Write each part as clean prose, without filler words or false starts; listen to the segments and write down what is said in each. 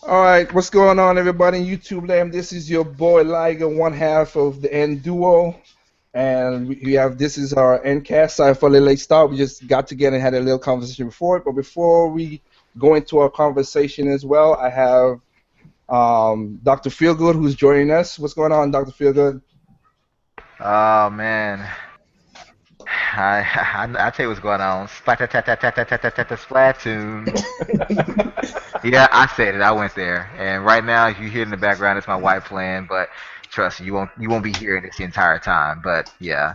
All right, what's going on, everybody in YouTube land? This is your boy Liger, one half of the N Duo, and we have this is our N cast. Sorry for the late start. We just got together and had a little conversation before it. But before we go into our conversation as well, I have Dr. Feelgood who's joining us. What's going on, Dr. Feelgood? Oh man, I tell you what's going on. Splatoon. Yeah, I said it. I went there, and right now, if you hear in the background, it's my wife playing. But trust me, you won't be hearing this the entire time. But yeah,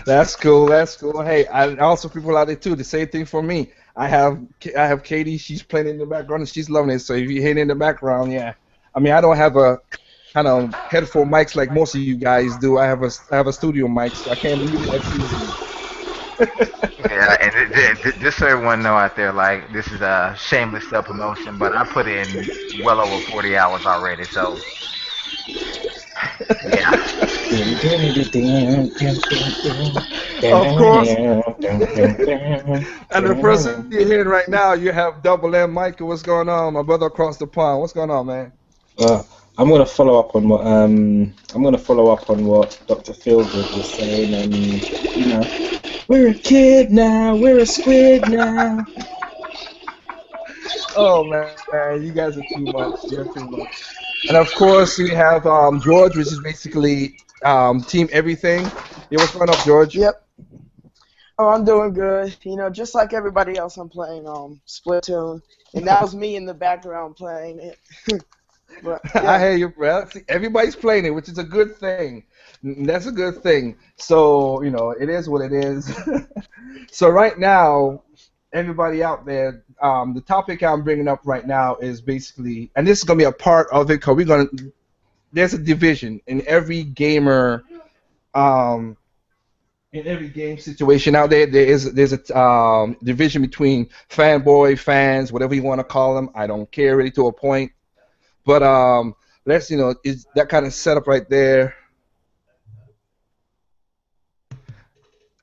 That's cool. That's cool. Hey, also people out there too. The same thing for me. I have Katie. She's playing in the background and she's loving it. So if you hear it in the background, yeah. I mean, I don't have a kind of headphone mics like most of you guys do. I have a studio mic, so I can't mute it as easily. yeah, and just so everyone know out there, like this is a shameless self promotion, but I put in well over 40 hours already. So yeah, Of course. And the person you're hearing right now, you have Double M Michael. What's going on, my brother across the pond? What's going on, man? Uh, I'm gonna follow up on what Dr. Feelgood was saying, and we're a kid now, we're a squid now. Oh man, you guys are too much. You're too much. And of course, we have George, which is basically Team Everything. Yeah, what's going on, George? Yep. Oh, I'm doing good. Just like everybody else, I'm playing Splatoon, and that was me in the background playing it. But I yeah, hear you, bro. See, everybody's playing it, which is a good thing. That's a good thing. So, it is what it is. So right now, everybody out there, the topic I'm bringing up right now is basically, and this is gonna be a part of it, because there's a division in every gamer, um, in every game situation out there. There's a division between fanboy, fans, whatever you want to call them. I don't care really to a point. But let's is that kind of setup right there.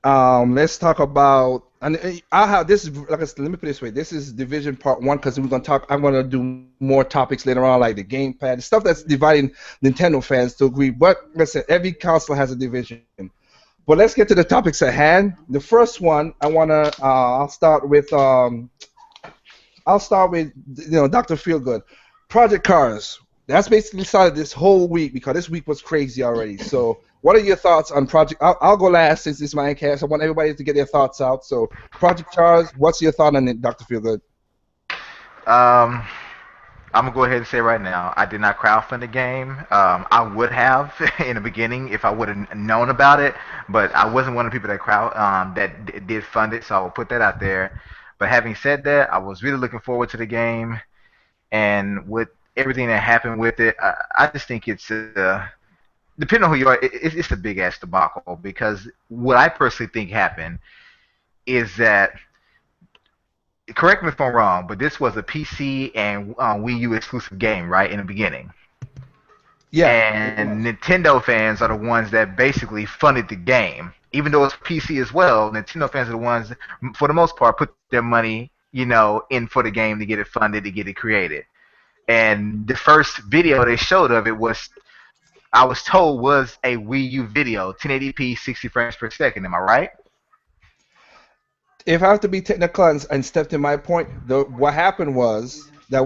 Let's talk about, and I'll have this is like I said, let me put it this way. This is division part one, because we're gonna talk. I'm gonna do more topics later on, like the gamepad, the stuff that's dividing Nintendo fans to agree. But like I said, every console has a division. But let's get to the topics at hand. The first one I wanna I'll start with Dr. Feelgood. Project Cars. That's basically started this whole week, because this week was crazy already. So, what are your thoughts on Project? I'll go last since this is my cast. I want everybody to get their thoughts out. So, Project Cars. What's your thought on it, Dr. Feelgood? um, I'm gonna go ahead and say right now, I did not crowdfund the game. I would have in the beginning if I would have known about it, but I wasn't one of the people that did fund it, so I will put that out there. But having said that, I was really looking forward to the game, and with everything that happened with it, I just think it's depending on who you are, it's a big ass debacle. Because what I personally think happened is that, correct me if I'm wrong, but this was a PC and Wii U exclusive game, right, in the beginning. Yeah, it And was. Nintendo fans are the ones that basically funded the game. Even though it's PC as well, Nintendo fans are the ones, for the most part, put their money, in for the game to get it funded, to get it created. And the first video they showed of it was, I was told, was a Wii U video, 1080p, 60 frames per second. Am I right? If I have to be technical and step to my point, what happened was that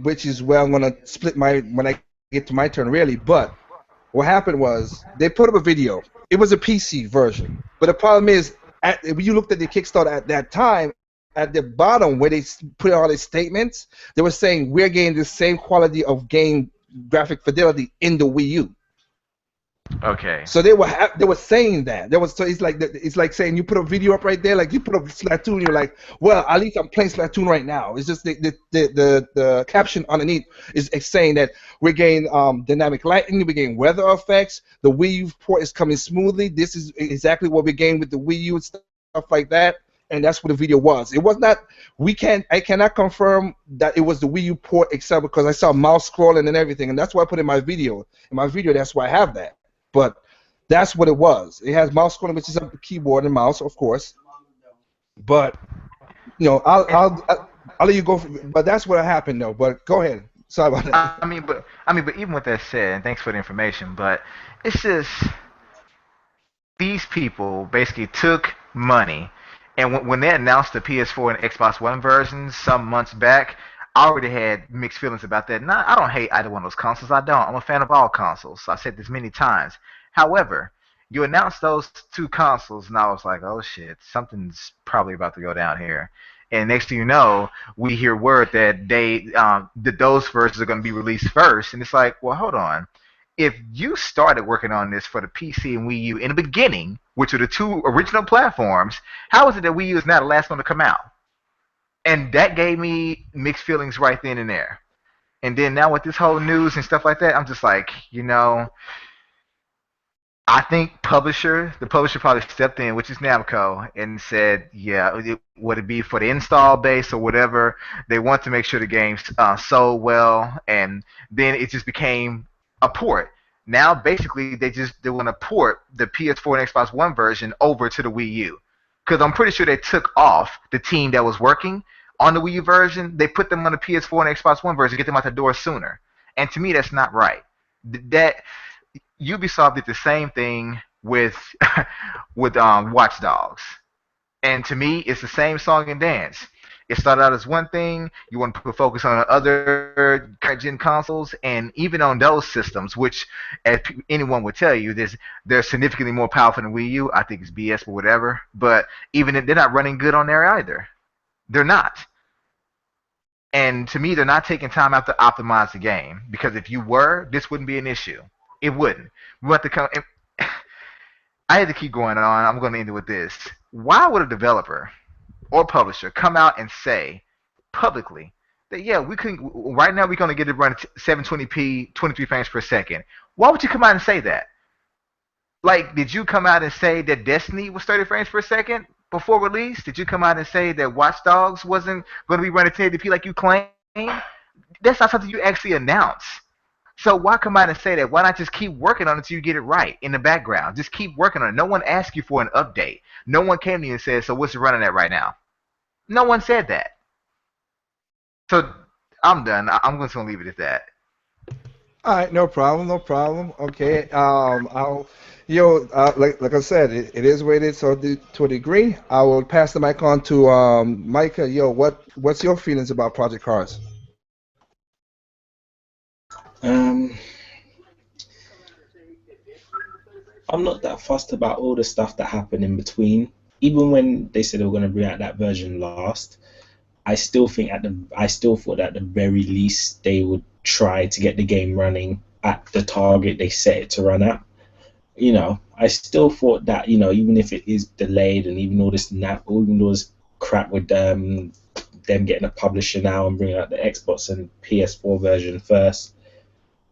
which is where I'm gonna split my when I get to my turn really. But what happened was they put up a video. It was a PC version, but the problem is, when you looked at the Kickstarter at that time, at the bottom where they put all these statements, they were saying we're getting the same quality of game graphic fidelity in the Wii U. Okay. So they were saying that. So it's like saying you put a video up right there, like you put up Splatoon, you're like, well, at least I'm playing Splatoon right now. It's just the caption underneath is saying that we're getting dynamic lighting, we're getting weather effects, the Wii U port is coming smoothly. This is exactly what we're getting with the Wii U and stuff like that. And that's what the video was. It was not. I cannot confirm that it was the Wii U port, except because I saw mouse scrolling and everything, and that's why I put in my video. In my video, that's why I have that. But that's what it was. It has mouse scrolling, which is a keyboard and mouse, of course. But And, I'll I'll let you go, but that's what happened though. But go ahead. Sorry about that. but even with that said, and thanks for the information, but it's just these people basically took money, and when they announced the PS4 and Xbox One versions some months back, I already had mixed feelings about that. Now, I don't hate either one of those consoles. I don't. I'm a fan of all consoles. I said this many times. However, you announced those two consoles, and I was like, oh shit, something's probably about to go down here. And next thing you know, we hear word that that those versions are going to be released first, and it's like, well, hold on, if you started working on this for the PC and Wii U in the beginning, which are the two original platforms, how is it that Wii U is now the last one to come out? And that gave me mixed feelings right then and there. And then now with this whole news and stuff like that, I'm just like, I think the publisher probably stepped in, which is Namco, and said, yeah, would it be for the install base or whatever? They want to make sure the game's sold well, and then it just became a port. Now, basically, they want to port the PS4 and Xbox One version over to the Wii U, because I'm pretty sure they took off the team that was working on the Wii U version. They put them on the PS4 and Xbox One version, get them out the door sooner. And to me, that's not right. That Ubisoft did the same thing with with Watch Dogs, and to me, it's the same song and dance. It started out as one thing. You want to put focus on other current gen consoles, and even on those systems, which, as anyone would tell you, they're significantly more powerful than Wii U. I think it's BS, but whatever. But even if they're not running good on there either, they're not. And to me, they're not taking time out to optimize the game, because if you were, this wouldn't be an issue. It wouldn't. We have to come. I had to keep going on. I'm going to end it with this. Why would a developer or publisher come out and say publicly that, yeah, we can right now we're going to get it run at 720p, 23 frames per second? Why would you come out and say that? Like, did you come out and say that Destiny was 30 frames per second before release? Did you come out and say that Watch Dogs wasn't going to be running 1080p like you claim? That's not something you actually announce. So why come out and say that? Why not just keep working on it until you get it right in the background? Just keep working on it. No one asked you for an update. No one came to you and said, so what's it running at right now? No one said that. So I'm done. I'm just going to leave it at that. All right, no problem, no problem. Okay, like I said, it is what it is. So to a degree, I will pass the mic on to Micah. What's your feelings about Project Cars? Um, I'm not that fussed about all the stuff that happened in between. Even when they said they were going to bring out that version last, I still thought at the very least they would try to get the game running at the target they set it to run at. I still thought that, even if it is delayed and even all this crap with them getting a publisher now and bringing out the Xbox and PS4 version first,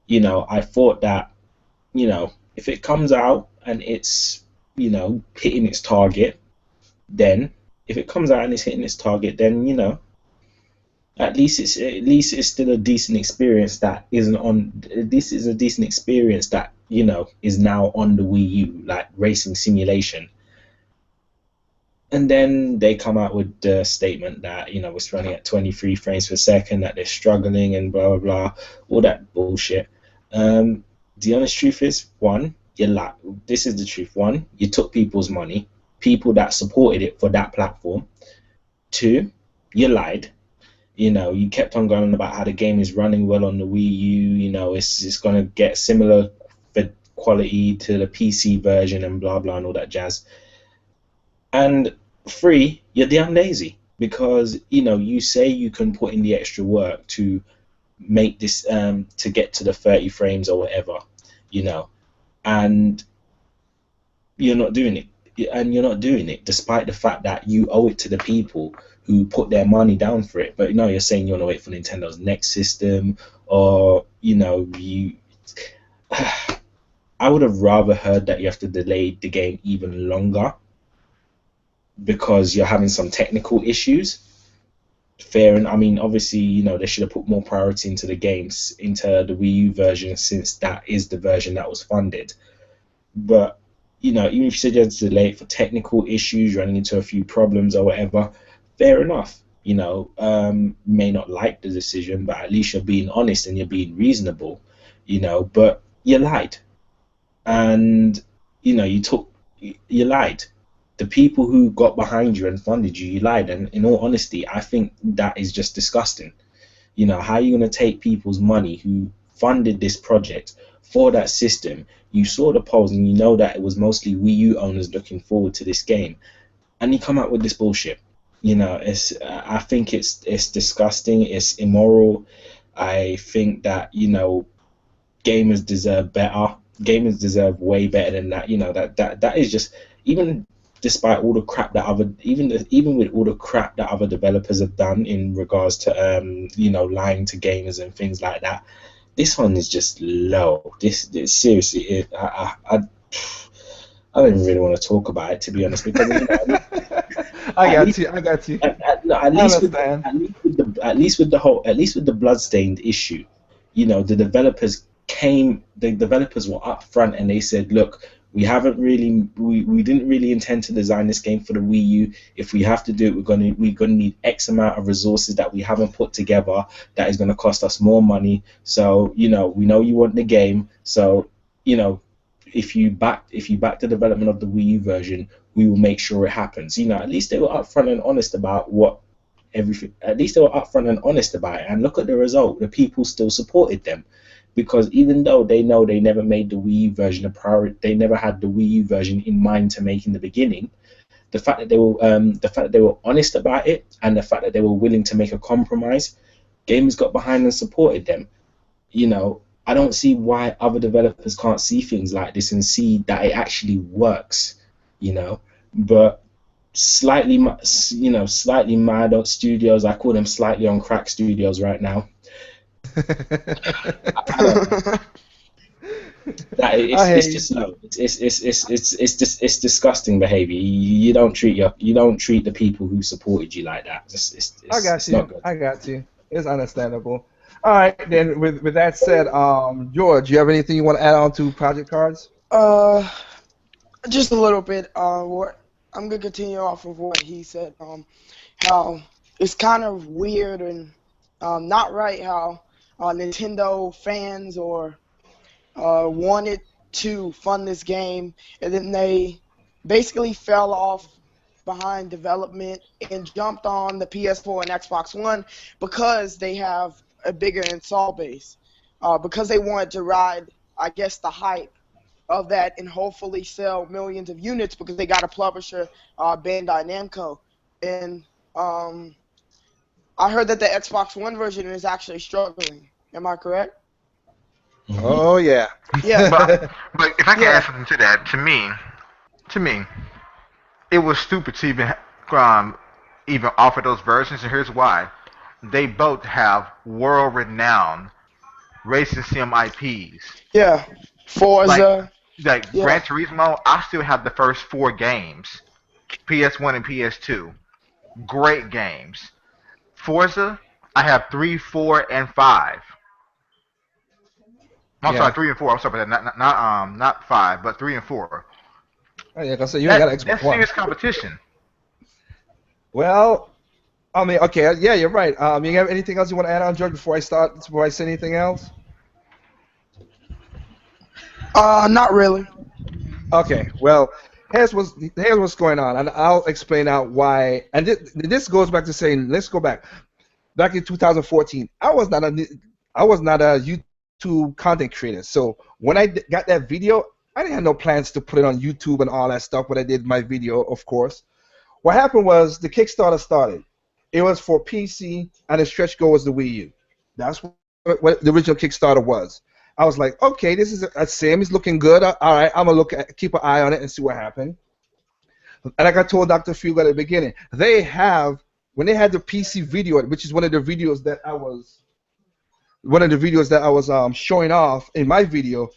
I thought that, if it comes out and it's, hitting its target, then if it comes out and it's hitting its target, then, at least it's still a decent experience that isn't on. This is a decent experience that is now on the Wii U, like racing simulation. And then they come out with the statement that it's running at 23 frames per second, that they're struggling and blah blah blah, all that bullshit. The honest truth is, one, this is the truth. One, you took people's money, people that supported it for that platform. Two, you lied. You kept on going about how the game is running well on the Wii U. It's going to get similar quality to the PC version and blah blah and all that jazz. And three, you're damn lazy because you say you can put in the extra work to make this to get to the 30 frames or whatever, and you're not doing it. And you're not doing it despite the fact that you owe it to the people who put their money down for it. But you're saying you want to wait for Nintendo's next system, or you. I would have rather heard that you have to delay the game even longer because you're having some technical issues. Fair, and I mean, obviously, they should have put more priority into the games, into the Wii U version, since that is the version that was funded. But even if you said you had to delay it for technical issues, running into a few problems or whatever, fair enough. may not like the decision, but at least you're being honest and you're being reasonable, but you lied. And you lied. The people who got behind you and funded you, you lied. And in all honesty, I think that is just disgusting. How are you going to take people's money who funded this project for that system? You saw the polls and you know that it was mostly Wii U owners looking forward to this game, and you come out with this bullshit. I think it's disgusting. It's immoral. I think that gamers deserve better. Gamers deserve way better than that. That is just, even despite all the crap that even with all the crap that other developers have done in regards to lying to gamers and things like that. This one is just low. This seriously, I don't even really want to talk about it, to be honest, because I at got least you. I got you. at I least with understand. the bloodstained issue, the developers were up front and they said, look, we didn't really intend to design this game for the Wii U. If we have to do it, we're gonna need X amount of resources that we haven't put together. That is gonna cost us more money. So we know you want the game. So if you back the development of the Wii U version, we will make sure it happens. At least they were upfront and honest about everything. At least they were upfront and honest about it. And look at the result. The people still supported them, because even though they know they never made the Wii U version a priority, they never had the Wii U version in mind to make in the beginning. The fact that they were honest about it, and the fact that they were willing to make a compromise, gamers got behind and supported them. I don't see why other developers can't see things like this and see that it actually works. But slightly mad studios. I call them slightly on crack studios right now. I don't know. I It's hate just no. It's disgusting behavior. You don't treat the people who supported you like that. I got It's not you. good. I got you. It's understandable. All right, then. With that said, George, you have anything you want to add on to Project Cards? Uh, just a little bit. I'm gonna continue off of what he said. How it's kind of weird and not right how Nintendo fans or wanted to fund this game, and then they basically fell off behind development and jumped on the PS4 and Xbox One because they have a bigger install base. Because they wanted to ride, I guess, the hype of that and hopefully sell millions of units because they got a publisher, Bandai Namco. And I heard that the Xbox One version is actually struggling. Am I correct? Hmm. Oh yeah. Yeah, But if I can add yeah, something to that, to me, it was stupid to even offer those versions, and here's why. They both have world-renowned racing sim IPs. yeah. Like Forza, like yeah. Gran Turismo, I still have the first four games, PS1 and PS2. Great games. Forza, I have three, four, and five. I'm sorry, Yeah. three and four. I'm sorry, but not five, but three and four. Oh, yeah, 'cause you ain't got an That's Xbox One. serious competition. Well, I mean, okay, yeah, you're right. You have anything else you want to add on, George, before I say anything else? Not really. Okay, well, here's what's going on, and I'll explain out why. And this goes back to saying, let's go back in 2014. I was not a YouTube content creator, so when I got that video, I didn't have no plans to put it on YouTube and all that stuff. But I did my video, of course. What happened was the Kickstarter started. It was for PC, and the stretch goal was the Wii U. That's what the original Kickstarter was. I was like, okay, this is a sim. It's looking good. All right, I'm gonna keep an eye on it and see what happened. And like I told Dr. Fugue at the beginning, when they had the PC video, which is one of the videos that I was showing off in my video.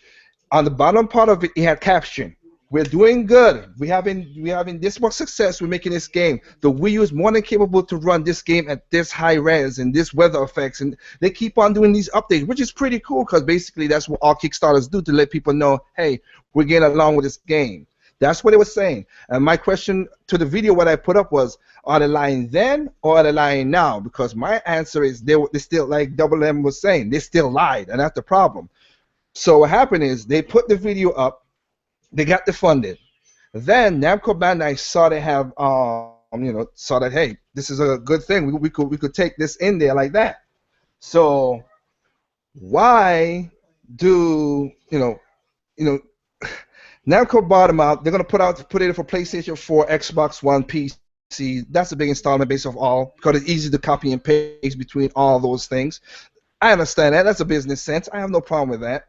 On the bottom part of it, it had caption. We're doing good. We having this much success. We're making this game. The Wii U is more than capable to run this game at this high res and this weather effects. And they keep on doing these updates, which is pretty cool because basically that's what all Kickstarters do to let people know, hey, we're getting along with this game. That's what it was saying. And my question to the video, what I put up was, are they lying then or are they lying now? Because my answer is they still, like Double M was saying, they still lied, and that's the problem. So what happened is they put the video up, they got the funding. Then Namco Bandai saw they have, saw that, hey, this is a good thing. We could take this in there like that. So why do you know Namco bought them out? They're gonna put it for PlayStation 4, Xbox One, PC. That's a big installment base of all because it's easy to copy and paste between all those things. I understand that. That's a business sense. I have no problem with that.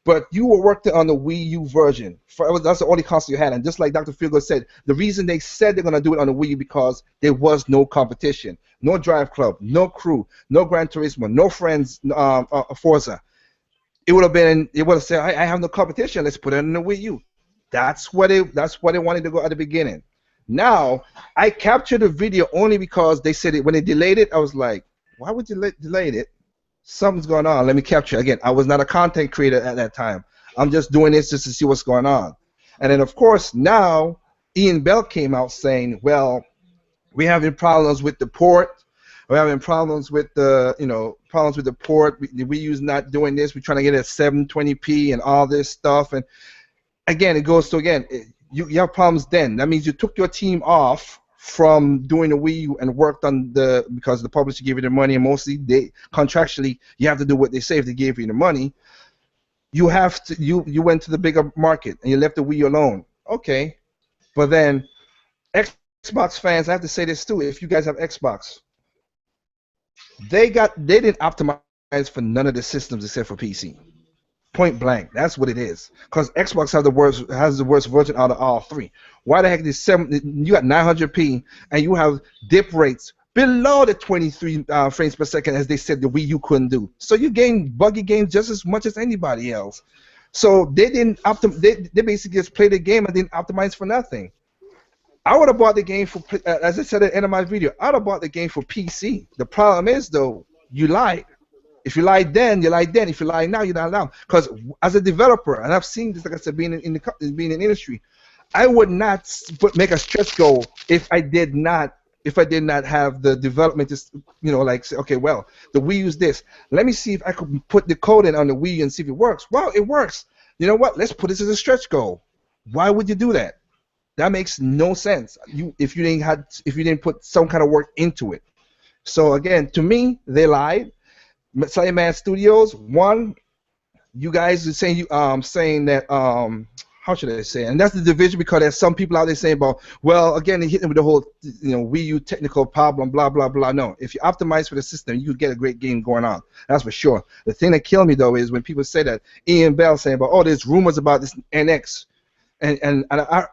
But you were working on the Wii U version. That's the only console you had. And just like Dr. Fielgo said, the reason they said they're going to do it on the Wii U because there was no competition. No Drive Club, no Crew, no Gran Turismo, no Friends, Forza. It would have said, I have no competition. Let's put it on the Wii U. That's what they wanted to go at the beginning. Now, I captured the video only because they said it when they delayed it. I was like, why would you delay it? Something's going on. Let me capture it. Again, I was not a content creator at that time. I'm just doing this just to see what's going on. And then, of course, now Ian Bell came out saying, well, we're having problems with the port. We're having problems with the port. The Wii U's not doing this. We're trying to get it at 720p and all this stuff. And again, it goes to, you have problems then. That means you took your team off from doing the Wii U and worked on because the publisher gave you the money, and mostly they contractually you have to do what they say if they gave you the money. You went to the bigger market and you left the Wii U alone. Okay, but then Xbox fans, I have to say this too. If you guys have Xbox, they didn't optimize for none of the systems except for PC. Point blank, that's what it is. Because Xbox has the worst version out of all three. Why the heck you got 900p and you have dip rates below the 23 frames per second as they said the Wii U couldn't do. So you gain buggy games just as much as anybody else. So they didn't they basically just played the game and didn't optimize for nothing. I would have bought the game for, as I said at the end of my video, I would have bought the game for PC. The problem is though, you lied. If you lie then, you lie then. If you lie now, you lie now. Because as a developer, and I've seen this, like I said, being in the industry, I would not make a stretch goal if I did not have the development. Like say, okay, well, the Wii U's this. Let me see if I could put the code in on the Wii U and see if it works. Well, it works. You know what? Let's put this as a stretch goal. Why would you do that? That makes no sense. If you didn't put some kind of work into it. So again, to me, they lied. Cyberman Studios, one, you guys are saying that how should I say it? And that's the division because there's some people out there saying about, well, again, they hit them with the whole Wii U technical problem, blah blah blah. No, if you optimize for the system, you could get a great game going on. That's for sure. The thing that killed me though is when people say that Ian Bell saying about, oh, there's rumors about this NX, and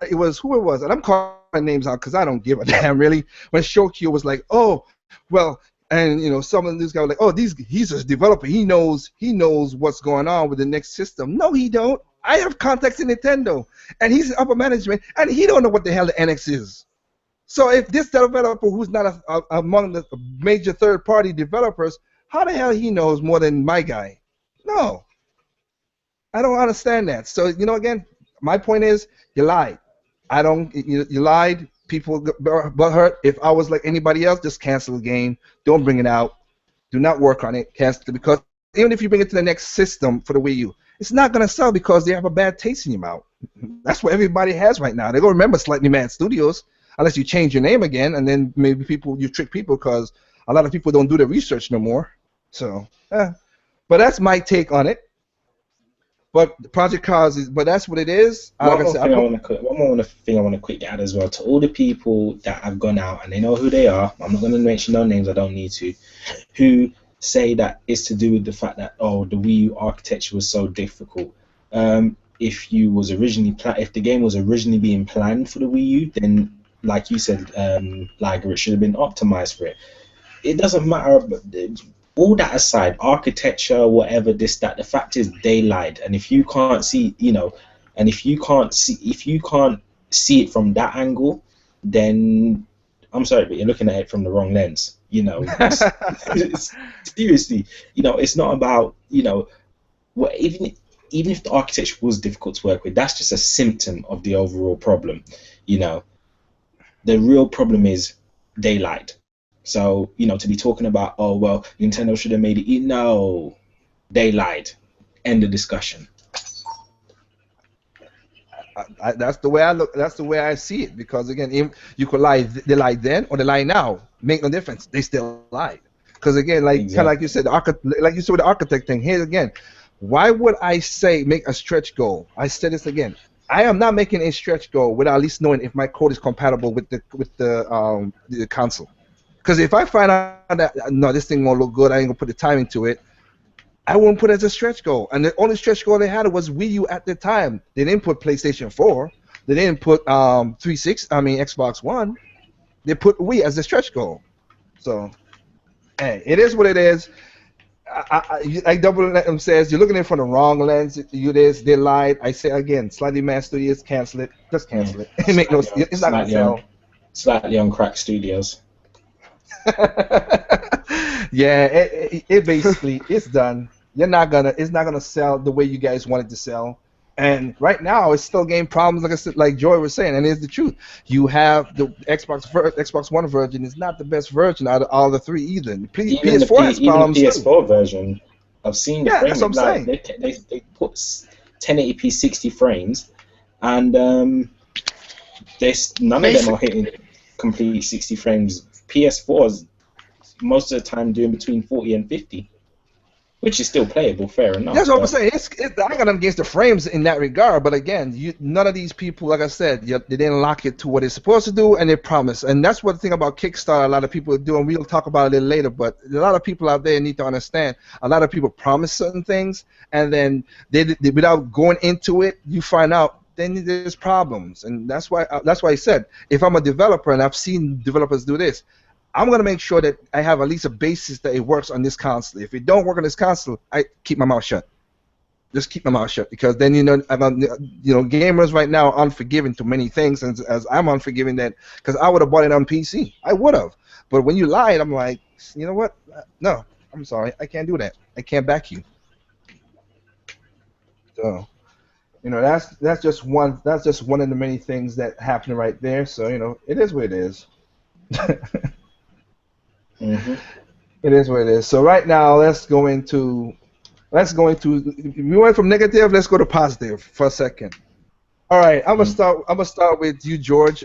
it was who it was, and I'm calling names out because I don't give a damn really. When Shokyo was like, oh, well. And some of these guys were like, "Oh, he's a developer. He knows what's going on with the next system." No, he don't. I have contacts in Nintendo, and he's in upper management, and he don't know what the hell the NX is. So if this developer, who's not among the major third-party developers, how the hell he knows more than my guy? No, I don't understand that. So again, my point is, you lied. You lied. People but hurt. If I was like anybody else, just cancel the game. Don't bring it out. Do not work on it. Cancel it because even if you bring it to the next system for the Wii U, it's not gonna sell because they have a bad taste in your mouth. That's what everybody has right now. They're gonna remember Slightly Mad Studios unless you change your name again, and then maybe you trick people because a lot of people don't do their research no more. So, but that's my take on it. But Project Cars but that's what it is. One more thing I want to quickly add as well to all the people that have gone out and they know who they are. I'm not going to mention no names. I don't need to. Who say that it's to do with the fact that the Wii U architecture was so difficult. If the game was originally being planned for the Wii U, then like you said, Liger, it should have been optimized for it. It doesn't matter. All that aside, architecture, whatever, this, that, the fact is they lied. And if you can't see, and if you can't see it from that angle, then I'm sorry, but you're looking at it from the wrong lens. Seriously, it's not about, even even if the architecture was difficult to work with, that's just a symptom of the overall problem. You know, the real problem is they lied. So, to be talking about, oh, well, Nintendo should have made it. No, they lied. End of discussion. That's the way I look. That's the way I see it. Because again, you could lie. They lied then or they lie now. Make no difference. They still lied. Because again, like kind of like you Exactly. said, like you said with the architect thing. Here again, why would I say make a stretch goal? I said this again. I am not making a stretch goal without at least knowing if my code is compatible with the console. Because if I find out that no, this thing won't look good, I ain't gonna put the time into it. I wouldn't put it as a stretch goal. And the only stretch goal they had was Wii U at the time. They didn't put PlayStation 4. They didn't put 36. I mean Xbox One. They put Wii as a stretch goal. So hey, it is what it is. Like Double M says, you're looking at it from the wrong lens. They lied. I say again, slightly mad studios, cancel it. Just Mm. cancel it. It make no. It's not gonna sell. Slightly on crack studios. Yeah, it basically it's done. It's not gonna sell the way you guys want it to sell. And right now, it's still getting problems. Like I said, like Joy was saying, and it's the truth. You have the Xbox One version is not the best version out of all the three either. The PS4 has Even the problems too. PS4 version, I've seen the Yeah, frame that's what rate. I'm Like saying. they put 1080p 60 frames, and none of them are Basic. hitting complete 60 frames. PS4's most of the time doing between 40 and 50, which is still playable, fair enough. That's what I'm But saying. I got them against the frames in that regard, but again, none of these people, like I said, they didn't lock it to what it's supposed to do, and they promise. And that's what the thing about Kickstarter. A lot of people do, and we'll talk about it a little later. But a lot of people out there need to understand. A lot of people promise certain things, and then without going into it, you find out then there's problems, and that's why I said if I'm a developer and I've seen developers do this. I'm gonna make sure that I have at least a basis that it works on this console. If it don't work on this console, I keep my mouth shut. Just keep my mouth shut because then gamers right now are unforgiving to many things, and as I'm unforgiving that because I would have bought it on PC, I would have. But when you lied, I'm like, you know what? No, I'm sorry, I can't do that. I can't back you. So that's just one of the many things that happen right there. So it is what it is. hmm It is what it is. So right now, let's go into we went from negative. Let's go to positive for a second. All right, I'm gonna mm. start. I'm gonna start with you, George.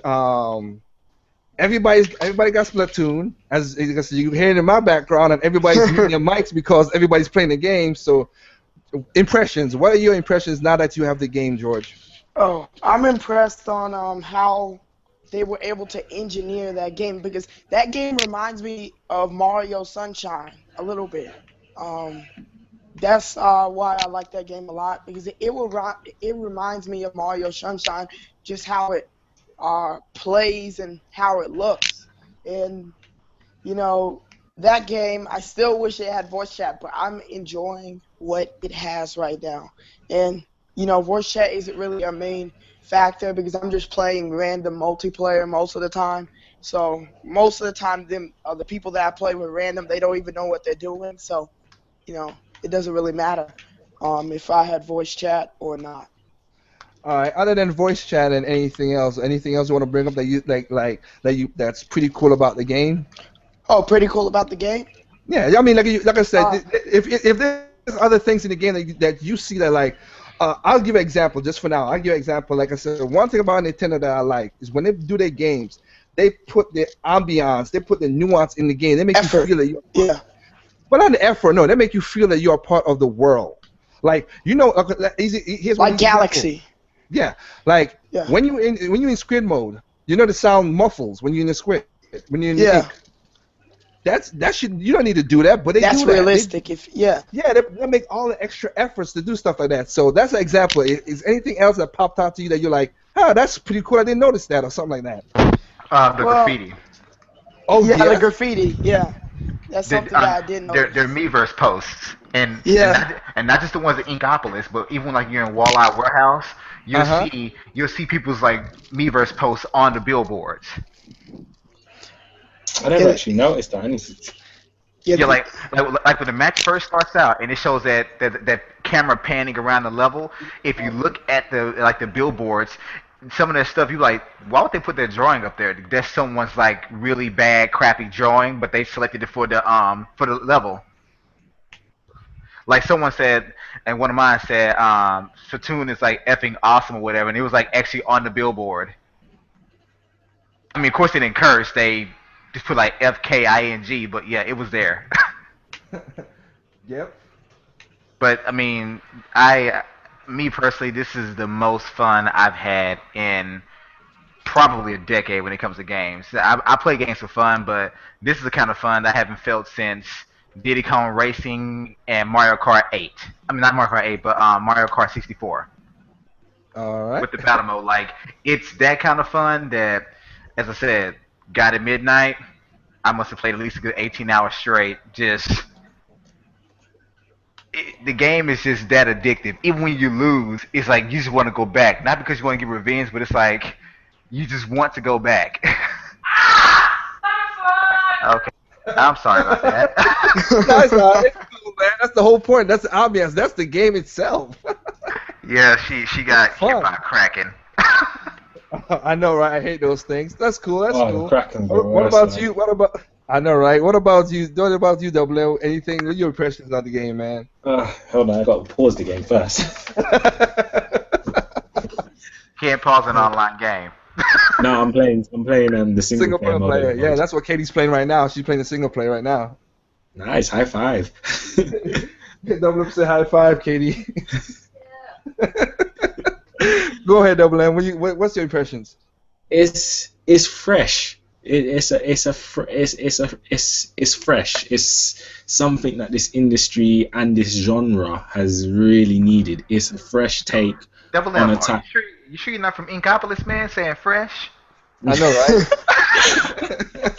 Everybody got Splatoon, as you hear it in my background, and everybody's muting their mics because everybody's playing the game. So impressions. What are your impressions now that you have the game, George? Oh, I'm impressed on how they were able to engineer that game because that game reminds me of Mario Sunshine a little bit. Um, that's why I like that game a lot because it reminds me of Mario Sunshine, just how it plays and how it looks. And you know, that game, I still wish it had voice chat, but I'm enjoying what it has right now. And, voice chat isn't really a main factor because I'm just playing random multiplayer most of the time. So most of the time, the people that I play with random, they don't even know what they're doing. So, it doesn't really matter if I had voice chat or not. All right. Other than voice chat and anything else you want to bring up that you that's pretty cool about the game? Oh, pretty cool about the game. Yeah, I mean, like I said, Uh, if there's other things in the game that you see that like, I'll give you an example just for now. I'll give you an example. Like I said, one thing about Nintendo that I like is when they do their games, they put the ambiance, they put the nuance in the game. They make you effort. feel that you're, Yeah. but not the effort. No, they make you feel that you're a part of the world. Like okay, here's one Like easy example. Galaxy. Yeah, like Yeah. when you in squid mode, the sound muffles when you're in the squid when you're in the ink. Yeah. That should you don't need to do that, but they That's do that. realistic. Yeah. Yeah, they make all the extra efforts to do stuff like that. So that's an example. Is anything else that popped out to you that you're like, oh, that's pretty cool. I didn't notice that or something like that. The Well, graffiti. Oh yeah, the yeah. graffiti. Yeah. That's The, something that I did they're notice. Miiverse posts, Yeah. and not just the ones at Inkopolis, but even like you're in Walleye Warehouse, Uh huh. you'll see people's like Miiverse posts on the billboards. I never And actually noticed that. Yeah, Yeah, like when the match first starts out and it shows that camera panning around the level. If you look at the billboards, some of that stuff you like, why would they put their drawing up there? That's someone's like really bad, crappy drawing, but they selected it for the level. Like someone said, and one of mine said, Splatoon is like effing awesome or whatever, and it was like actually on the billboard. I mean, of course they didn't curse, they just put like FKING, but yeah, it was there. Yep. But I mean, I, me personally, this is the most fun I've had in probably a decade when it comes to games. I play games for fun, but this is the kind of fun that I haven't felt since Diddy Kong Racing and Mario Kart 8. I mean, not Mario Kart 8, but Mario Kart 64 All right. with the battle mode. Like, it's that kind of fun that, as I said, got at midnight. I must have played at least a good 18 hours straight. The game is just that addictive. Even when you lose, it's like you just want to go back. Not because you want to get revenge, but it's like you just want to go back. Okay, I'm sorry about that. Nice, it's cool, man. That's the whole point. That's the ambiance. That's the game itself. Yeah, she got It's hit fun. by a Kraken. I know, right? I hate those things. That's cool. That's Oh, the cool. Kraken's the What worst, about man. you? What about? I know, right? What about you? What about you, Double L? Anything? What are your impressions of the game, man? Hold on, I got to pause the game first. Can't pause an online game. No, I'm playing the single Single player player. mode. Yeah, that's what Katie's playing right now. She's playing the single player right now. Nice, high five. Double M, say high five, Katie. Go ahead, Double M. What's your impressions? It's fresh. It's fresh. It's something that this industry and this genre has really needed. It's a fresh take Double on M, a are type. you sure you're not from Inkopolis, man? Saying fresh? I know, right?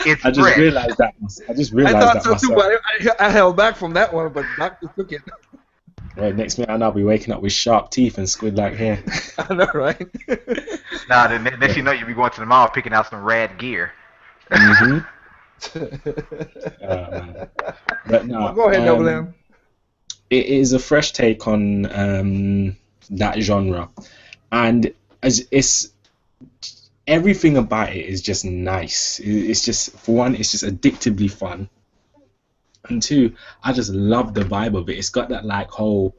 It's I just fresh. realized that. I just I realized thought that so too, myself. but I held back from that one, but Doctor took it. Right, next minute I'll be waking up with sharp teeth and squid like hair. I know, right? Nah, the next you know, you'll be going to the mall picking out some rad gear. Hmm. Man. But Well, no, go ahead, Double M. it is a fresh take on that genre, and as it's everything about it is just nice. It's just, for one, it's just addictively fun, and two, I just love the vibe of it. It's got that like whole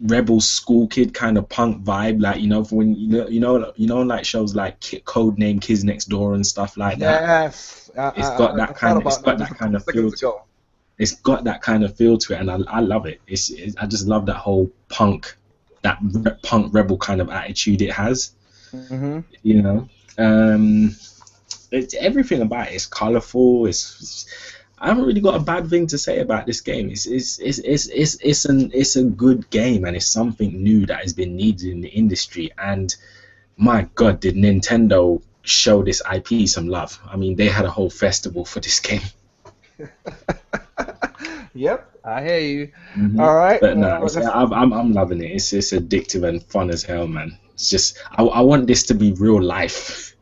rebel school kid kind of punk vibe, like for when like shows like Code Name Kids Next Door and stuff like that. Yes. It's got I thought about that just a kind couple of feel seconds ago. it's got that kind of feel to it, and I love it. I just love that whole punk rebel kind of attitude it has. Mm-hmm. It's everything about it is colorful. I haven't really got a bad thing to say about this game. It's a good game, and it's something new that has been needed in the industry. And my God, did Nintendo show this IP some love? I mean, they had a whole festival for this game. Yep, I hear you. Mhm. All right. But no, Well, I'm loving it. It's addictive and fun as hell, man. It's just I want this to be real life.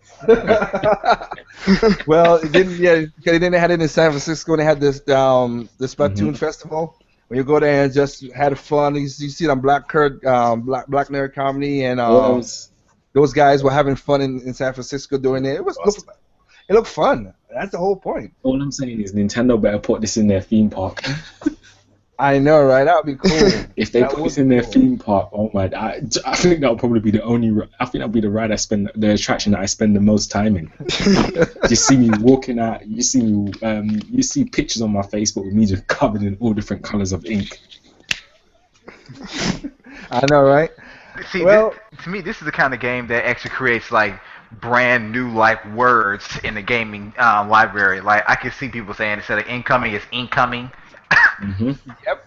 well, it didn't. Yeah, they had it in San Francisco. They had this the Splatoon Mhm. festival where you go there and just had fun. You see it on Black Nerd Comedy, and All those guys were having fun in San Francisco doing it. It looked fun. That's the whole point. I'm saying is Nintendo better put this in their theme park. I know, right? That would be cool. If they That put would this in be their cool. theme park, oh my! I think that would probably be the only. I think that'll be the attraction that I spend the most time in. You see me walking out. You see me. You see pictures on my Facebook with me just covered in all different colors of ink. I know, right? See, Well, to me, this is the kind of game that actually creates like brand new like words in the gaming library. Like I can see people saying instead of incoming, it's incoming. Hmm. yep.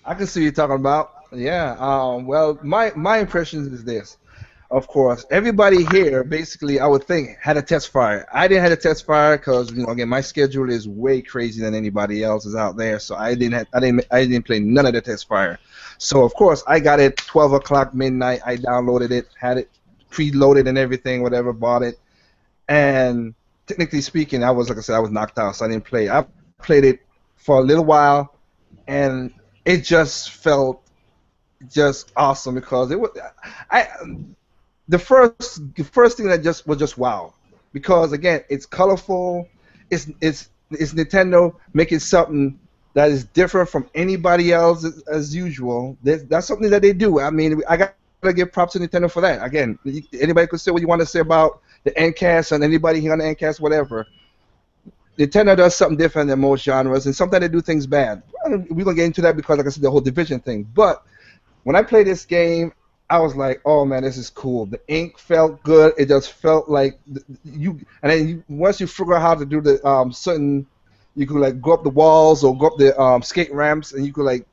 I can see what you're talking about. Yeah. Well, my impressions is this. Of course, everybody here basically, I would think, had a test fire. I didn't have a test fire because again, my schedule is way crazy than anybody else's out there. So I didn't play none of the test fire. So of course, I got it 12 o'clock midnight. I downloaded it, had it preloaded and everything, whatever, bought it. And technically speaking, like I said, I was knocked out, so I didn't play. I played it for a little while, and it just felt just awesome because it was I the first thing that just was just wow, because again it's colorful, it's Nintendo making something that is different from anybody else as usual. That's something that they do. I mean, I gotta give props to Nintendo for that. Again, anybody could say what you want to say about the NCAS and anybody here on the NCAS, whatever. Nintendo does something different than most genres, and sometimes they do things bad. We're gonna get into that because, like I said, the whole division thing. But when I played this game, I was like, "Oh man, this is cool." The ink felt good. It just felt like you. And then once you figure out how to do the certain, you could like go up the walls or go up the skate ramps, and you could like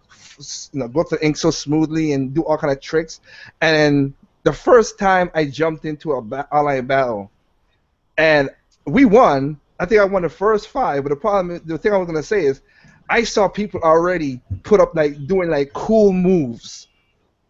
go up the ink so smoothly and do all kind of tricks. And then the first time I jumped into a online battle, and we won. I think I won the first five. But the thing I was gonna say is, I saw people already put up like doing like cool moves.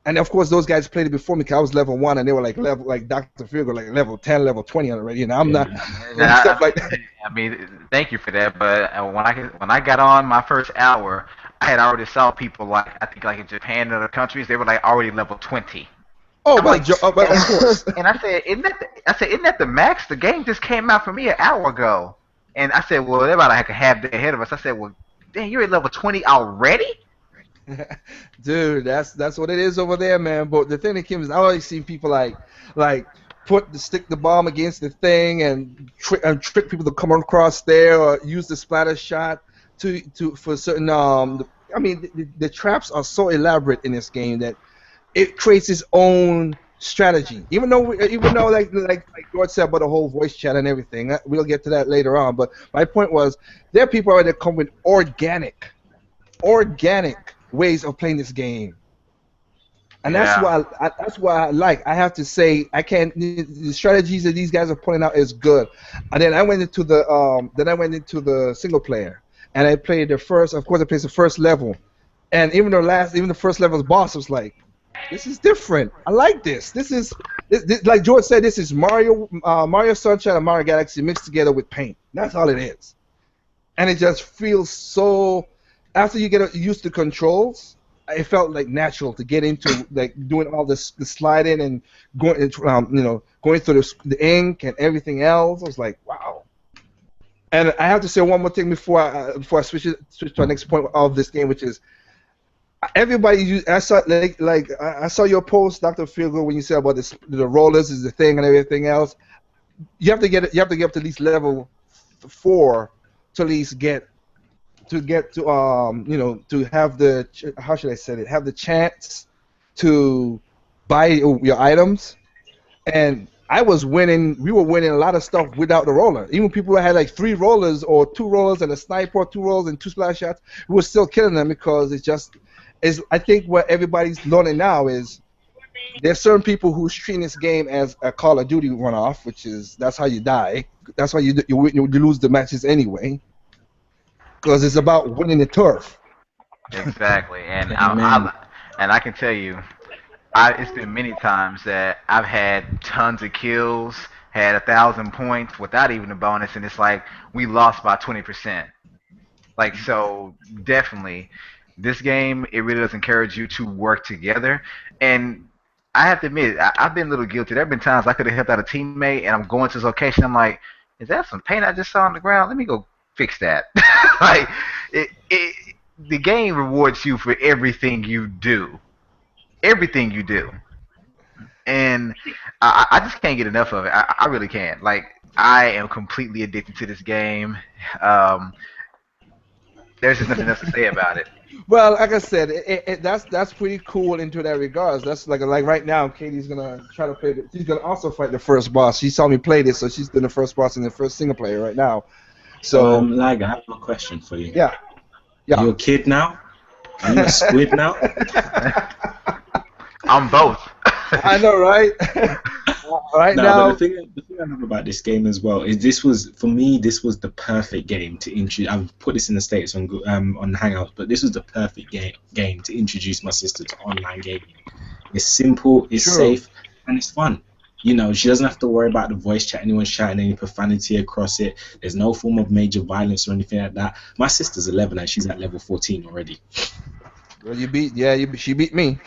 And of course, those guys played it before me because I was level 1, and they were like level like Dr. Figo, like level 10, level 20 already, and I'm not. And stuff like that. I mean, thank you for that. But when I got on my first hour, I had already saw people like I think like in Japan and other countries, they were like already level 20. Oh, I'm like, but of course. and isn't that the max? The game just came out for me an hour ago, and I said, well, they're about like a half day ahead of us. I said, well, dang, you're at level 20 already? Dude, that's what it is over there, man. But the thing that came is I always see people like stick the bomb against the thing and trick people to come across there, or use the splatter shot to for certain I mean the traps are so elaborate in this game that it creates its own strategy. Even though like George said about the whole voice chat and everything, we'll get to that later on. But my point was there are people out there that come with organic ways of playing this game, and that's why I like. I have to say, I can't. The strategies that these guys are putting out is good. And then I went into the single player, and I played the first. Of course, I played the first level, and even the first level's boss was like, this is different. I like this. This like George said, this is Mario Sunshine and Mario Galaxy mixed together with paint. That's all it is, and it just feels so. After you get used to controls, it felt like natural to get into like doing all the sliding and going going through the ink and everything else. I was like, wow. And I have to say one more thing before I switch to our next point of this game, which is everybody. I saw your post, Dr. Fielgo, when you said about the rollers is the thing and everything else. You have to get up to at least level 4 to at least get to to have the, how should I say it, have the chance to buy your items. And we were winning a lot of stuff without the roller. Even people who had like 3 rollers or 2 rollers and a sniper, 2 rollers and 2 splash shots, we were still killing them because I think what everybody's learning now is there's certain people who's treating this game as a Call of Duty runoff, that's how you die. That's why you lose the matches anyway. Because it's about winning the turf. Exactly, and Amen. I can tell you, it's been many times that I've had tons of kills, had 1,000 points without even a bonus, and it's like we lost by 20%. Like, so definitely, this game, it really does encourage you to work together. And I have to admit, I've been a little guilty. There have been times I could have helped out a teammate, and I'm going to this location. I'm like, is that some paint I just saw on the ground? Let me go fix that. Like, the game rewards you for everything you do. Everything you do. And I just can't get enough of it. I really can't. Like, I am completely addicted to this game. Um, there's just nothing else to say about it. Well, like I said, that's pretty cool into that regards. That's like right now, Katie's gonna try to play. She's gonna also fight the first boss. She saw me play this, so she's doing the first boss in the first single player right now. So, Lag, I have a question for you. yeah, Are you a kid now? Are you a squid now? I'm both. I know, right? Right No, now, but the thing I love about this game as well is this was the perfect game to introduce. I've put this in the status on Hangouts, but this was the perfect game to introduce my sister to online gaming. It's simple, it's True. safe, and it's fun. You know, she doesn't have to worry about the voice chat, anyone shouting any profanity across it. There's no form of major violence or anything like that. My sister's 11 and she's at level 14 already. Well, she beat me.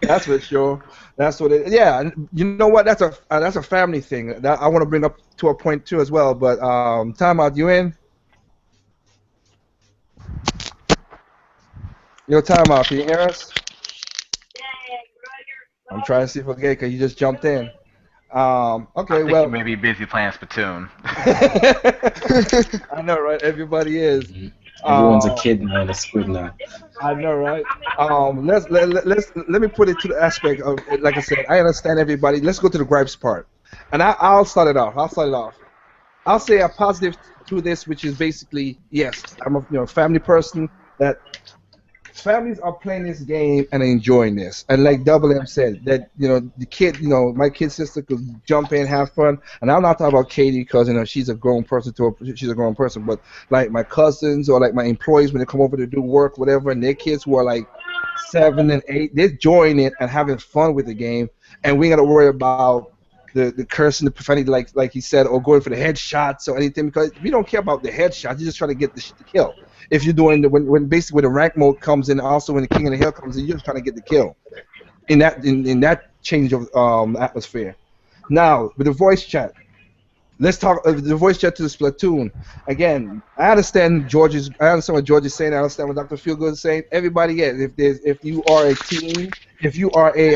That's for sure. That's what it. Yeah, and you know what? That's a family thing. That I want to bring up to a point too as well. But time out. You in? Yo, time out. Can you hear us? I'm trying to see if we're gay because you just jumped in. I Okay, think you well, may be busy playing Splatoon. I know, right? Everybody is. Mhm. Everyone's a Um, kid now and a squid now. I know, right? Let me put it to the aspect of, like I said, I understand everybody. Let's go to the gripes part, and I'll start it off. I'll say a positive to this, which is basically yes, I'm a family person that families are playing this game and enjoying this. And like Double M said, that the kid, my kid sister could jump in, have fun. And I'm not talking about Katie because she's a grown person she's a grown person, but like my cousins or like my employees when they come over to do work, whatever, and their kids who are like 7 and 8, they're enjoying it and having fun with the game, and we ain't gotta worry about the cursing, the profanity, like he said, or going for the headshots or anything because we don't care about the headshots. You're just trying to get the kill. If you're doing when basically when the rank mode comes in, also when the King of the Hill comes in, you're just trying to get the kill in that change of atmosphere. Now with the voice chat, let's talk the voice chat to the Splatoon. Again, I understand what George is saying. I understand what Dr. Feelgood is saying. Everybody, yeah, if you are a team, if you are a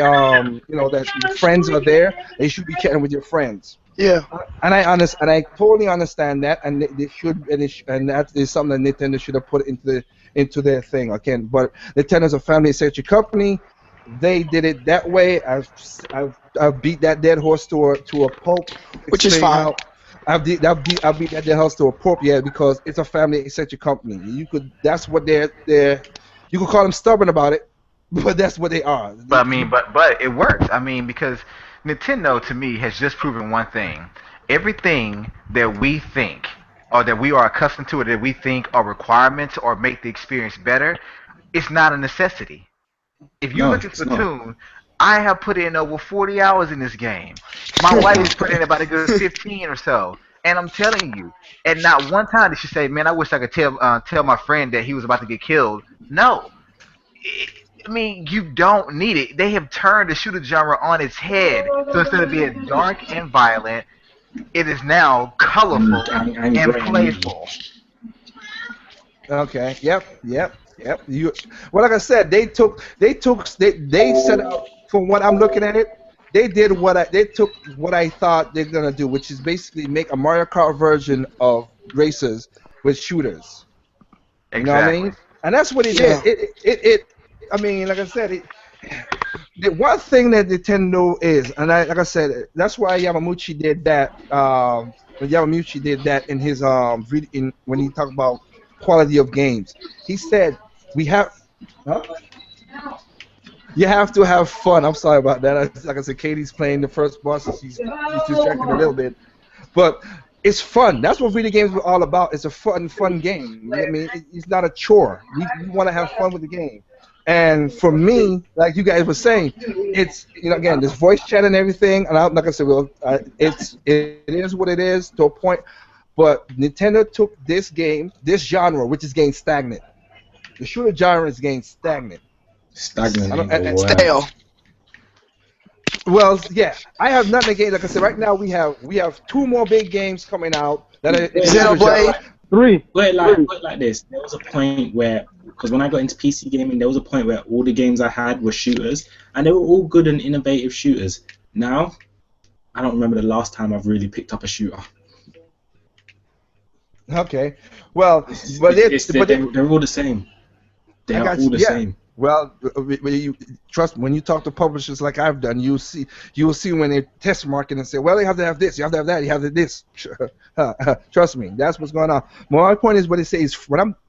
that your friends are there, they should be chatting with your friends. Yeah. And I totally understand that, and they should, and that is something that Nintendo should have put into their thing again. But Nintendo's a family-centric company. They did it that way. I've beat that dead horse to a pulp. Which is Explaining fine. how I beat that dead horse to a pulp. Yeah, because it's a family-centric company. That's what they're. You could call them stubborn about it, but that's what they are. But I mean, but it works. I mean, because Nintendo to me has just proven one thing: everything that we think or that we are accustomed to, or that we think are requirements or make the experience better, it's not a necessity. If you No, look at it's not. Splatoon, I have put in over 40 hours in this game. My wife has put in about a good 15 or so. And I'm telling you, and not one time did she say, "Man, I wish I could tell my friend that he was about to get killed." No, I mean, you don't need it. They have turned the shooter genre on its head. So instead of being dark and violent, it is now colorful And and great and evil. playful. Okay. Yep. Well, like I said, they set out from what I'm looking at it. They took what I thought they're gonna do, which is basically make a Mario Kart version of racers with shooters. You know what I Exactly. mean? And that's what it did. Yeah. I mean, like I said, the one thing that Nintendo is, and like I said, that's why Yamamuchi did that. When Yamamuchi did that in his when he talked about quality of games, he said we have. Huh? You have to have fun. I'm sorry about that. Like I said, Katie's playing the first boss, and she's distracted a little bit. But it's fun. That's what video games are all about. It's a fun game. I mean, it's not a chore. We want to have fun with the game. And for me, like you guys were saying, it's again this voice chat and everything. And I'm not gonna say it is what it is to a point. But Nintendo took this game, this genre, which is getting stagnant. The shooter genre is getting stagnant. Stagnant I don't. ain't the word. Stale. Well, yeah, I have nothing against. Like I said, right now we have two more big games coming out that are in the shooter genre. Xenoblade. Three. Put it like this. There was a point where, because when I got into PC gaming, there was a point where all the games I had were shooters, and they were all good and innovative shooters. Now, I don't remember the last time I've really picked up a shooter. Okay, well, It's, but it's, it's, but they're all the same. They I are got all you. the Yeah. same. Well, you trust me, when you talk to publishers like I've done, you'll see when they test market and say, well, you have to have this, you have to have that, you have to have this. Trust me, that's what's going on. My point is what it says.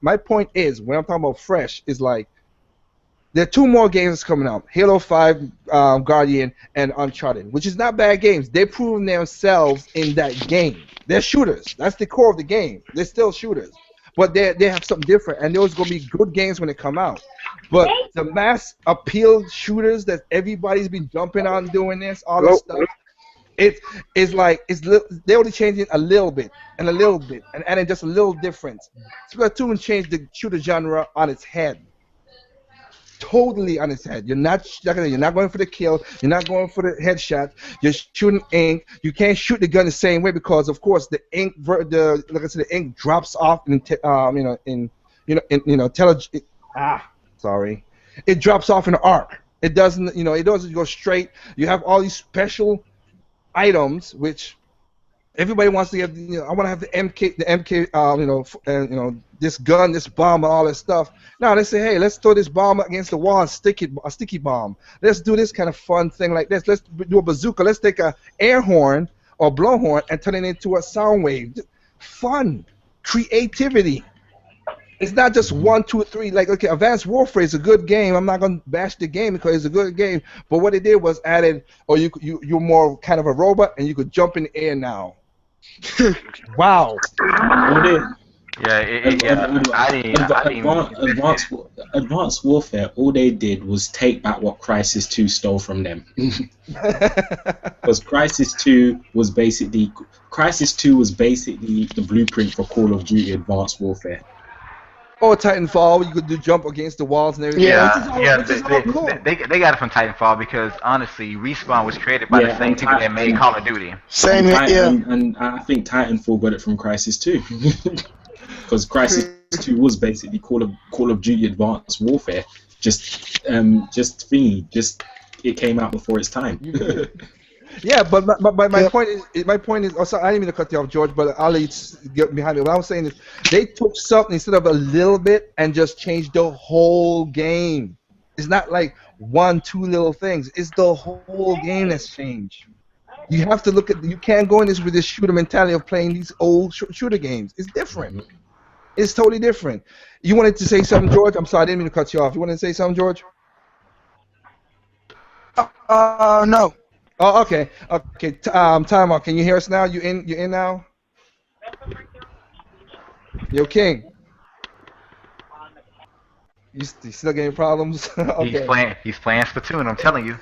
My point is when I'm talking about fresh is like there are two more games coming out: Halo 5, Guardian, and Uncharted, which is not bad games. They're proving themselves in that game. They're shooters. That's the core of the game. They're still shooters, but they have something different, and those are gonna be good games when they come out. But the mass appeal shooters that everybody's been jumping on doing this, all this Hello? stuff, it's like they only changing a little bit and a little bit and adding just a little difference. Splatoon changed the shooter genre on its head, totally on its head. You're not going for the kill. You're not going for the headshot. You're shooting ink. You can't shoot the gun the same way because, of course, the ink, like I said, the ink drops off sorry, it drops off in the arc. It doesn't go straight. You have all these special items which everybody wants to get. I want to have the MK, and this gun, this bomb, and all this stuff. Now they say, hey, let's throw this bomb against the wall and stick it, a sticky bomb. Let's do this kind of fun thing like this. Let's do a bazooka. Let's take a air horn or blowhorn and turn it into a sound wave. Fun, creativity. It's not just 1, 2, 3. Like, okay, Advanced Warfare is a good game. I'm not gonna bash the game because it's a good game. But what it did was added, or you're more kind of a robot and you could jump in the air now. Wow. What it, I didn't. Advanced Warfare, all they did was take back what Crisis 2 stole from them. Because Crisis 2 was basically the blueprint for Call of Duty Advanced Warfare. Or Titanfall, you could do jump against the walls and everything. Cool. They got it from Titanfall because honestly, Respawn was created by the same people that made Call of Duty. Same here, yeah. And I think Titanfall got it from Crisis 2. Because Crisis 2 was basically Call of Duty Advanced Warfare. Just it came out before its time. Yeah, but my point is. Oh, sorry, I didn't mean to cut you off, George. But I'll let you get behind me. What I was saying is, they took something instead of a little bit and just changed the whole game. It's not like 1, 2 little things. It's the whole game that's changed. You have to look at. You can't go in this with this shooter mentality of playing these old shooter games. It's different. It's totally different. You wanted to say something, George? I'm sorry, I didn't mean to cut you off. You wanted to say something, George? No. Oh, okay. Time out. Can you hear us now? You in now? Yo, King. You still getting problems? Okay. He's playing Splatoon. I'm telling you.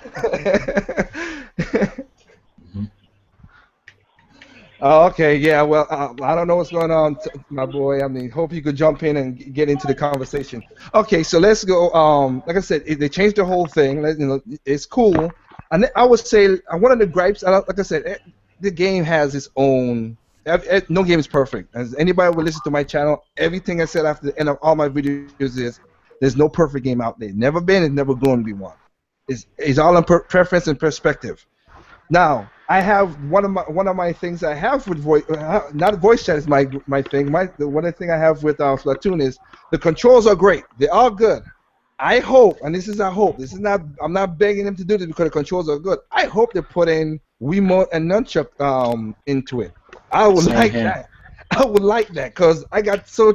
Oh, okay. Yeah. Well, I don't know what's going on, my boy. I mean, hope you could jump in and get into the conversation. Okay, so let's go. Like I said, they changed the whole thing. It's cool. And I would say one of the gripes, like I said, the game has its own. No game is perfect. As anybody will listen to my channel, everything I said after the end of all my videos is there's no perfect game out there. Never been, and never going to be one. It's all on preference and perspective. Now, I have one of my things I have with voice, not voice chat is my thing. The one thing I have with Splatoon is the controls are great. They're all good. I hope, and this is our hope. This is not. I'm not begging them to do this because the controls are good. I hope they put in Wiimote and nunchuck into it. I would like that. I would like that because I got so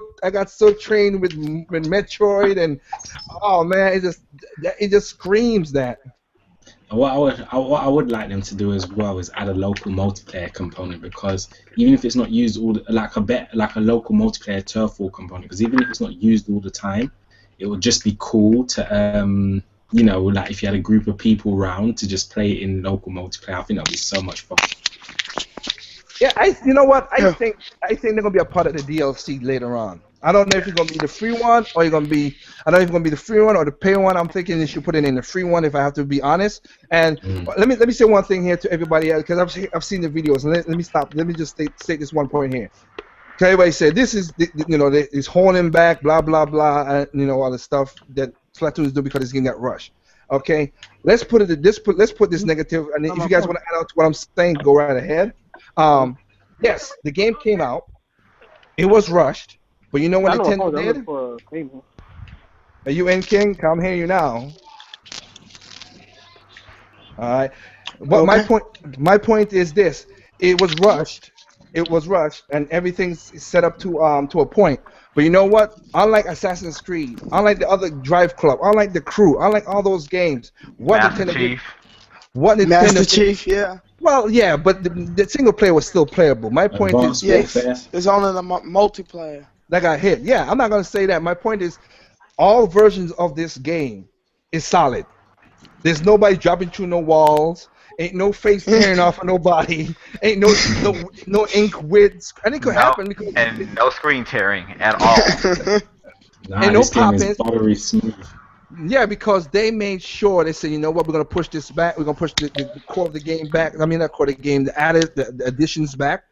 trained with Metroid and oh man, it just screams that. What I would like them to do as well is add a local multiplayer component, because even if it's not used like a local multiplayer turf war component, because even if it's not used all the time, it would just be cool to like if you had a group of people around to just play it in local multiplayer. I think that would be so much fun. Yeah, you know what? I think they're gonna be a part of the DLC later on. I don't know if it's gonna be the free one or you're gonna be. I don't know if it's gonna be the free one or the pay one. I'm thinking they should put it in the free one if I have to be honest. And let me say one thing here to everybody else, because I've seen the videos. And let me stop. Let me just state this one point here. Okay, everybody said this is it's holding back, blah blah blah, and all the stuff that Splatoon is doing because it's getting that rush. Okay, let's put this negative. And if you guys want to add on to what I'm saying, go right ahead. Yes, the game came out. It was rushed, but you know what Nintendo did? Are you in, King? I'm hearing you now. All right. But my point is this: it was rushed. It was rushed, and everything's set up to a point. But you know what? Unlike Assassin's Creed, unlike the other Drive Club, unlike the Crew, unlike all those games, Master Chief, yeah. Well, yeah, but the single player was still playable. My point is, yes, it's only the multiplayer that got hit. Yeah, I'm not gonna say that. My point is, all versions of this game is solid. There's nobody dropping through no walls. Ain't no face tearing off of nobody. Ain't no ink with. And it could No, happen because and no screen tearing at all. Nah, ain't no this game is popping. buttery smooth. Yeah, because they made sure they said, you know what, we're gonna push this back. We're gonna push the core of the game back. I mean, not core of the game, the additions back.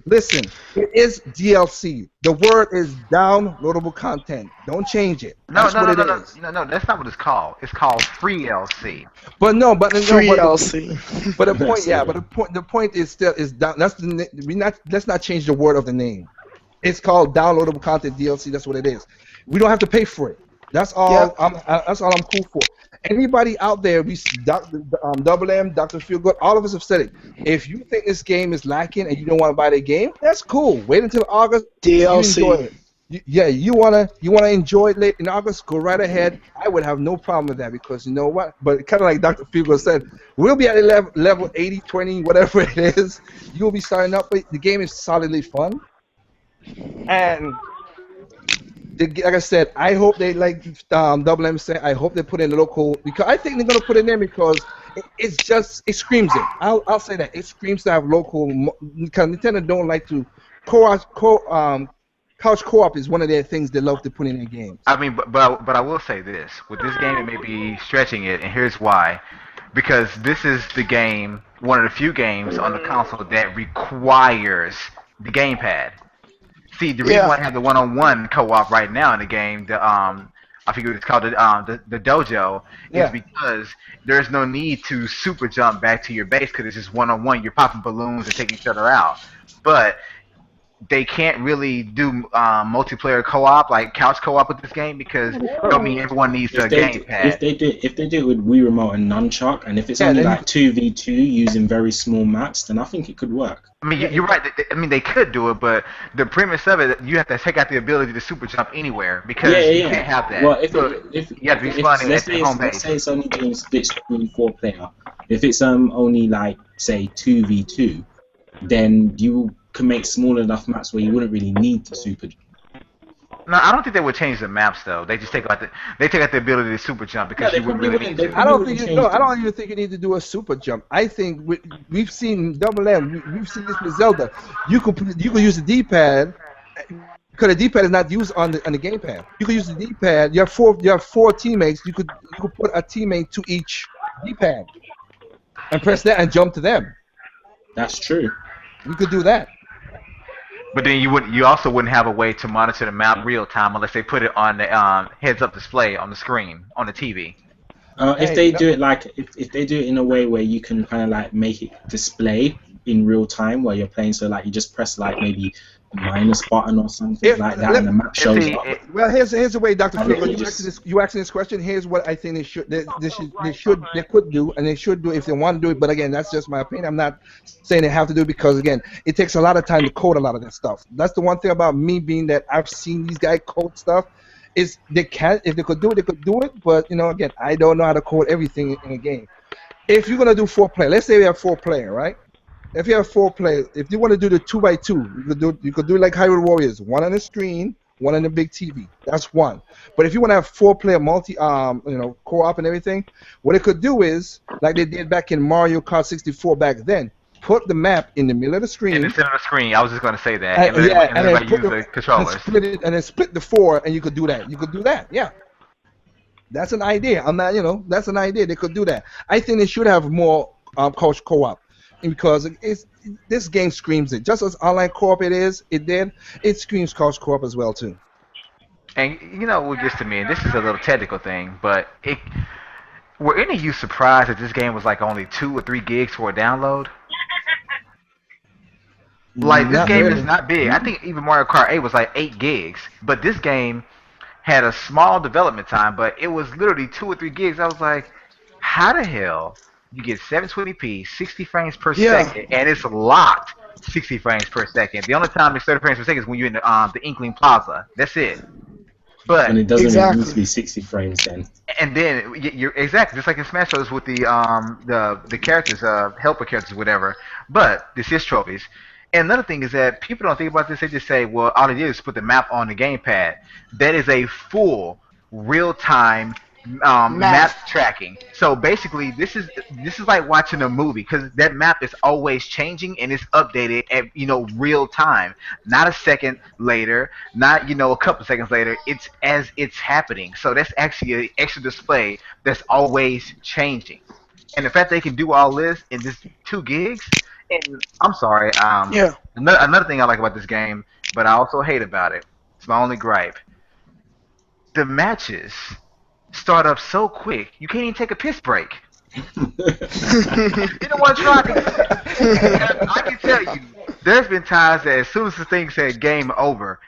Listen, it is DLC. The word is downloadable content. Don't change it. No, That's no, what no, it no, no, is. no, no. That's not what it's called. It's called free LC. But no, but no, Free LC. but the point, That's yeah, it. but the point is still is down. That's we not. Let's not change the word of the name. It's called downloadable content DLC. That's what it is. We don't have to pay for it. That's all. Yep. That's all I'm cool for. Anybody out there, Double M, Doctor Feelgood, all of us have said it. If you think this game is lacking and you don't want to buy the game, that's cool. Wait until August. You enjoy DLC. it. Yeah, you wanna enjoy it late in August. Go right ahead. I would have no problem with that because you know what? But kind of like Doctor Feelgood said, we'll be at level 80, 20, whatever it is. You'll be starting up. But the game is solidly fun. And like I said, I hope they like Double M said. I hope they put in the local because I think they're gonna put it in because it screams it. I'll say that it screams to have local because Nintendo don't like to couch co-op is one of their things they love to put in their games. I mean, but I will say this: with this game, it may be stretching it, and here's why. Because this is the game, one of the few games on the console that requires the gamepad. See, the reason Yeah. why I have the one-on-one co-op right now in the game, I forget what it's called, the dojo, is Yeah. because there's no need to super jump back to your base because it's just one-on-one. You're popping balloons and taking each other out. But they can't really do multiplayer co-op, like couch co-op with this game because I mean everyone needs a gamepad. If they do it with Wii Remote and Nunchuck, and if it's Yeah, only then you like 2v2 using very small maps, then I think it could work. I mean, you're right. I mean, they could do it, but the premise of it, you have to take out the ability to super jump anywhere because Yeah, you yeah, can't have yeah. Well, that. So you have to be spawning let's at the home say base. it's only doing split screen 4 player. If it's only like say 2v2, then you can make small enough maps where you wouldn't really need to super. No, I don't think they would change the maps though. They just take out the ability to super jump No, because they you wouldn't probably really wouldn't. need They to. I probably don't wouldn't think change I them. don't even think you need to do a super jump. I think we've seen Double M. We've seen this with Zelda. You could use the D-pad because the D-pad is not used on the gamepad. You could use the D-pad. You have four teammates. You could put a teammate to each D-pad and press that and jump to them. That's true. You could do that. But then you also wouldn't have a way to monitor the map real time unless they put it on the heads-up display on the screen on the TV. If Hey, they do it like if they do it in a way where you can kind of like make it display in real time while you're playing, so like you just press like maybe minus button or something if like that, let, and the map And shows see, up. well, here's the way, Doctor And then Fielder. you just You asking this question. Here's what I think they could do, and they should do if they want to do it. But again, that's just my opinion. I'm not saying they have to do it because again, it takes a lot of time to code a lot of that stuff. That's the one thing about me being that I've seen these guys code stuff. Is they can if they could do it, they could do it. But again, I don't know how to code everything in a game. If you're gonna do 4 player, let's say we have 4 player, right? If you have 4 players, if you want to do the 2x2, you could do it like Hyrule Warriors, one on the screen, one on the big TV. That's one. But if you want to have 4 player multi co-op and everything, what it could do is like they did back in Mario Kart 64 back then, put the map in the middle of the in the screen, center of the screen, I was just going to say that, and let yeah, and then everybody put use the the and controllers. split it and then split the four, and you could do that. You could do that. Yeah, that's an idea. I'm not, that's an idea. They could do that. I think they should have more couch co-op because this game screams it. Just as online co-op it screams couch co-op as well too. And what gets to me, and this is a little technical thing, but were any of you surprised that this game was like only 2 or 3 gigs for a download? Like this Not game is really. not big. I think even Mario Kart 8 was like 8 gigs, but this game had a small development time, but it was literally 2 or 3 gigs. I was like, how the hell you get 720p, 60 frames per Yeah. second, and it's locked 60 frames per second. The only time it's 30 frames per second is when you're in the Inkling Plaza. That's it. and But it doesn't even need to Exactly. be 60 frames then. and then you're exactly just like in Smash Bros with the characters, helper characters, whatever. But this is trophies. And another thing is that people don't think about this. They just say, "Well, all it is put the map on the gamepad." That is a full real time Math. map tracking. So basically, this is like watching a movie because that map is always changing and it's updated at real time, not a second later, not a couple seconds later. It's as it's happening. So that's actually an extra display that's always changing. And the fact they can do all this in just 2 gigs, and I'm sorry, Yeah. another thing I like about this game, but I also hate about it. It's my only gripe. The matches start up so quick, you can't even take a piss break. You don't want to try because I can tell you, there's been times that as soon as the thing said game over,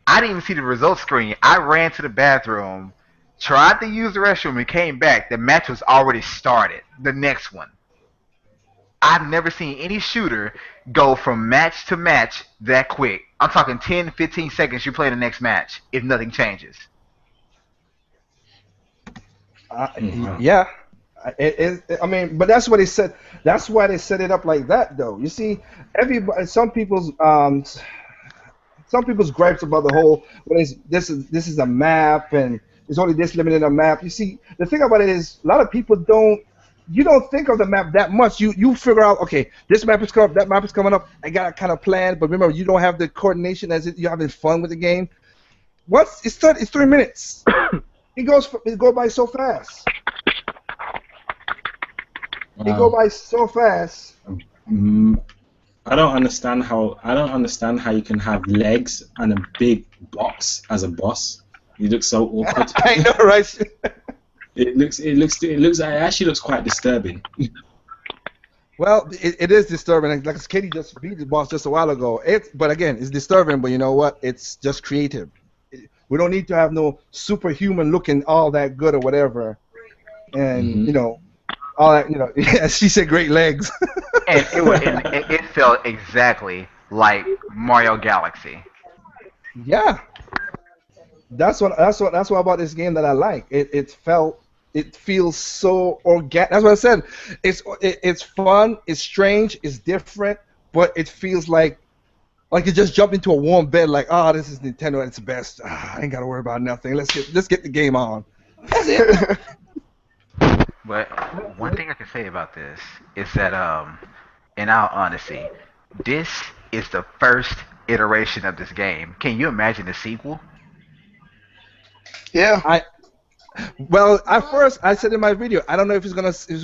I didn't even see the results screen. I ran to the bathroom, tried to use the restroom, and came back. The match was already started. The next one. I've never seen any shooter go from match to match that quick. I'm talking 10, 15 seconds you play the next match if nothing changes. Wow. Yeah, I mean, but that's what they said. That's why they set it up like that, though. You see, everybody, some people's gripes about the whole when it's this is a map and it's only this limited a map. You see, the thing about it is a lot of people don't. You don't think of the map that much. You figure out, okay, this map is coming up, that map is coming up. I got a kind of plan, but remember, you don't have the coordination as it, you're having fun with the game. Once it's 3 minutes. It go by so fast. It go Wow. by so fast. Mm, I don't understand how you can have legs and a big box as a boss. You look so awkward. I know, right? It actually looks quite disturbing. Well, it is disturbing. Like Katie just beat the boss just a while ago. But again, it's disturbing. But you know what? It's just creative. We don't need to have no superhuman looking all that good or whatever. And Hmm. all that. She said great legs. And it felt exactly like Mario Galaxy. Yeah, that's what about this game that I like. It feels so organic. That's what I said. It's fun. It's strange. It's different. But it feels like you just jump into a warm bed. Like, this is Nintendo at its best. I ain't gotta worry about nothing. Let's get the game on. That's it. But one thing I can say about this is that, in all honesty, this is the first iteration of this game. Can you imagine the sequel? Yeah. I Well, at first I said in my video, I don't know if it's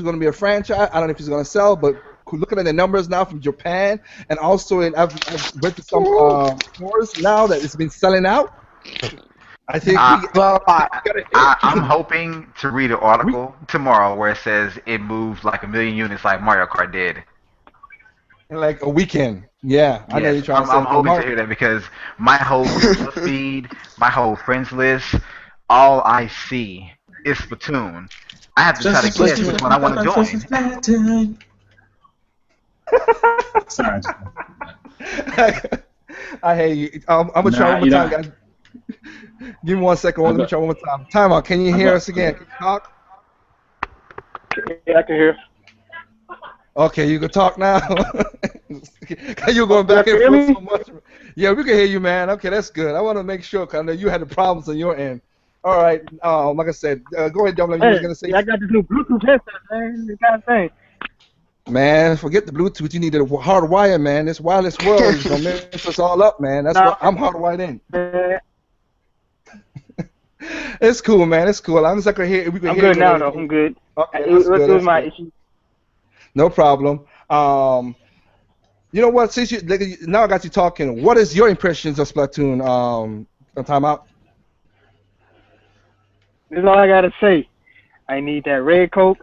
gonna be a franchise. I don't know if it's gonna sell, but looking at the numbers now from Japan, and also I've read to some stores now that it's been selling out. I think Uh, we A lot. got a I'm hit. hoping to read an we article tomorrow where it says it moved like a million units like Mario Kart did. in like a weekend. Yeah, I know Yes, you're trying to I'm say hoping to hear that because my whole Facebook feed, my whole friends list, all I see is Splatoon. I have to try to Just guess Splatoon, which one I want to join. Splatoon. Sorry, I just I hate you. I'm gonna try nah, one more you time, know, guys. Give me 1 second. I Let me got, try one more time. Time out. Can you I hear got, us I again? got. Can you talk? Yeah, I can hear. Okay, you can talk now. You're going Y'all back can and hear forth so me? much. Yeah, we can hear you, man. Okay, that's good. I want to make sure because I know you had the problems on your end. All right. Like I said, go ahead, Dublin. You was Hey, gonna say, yeah, I got this new Bluetooth headset, man. This kind of thing. man, forget the Bluetooth. You need a hard wire, man. This wireless world is gonna mess us all up, man. That's why Nah, I'm hardwired in. man, It's cool, man. It's cool. As long as I can hear, we can I'm hear good you and now, though. everything. I'm good. Okay, that's good. It was That's my good. issue. No problem. You know what? Since now I got you talking, what is your impressions of Splatoon? On timeout. This is all I gotta say. I need that red Coke.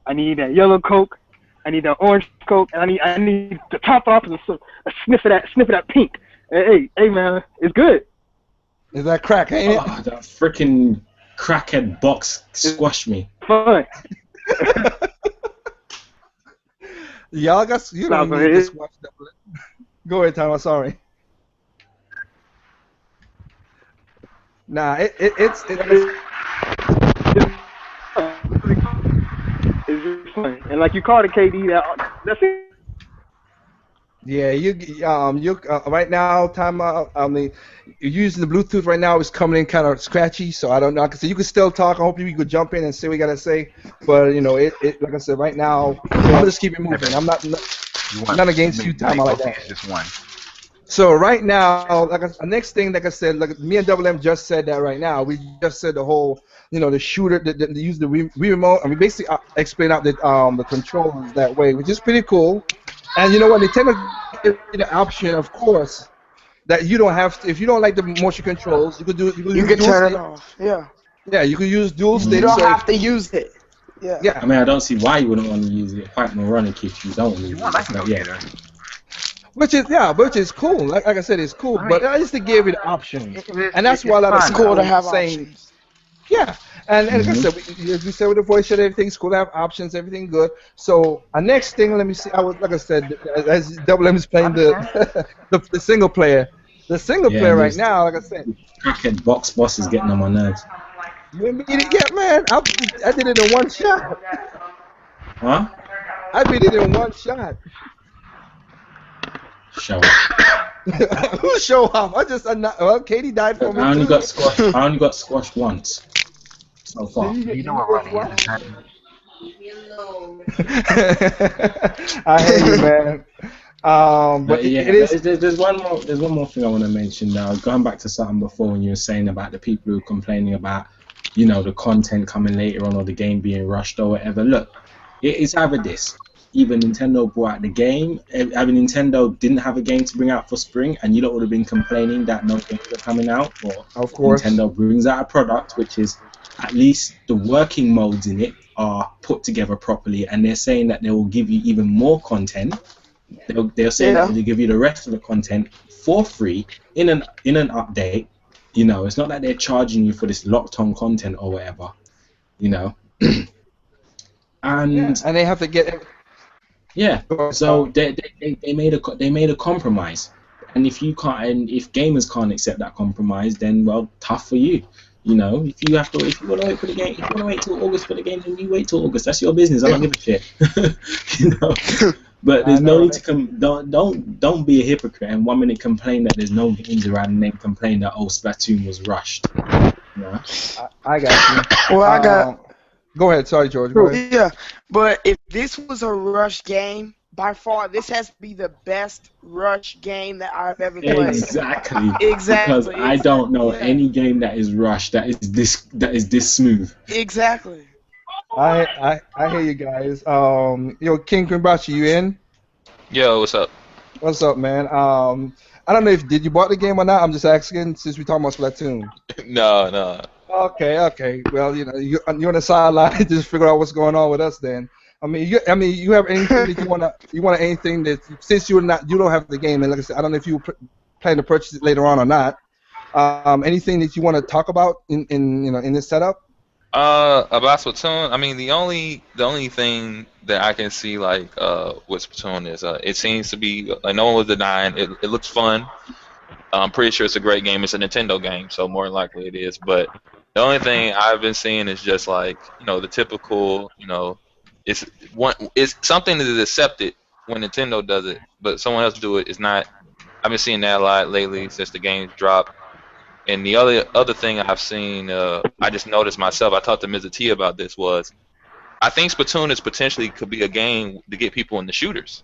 I need that yellow Coke. I need that orange Coke. And I need to top it off with a sniff of that pink. Hey, man, it's good. Is that crack, ain't it? Oh, that freaking crackhead box It's squashed me. fun. Y'all got you Nah, don't but need this watch. Go ahead, Tom. I'm sorry. Nah, it's it's fun. It's really fun. And like you called it, KD, that's it. Yeah, you right now time you're using the Bluetooth right now is coming in kind of scratchy, so I don't know. Like I said, you can still talk. I hope you could jump in and say what you gotta say, but it like I said, right now I'm gonna just keep it moving. Okay. You want Not against you, time many? out like Okay, that. it's just one. So right now, next thing, like I said, like me and Double M just said that right now. We just said the whole, the shooter, the use the remote, and we basically explain out the controls that way, which is pretty cool. And you know what? Nintendo gave you the option, of course, that you don't have to, if you don't like the motion controls, you could use You can dual turn stick. it off. Yeah. Yeah, you could use dual You stick. Mhm. don't So if have to use it. Yeah. I yeah, mean, I don't see why you wouldn't want to use it. Quite moronic if you don't want to You want use like it. a But yeah, go-getter. which is cool. Like I said, it's cool. I mean, But I just to give you the option, and that's it's why a lot of It's fun cool people though. to were have saying. options. Yeah, and like I hmm said, as we said with the voice chat, everything's cool. Have options, everything good. So our next thing, let me see. I was like I said, as Double M is I playing the understand. the single player. The single yeah, player and right this now, like I said, crackhead box boss is getting on my nerves. you ain't beat it yet, man. I did it in one shot. Huh? I beat it in one shot. Show off. Who show off? Well, Katie died for Look, me too. I only got squashed once so Did far. you You get know what, squished Ronnie? It's once? just happening. I hear you, man. But But it yeah, is. there's one more thing I want to mention now. Going back to something before when you were saying about the people who are complaining about, the content coming later on or the game being rushed or whatever. Look, it's either this. Either Nintendo brought out the game, either Nintendo didn't have a game to bring out for spring, and you lot would have been complaining that no games are coming out, or Of course. Nintendo brings out a product which is at least the working modes in it are put together properly, and they're saying that they will give you even more content. They're saying that Yeah. they'll give you the rest of the content for free in an update. It's not like they're charging you for this locked on content or whatever. You know, Yeah, and and they have to get. yeah, Sorry. so they made a compromise, and if gamers can't accept that compromise, then well, tough for you. If you want to wait for the game, if you want to wait till August for the game, then you wait till August. That's your business. I don't give a shit. you know. But I there's no know, need to right? don't be a hypocrite and 1 minute complain that there's no games around and then complain that Splatoon was rushed. Yeah. I got you. Well, I got. Um, Go ahead. Sorry, George. Go ahead. Yeah, but if this was a rush game, by far, this has to be the best rush game that I've ever played. Exactly. Because Exactly, I don't know yeah, any game that is rushed that is this smooth. exactly. I hear you guys. Yo, King Kimbachi, you in? Yo, what's up? What's up, man? I don't know if did you bought the game or not. I'm just asking since we talking about Splatoon. No, no. Okay, okay. Well, you're on the sideline. Just figure out what's going on with us then. You have anything that you want anything that since you don't have the game, and like I said, I don't know if you plan to purchase it later on or not. Anything that you want to talk about in this setup? About Splatoon, I mean the only thing that I can see with Splatoon is it seems to be like no one was denying it looks fun. I'm pretty sure it's a great game. It's a Nintendo game, so more than likely it is. But the only thing I've been seeing is just the typical, it's it's something that is accepted when Nintendo does it, but someone else do it is not. I've been seeing that a lot lately since the game's dropped. And the other thing I've seen, I just noticed myself. I talked to Mr. T about this. Was I think Splatoon is potentially could be a game to get people in the shooters.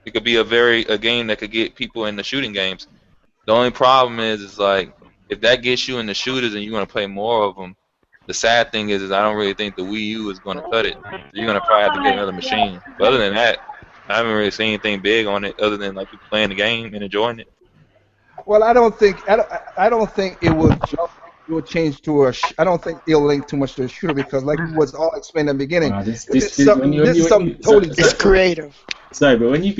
It could be a game that could get people in the shooting games. The only problem is like if that gets you in the shooters and you want to play more of them. The sad thing is I don't really think the Wii U is going to cut it. So you're going to probably have to get another machine. But other than that, I haven't really seen anything big on it other than like people playing the game and enjoying it. Well, I don't think it will jump. It will change to I don't think it'll link too much to a shooter because, like we was all explained in the beginning, Wow, this this this is this when something. you when This you, is when something you totally It's different. creative. sorry, but when you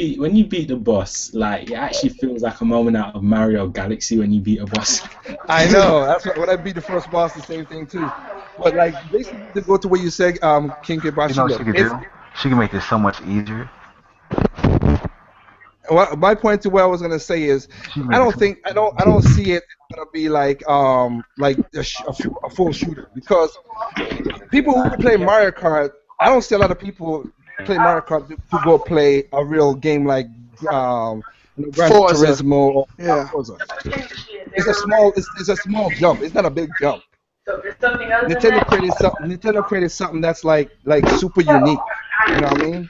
beat the boss, like it actually feels like a moment out of Mario Galaxy when you beat a boss. I know. That's what when I beat the first boss, the same thing too. But like basically to go to where you said, King You Kibashi, know what look, she could it's do? She can make this so much easier. my point to what I was gonna say is, She can make this. I don't see it gonna be like a full shooter because people who play Mario Kart, I don't see a lot of people play Mario Kart to go play a real game like Gran Forza. Turismo or Yeah. Forza. It's a small jump. It's not a big jump. Nintendo created something that's like super unique. You know what I mean?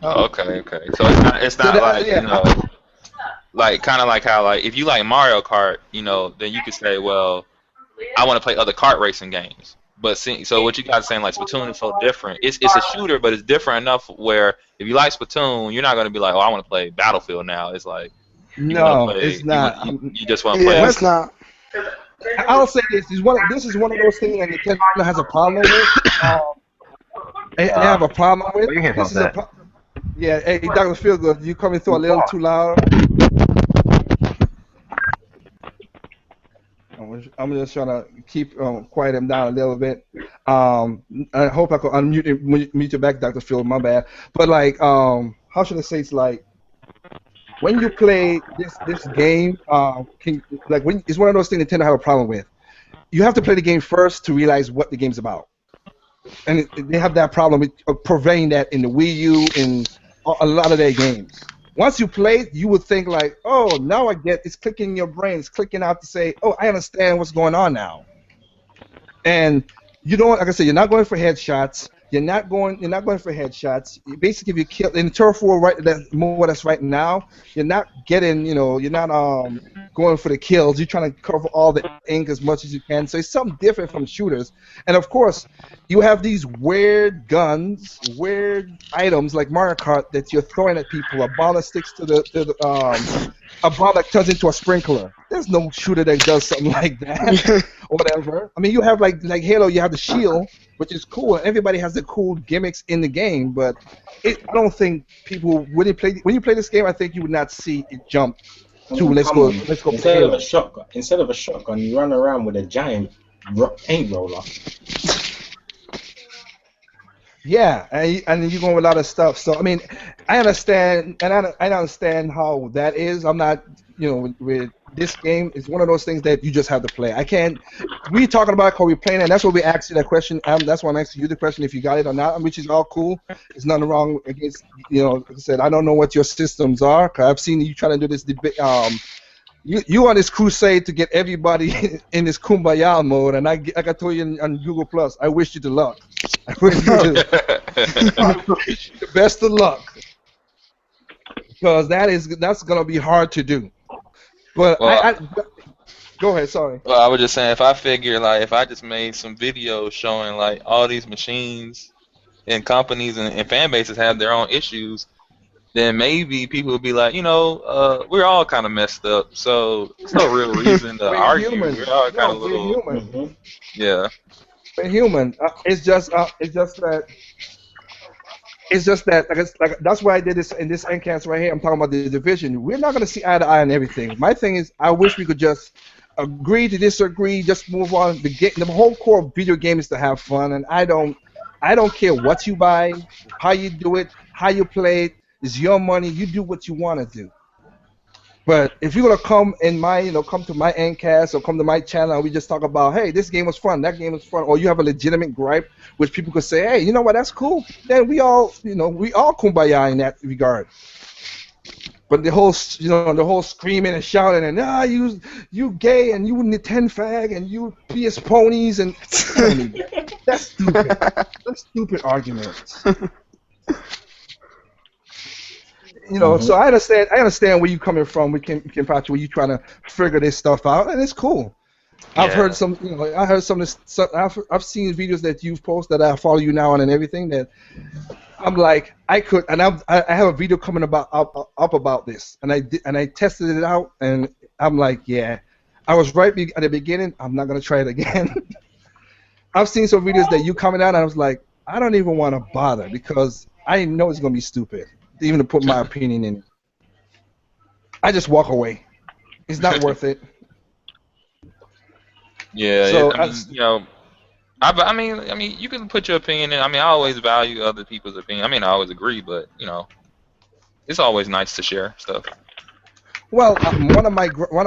Oh, okay, okay. So it's not like Yeah, like kind of like how like if you like Mario Kart, then you could say, well, I want to play other kart racing games. But see, so what you guys are saying, like Splatoon is so different. It's a shooter, but it's different enough where if you like Splatoon, you're not going to be like, oh, I want to play Battlefield now. It's like you want to no, it's play, not. you just want to Yeah, play. Well, it's not. I'll say this is one of those things that Nintendo has a problem with. They have a problem with. Where your This headphones is a at? pro- Yeah. Hey, Dr. Feelgood, you coming through a little too loud. I'm just trying to keep quiet him down a little bit. I hope I could mute you back, Dr. Phil. My bad. But like, how should I say? It's like when you play this game, it's one of those things Nintendo have a problem with. You have to play the game first to realize what the game's about, and they have that problem with preventing that in the Wii U in a lot of their games. Once you play it, you would think like, oh, now I get it's clicking in your brain, it's clicking out to say, oh, I understand what's going on now. And you don't, like I said, you're not going for headshots. You're not going for headshots. Basically, if you kill in turf war right that more that's right now, you're not getting, you're not going for the kills. You're trying to cover all the ink as much as you can. So it's something different from shooters. And of course, you have these weird guns, weird items like Mario Kart that you're throwing at people. A ball that sticks a ball that turns into a sprinkler. There's no shooter that does something like that or whatever. I mean, you have like Halo, you have the shield, which is cool. Everybody has the cool gimmicks in the game, but I don't think people when you play this game, I think you would not see it jump I to mean, let's come go on. play Halo. Instead of a shotgun, you run around with a giant paint roller. Yeah, and you're going with a lot of stuff. So I mean, I understand, and I understand how that is. I'm not, with this game, it's one of those things that you just have to play. I can't. We talking about how we playing, and that's what we asked you that question. That's why I'm asking you the question if you got it or not, which is all cool. There's nothing wrong against, like I said, I don't know what your systems are. Cause I've seen you trying to do this debate. You on this crusade to get everybody in this kumbaya mode, and like I told you on Google Plus, I wish you the luck. I wish you the best of luck because that's gonna be hard to do. But well, go ahead. Sorry. well, I was just saying, if I figure like if I just made some videos showing like all these machines and companies and fan bases have their own issues, then maybe people would be like, we're all kind of messed up, so there's no real reason to We're argue. human. We're all kind No, of we're little, human. Mm-hmm. yeah. We're human. It's just that like that's why I did this in this endcast right here. I'm talking about the division. We're not gonna see eye to eye on everything. My thing is, I wish we could just agree to disagree, just move on. The whole core of video game is to have fun, and I don't care what you buy, how you do it, how you play it. It's your money. You do what you want to do. But if you're gonna come to my endcast or come to my channel and we just talk about, hey, this game was fun, that game was fun, or you have a legitimate gripe, which people could say, hey, you know what, that's cool. Then we all kumbaya in that regard. But the whole screaming and shouting and you gay and you Nintendo fag and you PS ponies and I don't need that. That's stupid. That's stupid arguments. So I understand where you're coming from. We can patch where you trying to figure this stuff out, and it's cool. I've Yeah. heard I heard some of this. I've seen videos that you've posted that I follow you now on and everything. That I'm like, I have a video coming up about this, and I tested it out, and I'm like, yeah, I was right at the beginning. I'm not gonna try it again. I've seen some videos that you coming out, and I was like, I don't even want to bother because I know it's gonna be stupid, even to put my opinion in it. I just walk away. It's not worth it. Yeah, So I mean, I mean, you can put your opinion in. I mean, I always value other people's opinion. I mean, I always agree, but it's always nice to share stuff. well, one of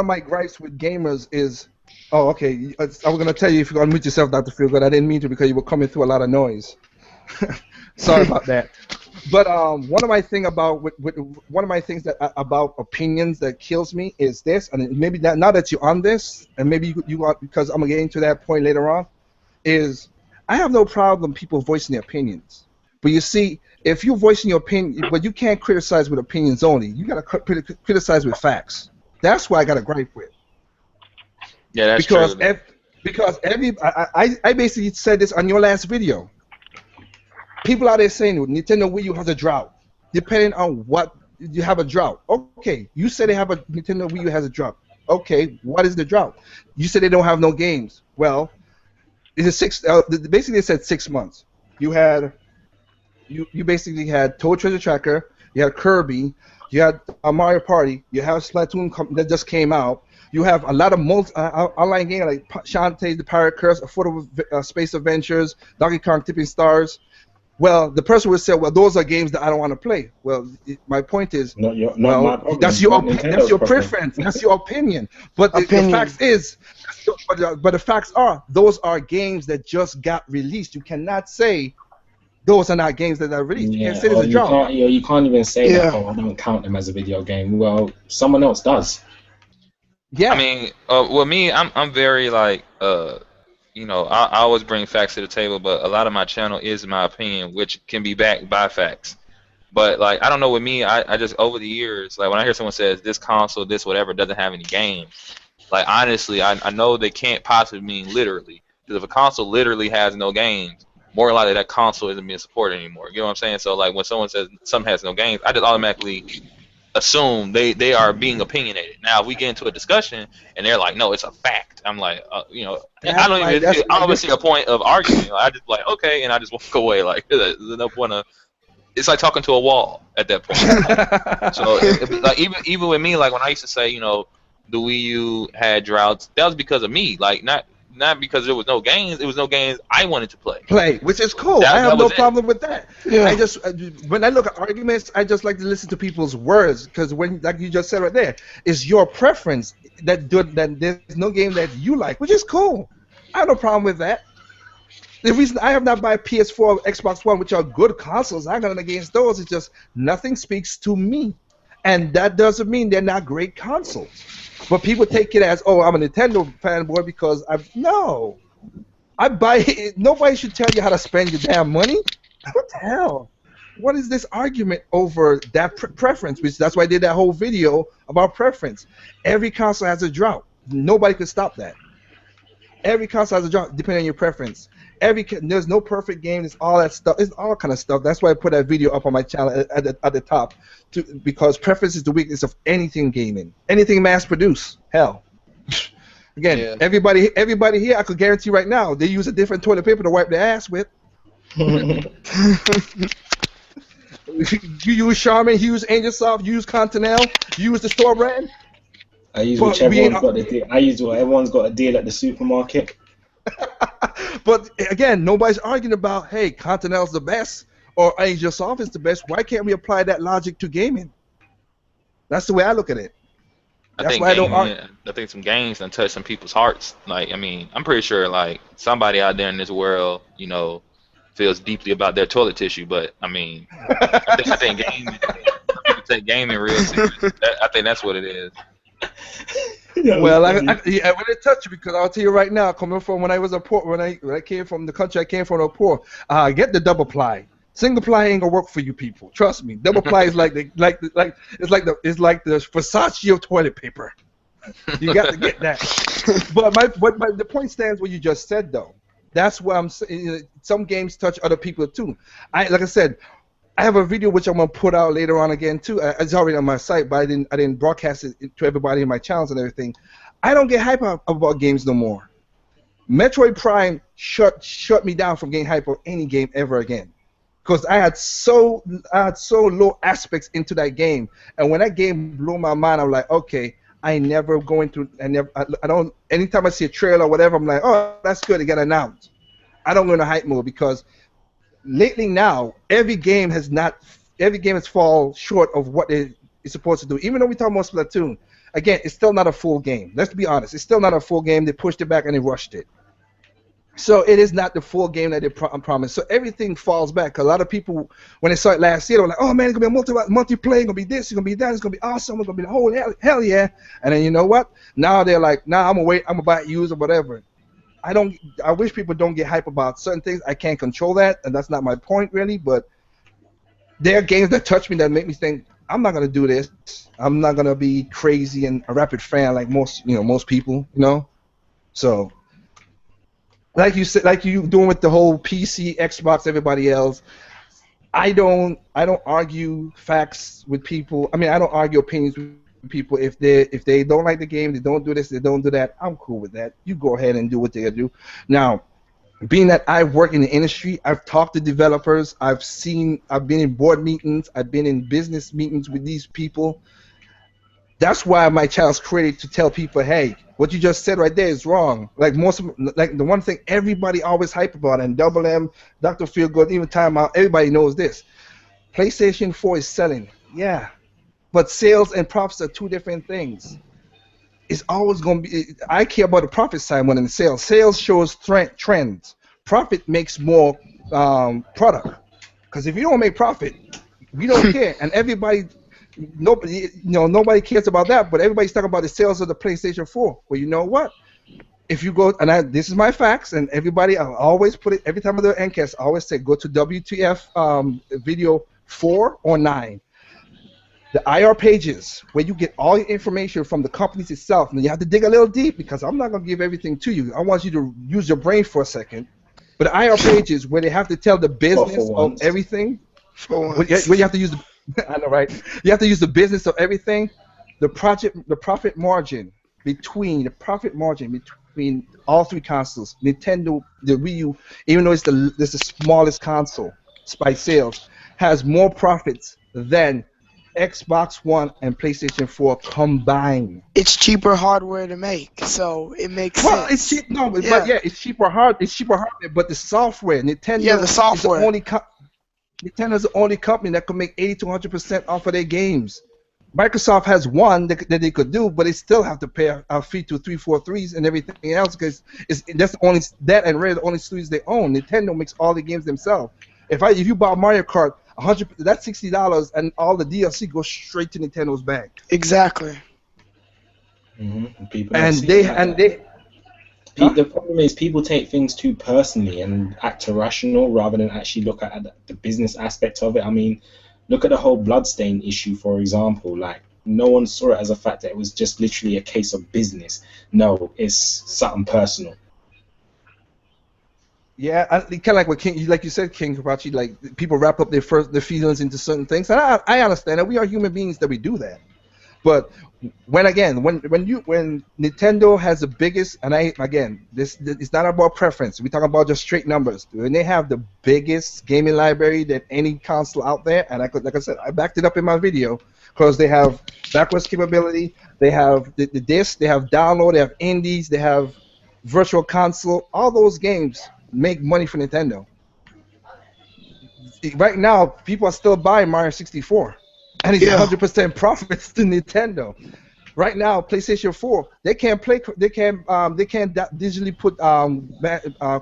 my gripes with gamers is, oh, okay. I was gonna tell you if you unmute yourself, Dr. Feelgood. I didn't mean to because you were coming through a lot of noise. Sorry about that. But one of my thing about one of my things that about opinions that kills me is this, and maybe that now that you're on this, and maybe you want because I'm gonna get into that point later on, is I have no problem people voicing their opinions, but you see, if you're voicing your opinion, but you can't criticize with opinions only. You gotta criticize with facts. That's what I got to gripe with Yeah, that's because true. because I basically said this on your last video. People out there saying Nintendo Wii U has a drought. Depending on what you have a drought. Okay, you said they have a Nintendo Wii U has a drought. Okay, what is the drought? You said they don't have no games. Well, it's a six. Basically, they said 6 months. You had you basically had Toad Treasure Tracker. You had Kirby. You had Mario Party. You have Splatoon that just came out. You have a lot of online games like Shantae the Pirate Curse, Affordable Space Adventures, Donkey Kong Tipping Stars. Well, the person would say, "Well, those are games that I don't want to play." Well, my point is, Not my problem. Not that's Nintendo's your problem. preference, that's your opinion. But the Opinion. facts is, but the facts are, those are games that just got released. You cannot say those are not games that are released. You can't Yeah, say there's or a drought. you can't even say that. Yeah. Oh, I don't count them as a video game. Well, someone else does. I Yeah, mean, well, me, I'm very like, I always bring facts to the table, but a lot of my channel is my opinion, which can be backed by facts. But like, I don't know with me, I just over the years, like when I hear someone says this console, this whatever doesn't have any games, like honestly, I know they can't possibly mean literally, because if a console literally has no games, more likely that console isn't being supported anymore. You know what I'm saying? So like when someone says something has no games, I just automatically assume they are being opinionated. Now, if we get into a discussion and they're like, no, it's a fact. I'm like, I don't even that's I why don't even this. see a point of arguing. I just like, okay, and I just walk away. Like, there's no point of. It's like talking to a wall at that point. So, like even with me, like when I used to say, the Wii U had droughts, that was because of me. Like not because there was no games. It was no games I wanted to play. Play, which is cool. I That have no was it. problem with that. Yeah. I just when I look at arguments, I just like to listen to people's words because when, like you just said right there, it's your preference that there's no game that you like, which is cool. I have no problem with that. The reason I have not bought PS4 or Xbox One, which are good consoles, I got nothing against those. It's just nothing speaks to me, and that doesn't mean they're not great consoles. But people take it as, oh, I'm a Nintendo fanboy because no. I buy it. Nobody should tell you how to spend your damn money. What the hell? What is this argument over that preference? Which that's why I did that whole video about preference. Every console has a drought. Nobody could stop that. Every console has a drought depending on your preference. There's no perfect game. There's all that stuff. It's all kind of stuff. That's why I put that video up on my channel at the top, because preference is the weakness of anything gaming, anything mass produced. Hell. Again, Yeah. everybody here, I could guarantee right now, they use a different toilet paper to wipe their ass with. You use Charmin, you use Angel Soft, you use Continental, you use the store brand. I use But whichever we ain't- one's got the deal. I use what everyone's got a deal at the supermarket. But again, nobody's arguing about, hey, Continental's the best or Angel Soft is the best. Why can't we apply that logic to gaming? That's the way I look at it. That's why I don't argue. I think some games done touch some people's hearts. Like, I mean, I'm pretty sure like somebody out there in this world, feels deeply about their toilet tissue. But I mean, I think gaming, people take gaming real serious. I think that's what it is. Well, I want to touch you because I'll tell you right now, coming from when I was a poor, when I came from the country, I came from a poor. Get the double ply. Single ply ain't gonna work for you people. Trust me. Double ply is like the Versace of toilet paper. You got to get that. But the point stands what you just said though. That's what I'm saying. Some games touch other people too. Like I said, I have a video which I'm gonna put out later on again too. It's already on my site, but I didn't broadcast it to everybody in my channels and everything. I don't get hype about games no more. Metroid Prime shut me down from getting hype on any game ever again, because I had so low aspects into that game, and when that game blew my mind, I'm like, okay, I never going to. I don't. Anytime I see a trailer or whatever, I'm like, oh, that's good. It got announced. I don't go into hype mode because lately now, every game has fall short of what it's supposed to do. Even though we talk about Splatoon, again, it's still not a full game. Let's be honest, it's still not a full game. They pushed it back and they rushed it. So it is not the full game that they promised. So everything falls back. 'Cause a lot of people, when they saw it last year, they were like, "Oh man, it's gonna be a multiplayer. It's gonna be this. It's gonna be that. It's gonna be awesome. It's gonna be the whole hell yeah." And then you know what? Now they're like, "Nah, I'm gonna wait. I'm gonna buy it used or whatever." I don't. I wish people don't get hype about certain things. I can't control that, and that's not my point really. But there are games that touch me that make me think I'm not gonna do this. I'm not gonna be crazy and a rapid fan like most people. So like you said, like you doing with the whole PC, Xbox, everybody else. I don't argue facts with people. I mean, I don't argue opinions with people. If they don't like the game, they don't do this, they don't do that. I'm cool with that. You go ahead and do what they gotta do. Now, being that I work in the industry, I've talked to developers. I've been in board meetings. I've been in business meetings with these people. That's why my channel's created to tell people, hey, what you just said right there is wrong. Like the one thing everybody always hype about, and Double M, Dr. Feelgood, even Time Out, everybody knows this. PlayStation 4 is selling, yeah, but sales and profits are two different things. It's always going to be. I care about the profit side more than the sales. Sales shows trends. Profit makes more product. Because if you don't make profit, we don't care, and everybody. Nobody cares about that, but everybody's talking about the sales of the PlayStation 4. Well, you know what? If you go, and this is my facts, and everybody, I always put it every time I do an NCAST, I always say go to WTF video 4 or 9. The IR pages where you get all your information from the companies itself, and you have to dig a little deep because I'm not gonna give everything to you. I want you to use your brain for a second. But the IR pages where they have to tell the business of everything, where you have to use I know, right? You have to use the business of everything. The profit margin between all three consoles, Nintendo, the Wii U, even though it's the smallest console by sales, has more profits than Xbox One and PlayStation 4 combined. It's cheaper hardware to make, so it makes sense. Well, it's cheap. No, but yeah, it's cheaper hardware. But the software, Nintendo, the software. Nintendo's the only company that could make 80 to 100% off of their games. Microsoft has one that they could do, but they still have to pay a fee to 343s and everything else because that's only that and Rare the only studios they own. Nintendo makes all the games themselves. If you buy Mario Kart, that's $60, and all the DLC goes straight to Nintendo's bank. Exactly. The problem is people take things too personally and act irrational rather than actually look at the business aspect of it. I mean, look at the whole Bloodstain issue, for example. Like, no one saw it as a fact that it was just literally a case of business. No, it's something personal. Yeah, kind of like what King, like you said, King Kabachi, like people wrap up their feelings into certain things, and I understand that we are human beings that we do that. But when Nintendo has the biggest, and this it's not about preference. We're talking about just straight numbers. When they have the biggest gaming library than any console out there, and like I said, I backed it up in my video because they have backwards capability, they have the disc, they have download, they have indies, they have virtual console. All those games make money for Nintendo. Right now, people are still buying Mario 64. And it's 100% profits to Nintendo. Right now, PlayStation 4, they can't digitally put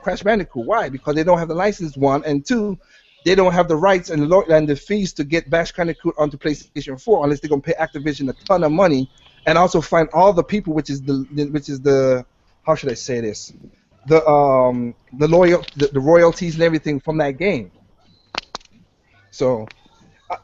Crash Bandicoot. Why? Because they don't have the license, one, and two, they don't have the rights and the fees to get Crash Bandicoot onto PlayStation 4 unless they're gonna pay Activision a ton of money and also find all the people, which is the how should I say this, the royalties and everything from that game. So.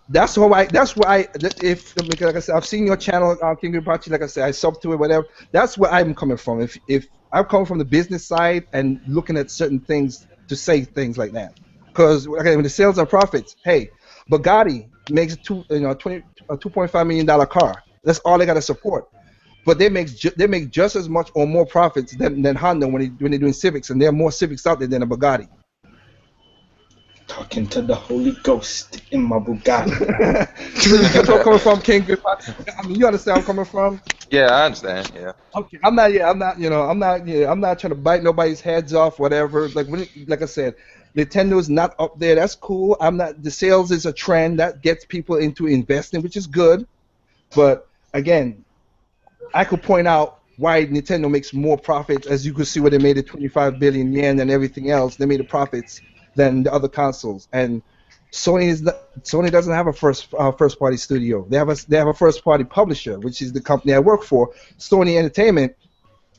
That's why like I said, I've seen your channel, King Ripachi, like I said, I sub to it, whatever. That's where I'm coming from. If I'm coming from the business side and looking at certain things to say things like that, because when the sales and profits, hey, Bugatti makes a $2.5 million car. That's all they got to support. But they make just as much or more profits than Honda when they're doing Civics, and there are more Civics out there than a Bugatti. Talking to the Holy Ghost in my Bugatti. That's where I'm coming from, King. I mean, you understand where I'm coming from? Yeah, I understand. Yeah. Okay. I'm not trying to bite nobody's heads off, whatever. Like I said, Nintendo's not up there. That's cool. The sales is a trend that gets people into investing, which is good. But again, I could point out why Nintendo makes more profits. As you could see, where they made it 25 billion yen and everything else, they made the profits than the other consoles. And Sony doesn't have a first party studio. They have a first party publisher, which is the company I work for, Sony Entertainment.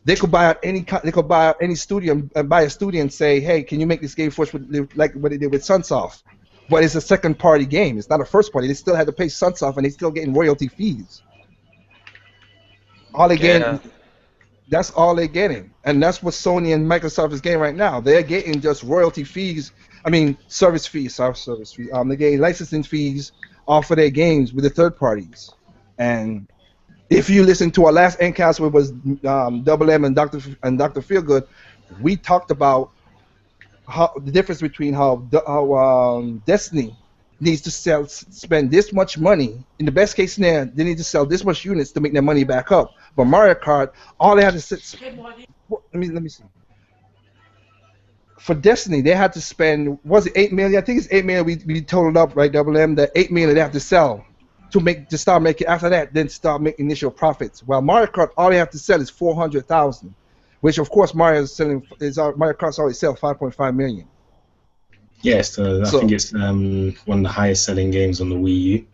They could buy out any studio and buy a studio and say, hey, can you make this game for us like what they did with Sunsoft? But it's a second party game. It's not a first party. They still had to pay Sunsoft and they still getting royalty fees. All they Yeah. getting, that's all they're getting, and that's what Sony and Microsoft is getting right now. They're getting just royalty fees. I mean, service fees. Sorry, service fees. They're getting licensing fees off of their games with the third parties. And if you listen to our last Endcast, where was Double M and Dr. Feelgood, we talked about how the difference between how Destiny needs to spend this much money. In the best case scenario, they need to sell this much units to make their money back up. But Mario Kart, all they had to let me see. For Destiny, they had to spend, was it 8 million? I think it's 8 million. We totaled up, right, Double M, the 8 million they have to sell to start making. After that, then start making initial profits. While Mario Kart, all they have to sell is 400,000, which of course Mario Kart's already sell 5.5 million. Yes, I think it's one of the highest selling games on the Wii U.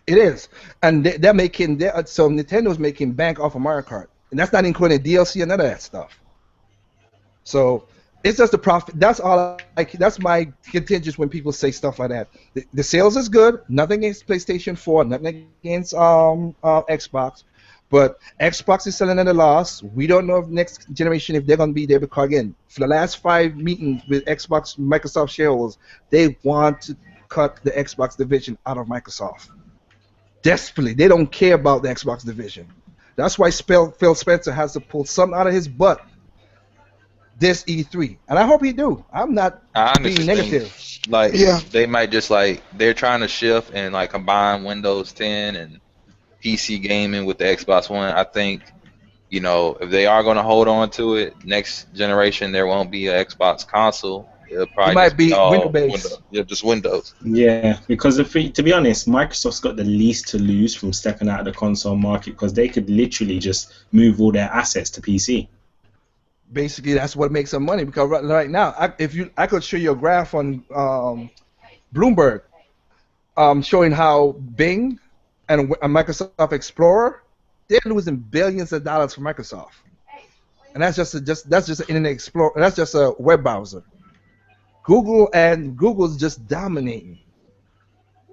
It is, and so Nintendo's making bank off of Mario Kart, and that's not including DLC and none of that stuff. So it's just the profit. That's all. That's my contingent when people say stuff like that. The sales is good. Nothing against PlayStation 4. Nothing against Xbox, but Xbox is selling at a loss. We don't know if next generation if they're gonna be there, because again, for the last 5 meetings with Xbox Microsoft shareholders, they want to cut the Xbox division out of Microsoft. Desperately, they don't care about the Xbox division. That's why Phil Spencer has to pull something out of his butt this E3, and I hope he do. I'm not I being honestly negative. think, like, Yeah. they might just, like, they're trying to shift and, like, combine Windows 10 and PC gaming with the Xbox One. I think, if they are going to hold on to it, next generation there won't be an Xbox console. It'll It probably might just be be window all based. just Windows. Yeah, because to be honest, Microsoft's got the least to lose from stepping out of the console market, because they could literally just move all their assets to PC. Basically, that's what makes them money. Because right now, I could show you a graph on Bloomberg, showing how Bing and Microsoft Explorer, they're losing billions of dollars for Microsoft, and that's just an Internet Explorer. That's just a web browser. Google's just dominating,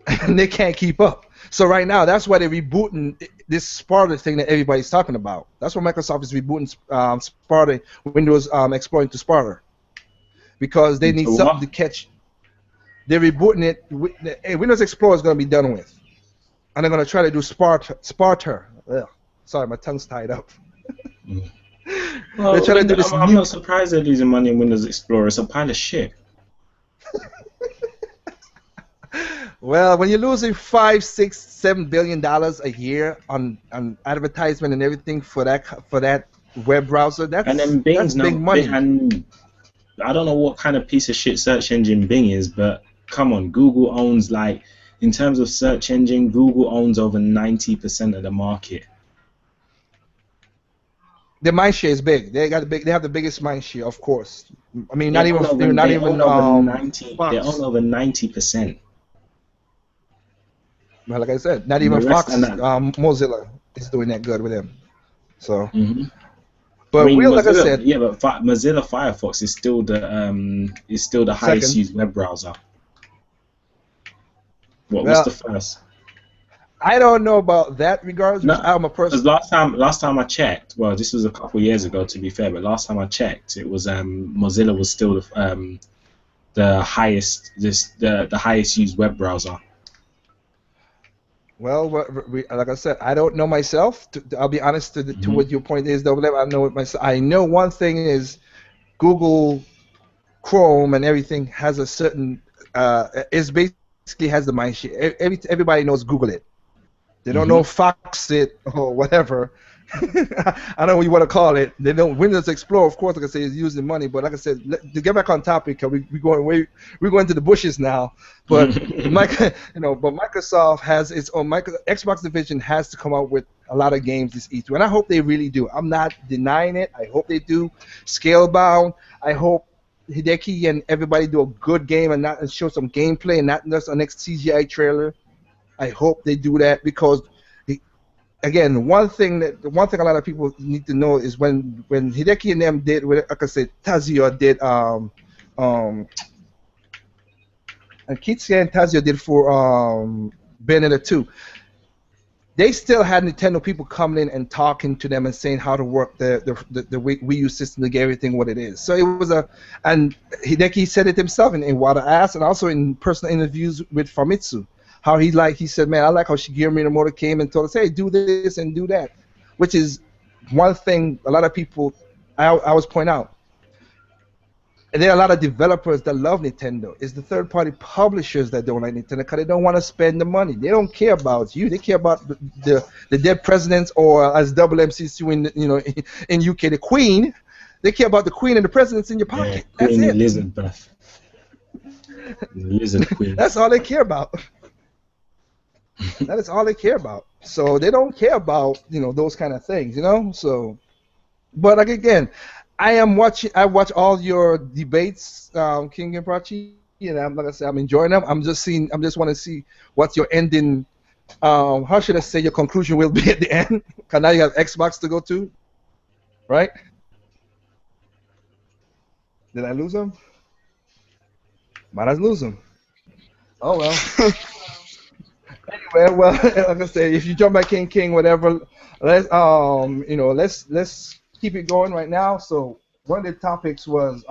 and they can't keep up. So right now, that's why they're rebooting this Sparta thing that everybody's talking about. That's why Microsoft is rebooting Sparta, Windows Explorer to Sparta, because they need something to catch. They're rebooting it. Windows Explorer is going to be done with, and they're going to try to do Sparta. Ugh. Sorry, my tongue's tied up. Well, They're trying to do this I'm not surprised they're losing money in Windows Explorer. It's a pile of shit. Well, when you're losing $5, $6, $7 billion a year on advertisement and everything for that web browser, that's big money. And I don't know what kind of piece of shit search engine Bing is, but come on, Google owns, like, in terms of search engine, Google owns over 90% of the market. The mind share is big. They have the biggest mind share, of course. I mean, They own over 90%. Well, like I said, not even Fox, Mozilla is doing that good with them. So, but Mozilla, like I said, yeah, but Mozilla Firefox is still the highest used web browser. What's the first? I don't know about that regardless. No, I'm a person. Last time I checked, well, this was a couple of years ago to be fair, but last time I checked, it was Mozilla was still the highest used web browser. Well, like I said, I don't know myself. I'll be honest to what your point is, though. I know it myself. I know one thing is Google Chrome and everything has a certain is basically has the mind share. Everybody knows Google it. They don't know Fox it or whatever. I don't know what you want to call it. They know Windows Explorer, of course, like I say, is using money. But like I said, to get back on topic, we're going into the bushes now. But Microsoft has its own Xbox division has to come out with a lot of games this E3, and I hope they really do. I'm not denying it. I hope they do. Scalebound. I hope Hideki and everybody do a good game and show some gameplay and not just a next CGI trailer. I hope they do that because, again, one thing a lot of people need to know is when Hideki and them did, like I said, Tazio did and Kitsuya and Tazio did for Bayonetta 2. They still had Nintendo people coming in and talking to them and saying how to work the Wii U system to get everything what it is. So it was and Hideki said it himself in What I Asked and also in personal interviews with Famitsu. How he said, man, I like how Shigeru Miyamoto came and told us, hey, do this and do that, which is one thing a lot of people I always point out. And there are a lot of developers that love Nintendo. It's the third-party publishers that don't like Nintendo because they don't want to spend the money. They don't care about you. They care about the dead presidents, or as double MCC in UK, the Queen. They care about the Queen and the presidents in your pocket. Yeah, That's Queen it. Elizabeth. Lizard Queen. That's all they care about. That is all they care about. So they don't care about those kind of things. So, but like again. I watch all your debates, King and Prachi, and I'm like I said, I'm enjoying them. I'm just want to see what your ending, how should I say, your conclusion will be at the end. Because now you have Xbox to go to, right? Did I lose him? Might as lose him. Oh well. Anyway, well, like I said, if you jump back King, whatever, let's keep it going right now. So one of the topics was,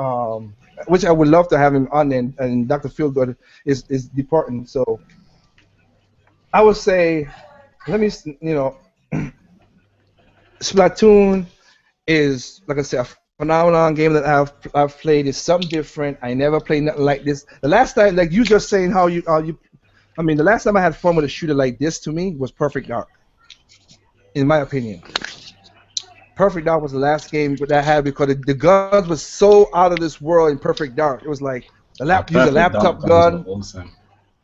which I would love to have him on, and Dr. Fieldgood is departing. So I would say, Splatoon is, like I said, a phenomenon game that I've played. It's something different. I never played nothing like this. The last time, like you just saying the last time I had fun with a shooter like this to me was Perfect Dark, in my opinion. Perfect Dark was the last game that I had because the guns was so out of this world in Perfect Dark. It was like use a laptop gun. Awesome.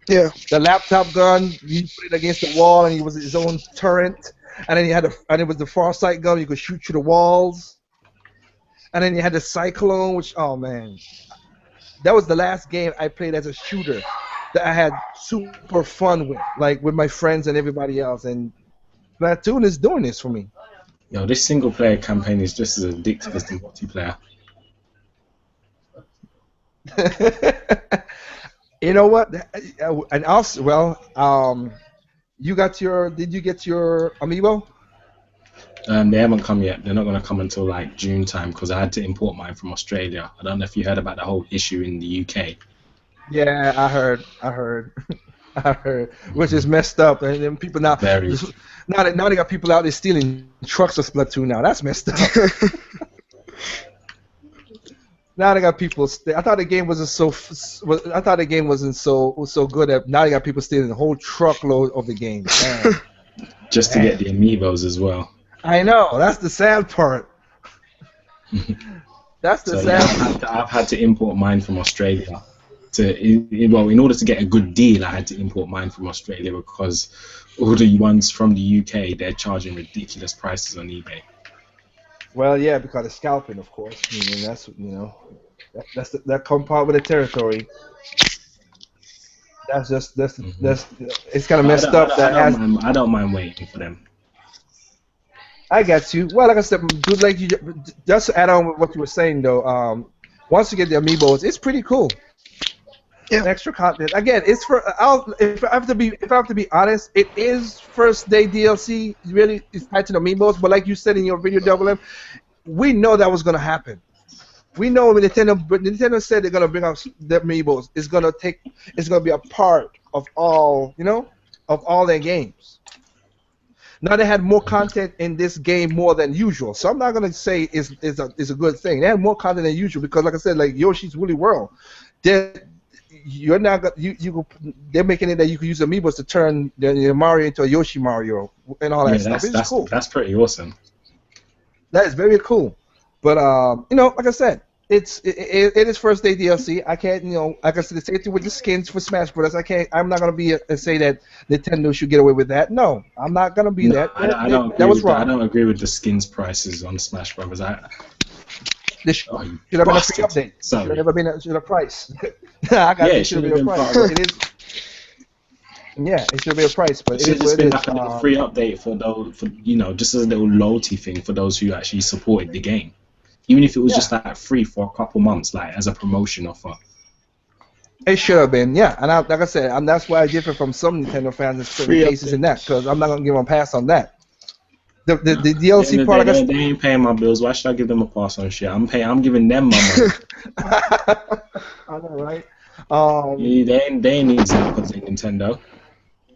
Yeah. The laptop gun, you put it against the wall, and it was his own turret. And then and it was the far sight gun. You could shoot through the walls. And then you had the Cyclone, which man, that was the last game I played as a shooter that I had super fun with, like with my friends and everybody else. And Splatoon is doing this for me. Yo, this single player campaign is just as addictive as the multiplayer. You know what? And also, did you get your amiibo? They haven't come yet. They're not going to come until like June time because I had to import mine from Australia. I don't know if you heard about the whole issue in the UK. Yeah, I heard. Which is messed up, and then people now they got people out there stealing trucks of Splatoon now. That's messed up. Now they got people. I thought the game wasn't so. I thought the game wasn't so good. Now they got people stealing a whole truckload of the game. Just to get the amiibos as well. I know. That's the sad part. That's the sad part. I've had to import mine from Australia. In order to get a good deal, I had to import mine from Australia because all the ones from the UK, they're charging ridiculous prices on eBay. Well, yeah, because of scalping, of course. That's that comes part with the territory. That's it's kind of messed up. I don't mind waiting for them. I got you. Well, like I said, like you just to add on with what you were saying though. Once you get the amiibos, it's pretty cool. Yeah. Extra content. Again, it's for. If I have to be honest, it is first day DLC. Really, it's tied to the amiibos. But like you said in your video, Double M, we know that was gonna happen. We know when Nintendo said they're gonna bring out the amiibos, it's gonna be a part of all their games. Now they had more content in this game more than usual, so I'm not gonna say it's a good thing. They had more content than usual because, like I said, like Yoshi's Woolly World, they're making it that you can use amiibos to turn the Mario into a Yoshi Mario and all that stuff. It's cool. That's pretty awesome. That is very cool. But like I said, it is first day DLC. I can't, like I said, the same thing with the skins for Smash Brothers. I can't. I'm not gonna say that Nintendo should get away with that. No, I'm not gonna be No, that. I don't That agree was with that. I wrong. don't agree with the skins prices on Smash Brothers. This should Oh, you have been a free bastard! update. Should have Sorry. never been a price. I got Yeah, it. it Should should have have been a been price, part of but it. it is. Yeah, it should be a price, It but it should have is just what been it like is. a little free update for those, just as a little loyalty thing for those who actually supported the game. Even if it was Yeah, just like free for a couple months, like as a promotion offer. it should have been. Yeah, and like I said, that's why I differ from some Nintendo fans in certain Free cases in that, update. because I'm not gonna give them a pass on that. No. The At the end DLC of the part, day, like I they ain't paying my bills. Why should I give them a pass on shit? I'm giving them my money. I know, right? Um, Yeah, they ain't examples in Nintendo.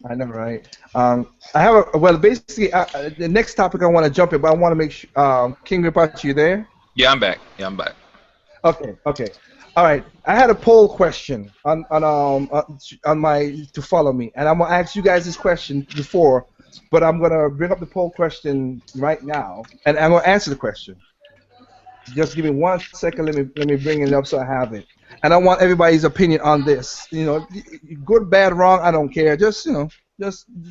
I know, right? I have well, basically, the next topic I want to jump in, but I want to make sure, King Ripachi, you there? Yeah, I'm back. Yeah, I'm back. Okay, okay. All right. I had a poll question on my to follow me, and I'm gonna ask you guys this question before, but I'm gonna bring up the poll question right now, and I'm gonna answer the question. Just give me 1 second. Let me bring it up so I have it. And I want everybody's opinion on this. Good, bad, wrong. I don't care. Just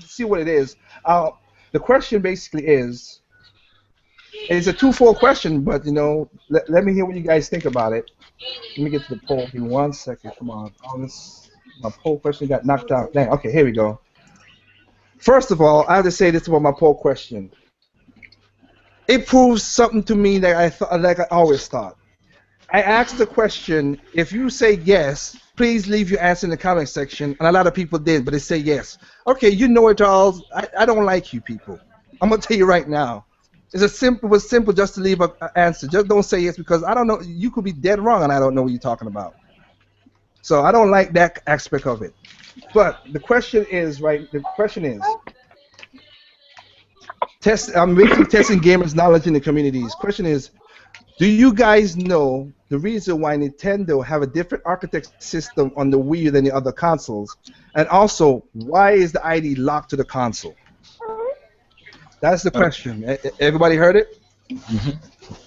see what it is. The question basically is, it's a twofold question, but let me hear what you guys think about it. Let me get to the poll. Give me 1 second. Come on. Oh, my poll question got knocked out. Dang. Okay, here we go. First of all, I have to say this about my poll question. It proves something to me that I thought, like I always thought. I asked the question, if you say yes, please leave your answer in the comment section. And a lot of people did, but they say yes. Okay, you know it all. I don't like you people. I'm going to tell you right now. It was simple just to leave an answer. Just don't say yes because I don't know. You could be dead wrong and I don't know what you're talking about. So I don't like that aspect of it. But the question is, I'm basically testing gamers' knowledge in the communities. Question is, do you guys know the reason why Nintendo have a different architect system on the Wii U than the other consoles? And also, why is the ID locked to the console? That's the question. Everybody heard it?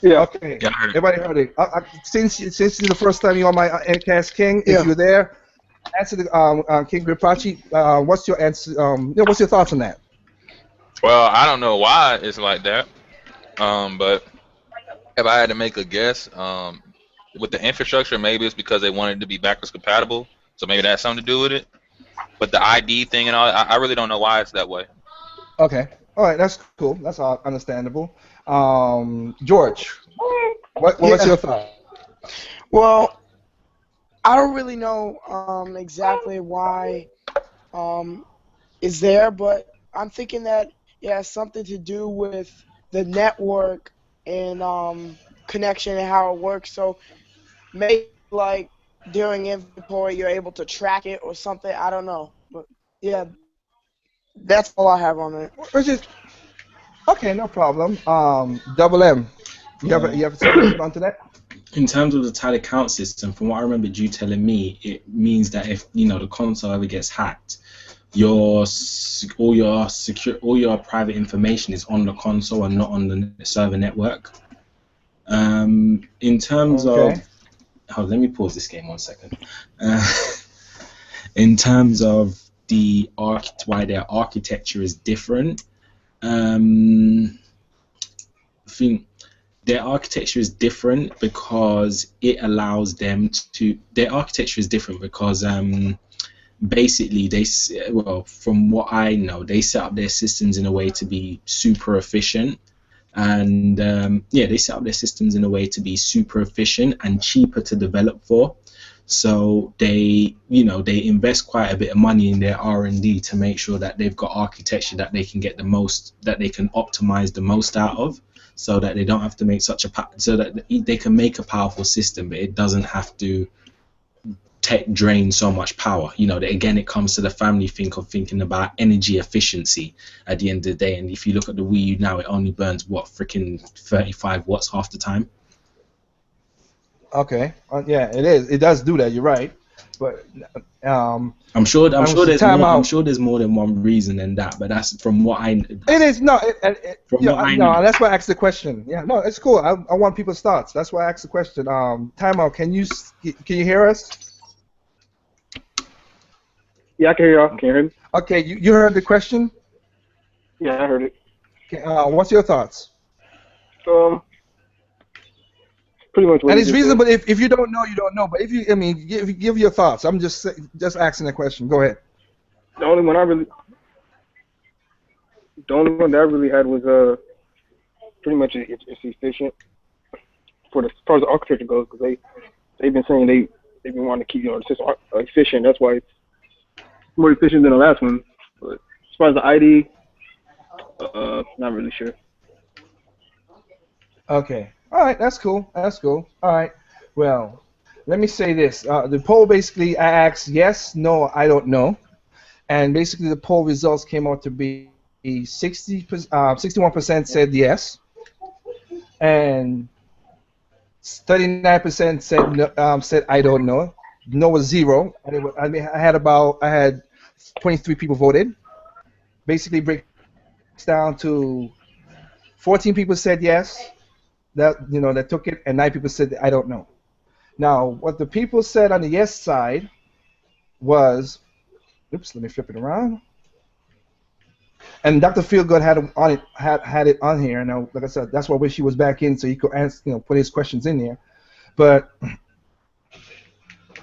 Yeah. Okay. Yeah, I heard it. Everybody heard it. Since it's the first time you're on my Ncast King, Yeah. if you're there, answer the King Gripachi. What's your answer? What's your thoughts on that? Well, I don't know why it's like that. But if I had to make a guess, with the infrastructure, maybe it's because they wanted to be backwards compatible. So maybe that's something to do with it. But the ID thing and all, I really don't know why it's that way. Okay. All right. That's cool. That's all understandable. George, what's Yeah. your thought? Well, I don't really know exactly why it's there, but I'm thinking that it has something to do with the network and connection and how it works. So maybe like during inventory you're able to track it or something. I don't know, but yeah, that's all I have on it. Which is okay. No problem. Double M. You have something to put onto that? In terms of the tally count system, from what I remember you telling me, it means that if the console ever gets hacked, all your private information is on the console and not on the server network. In terms Okay. of, let me pause this game 1 second. In terms of why their architecture is different, I think their architecture is different because it allows them to. Their architecture is different because basically from what I know, they set up their systems in a way to be super efficient. And they set up their systems in a way to be super efficient and cheaper to develop for. So they invest quite a bit of money in their R&D to make sure that they've got architecture that they can get the most, that they can optimize the most out of, so that they don't have to make so that they can make a powerful system, but it doesn't have to drain so much power. Again, it comes to the family thing of thinking about energy efficiency at the end of the day. And if you look at the Wii U now, it only burns freaking 35 watts half the time. Okay. Yeah, it is. It does do that. You're right. But um, I'm sure. I'm I sure was there's time more. I'm out. sure there's more than one reason than that. But that's from what I. It is no, From yeah, what I know. no. That's why I asked the question. Yeah, no, it's cool. I want people's thoughts. That's why I asked the question. Timeout. Can you hear us? Yeah, I can hear y'all. Can you hear me? Okay, you heard the question. Yeah, I heard it. Okay, what's your thoughts? Um, pretty much what And he it's just said. reasonable if you don't know, you don't know. But if you, I mean, give your thoughts. I'm just asking the question. Go ahead. The only one I really, the only one that I really had was pretty much it's efficient for the as far as the architecture goes because they've been saying they've been wanting to keep the system efficient. That's why it's more efficient than the last one. But as far as the ID, not really sure. Okay. All right. That's cool. That's cool. All right. Well, let me say this. The poll basically I asked yes, no, I don't know, and basically the poll results came out to be 61% said yes, and 39% said no, said I don't know. No was zero, and I mean I had 23 people voted. Basically breaks down to 14 people said yes, that took it, and 9 people said I don't know. Now, what the people said on the yes side was, oops, let me flip it around. And Dr. Feelgood had it on it had it on here. Now, like I said, that's why I wish he was back in so he could answer, put his questions in there. But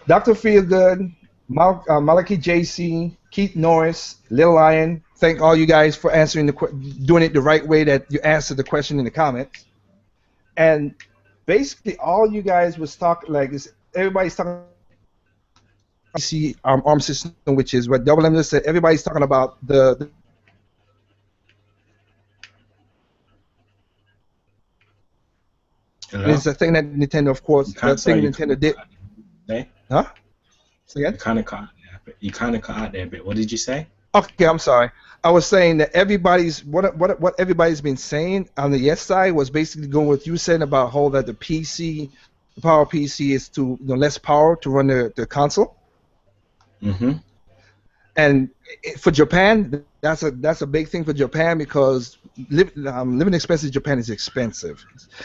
Dr. Feelgood, Malachi JC, Keith Norris, Lil Lion, thank all you guys for answering doing it the right way that you answered the question in the comments. And basically, all you guys was talking like this. Everybody's talking PC arm system, which is what Double M just said. Everybody's talking about the and Hello. it's a thing that Nintendo, of course, You the can't. Sorry, thing you Nintendo can't. did. Hey, Huh? Say you again? kind of cut out there a bit. You kind of cut out there a bit. What did you say? Okay, I'm sorry. I was saying that everybody's what everybody's been saying on the yes side was basically going with you saying about how that the power PC is to less power to run the console. Mm-hmm. And for Japan, that's a big thing for Japan because living expenses in Japan is expensive.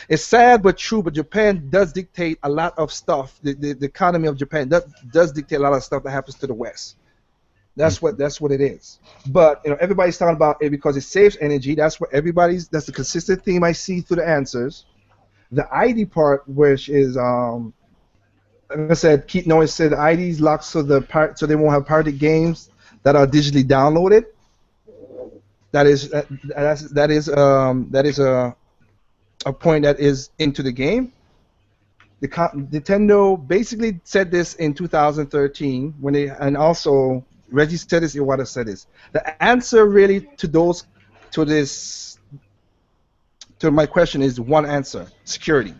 It's sad but true. But Japan does dictate a lot of stuff. The economy of Japan does dictate a lot of stuff that happens to the West. That's what it is. But everybody's talking about it because it saves energy. That's that's the consistent theme I see through the answers. The ID part, which is like I said, Keith Noyes said IDs locked so they won't have pirated games that are digitally downloaded. That is a point that is into the game. Nintendo basically said this in 2013 and also Reggie said this, Iwata said this. The answer really to this to my question is one answer: security,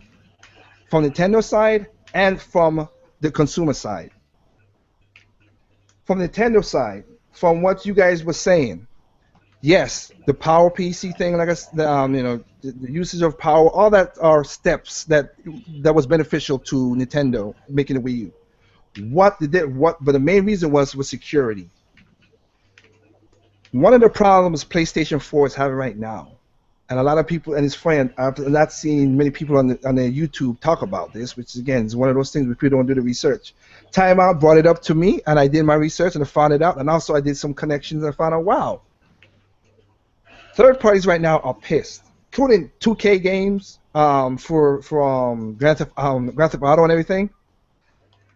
from Nintendo side and from the consumer side. From Nintendo side, from what you guys were saying, yes, the power PC thing, like the usage of power, all that are steps that was beneficial to Nintendo making the Wii U. But the main reason was security. One of the problems PlayStation 4 is having right now, and a lot of people, and it's funny, I've not seen many people on their YouTube talk about this, which again is one of those things where people don't do the research. Time Out brought it up to me, and I did my research and I found it out, and also I did some connections and I found out, wow, third parties right now are pissed, including 2K games for Grand Theft Auto and everything.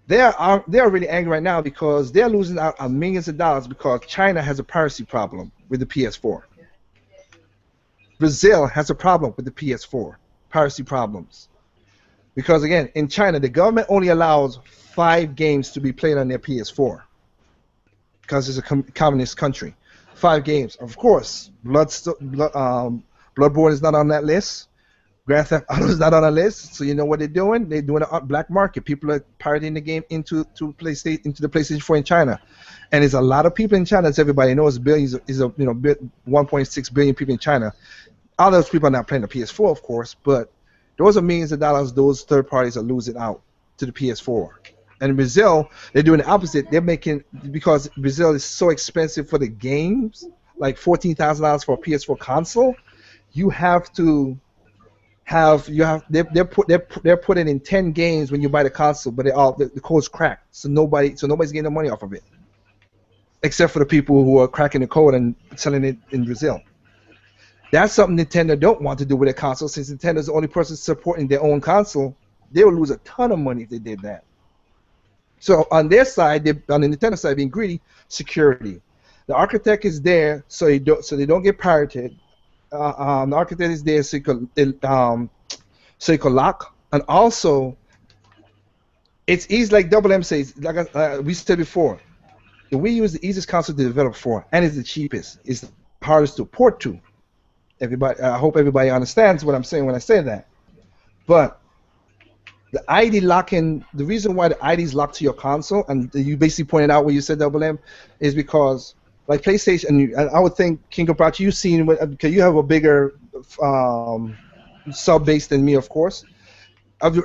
They are really angry right now because they're losing out on millions of dollars because China has a piracy problem with the PS4. Brazil has a problem with the PS4, piracy problems. Because again, in China, the government only allows 5 games to be played on their PS4 because it's a communist country. 5 games, of course. Bloodborne is not on that list. Grand Theft Auto is not on the list. So you know what they're doing? They're doing it on black market. People are pirating the game into the PlayStation 4 in China, and there's a lot of people in China. As everybody knows, billions 1.6 billion people in China. All those people are not playing the PS4, of course, but those are millions of dollars those third parties are losing out to the PS4. And in Brazil, they're doing the opposite. They're making, because Brazil is so expensive for the games, like $14,000 for a PS4 console. You have to they're putting in 10 games when you buy the console, but the code's cracked, so nobody's getting the money off of it, except for the people who are cracking the code and selling it in Brazil. That's something Nintendo don't want to do with their console, since Nintendo's the only person supporting their own console. They would lose a ton of money if they did that. So on their side, on the Nintendo side, being greedy, security. The architect is there so they don't get pirated. The architect is there so you can lock, and also it's easy, like Double M says, like we said before. The Wii U is the easiest console to develop for, and it's the cheapest. It's the hardest to port to. Everybody, I hope everybody understands what I'm saying when I say that. But the ID locking, the reason why the ID is locked to your console, and you basically pointed out what you said, Double M, is because like PlayStation, and I would think King of Prachi, you've seen, because you have a bigger sub base than me, of course.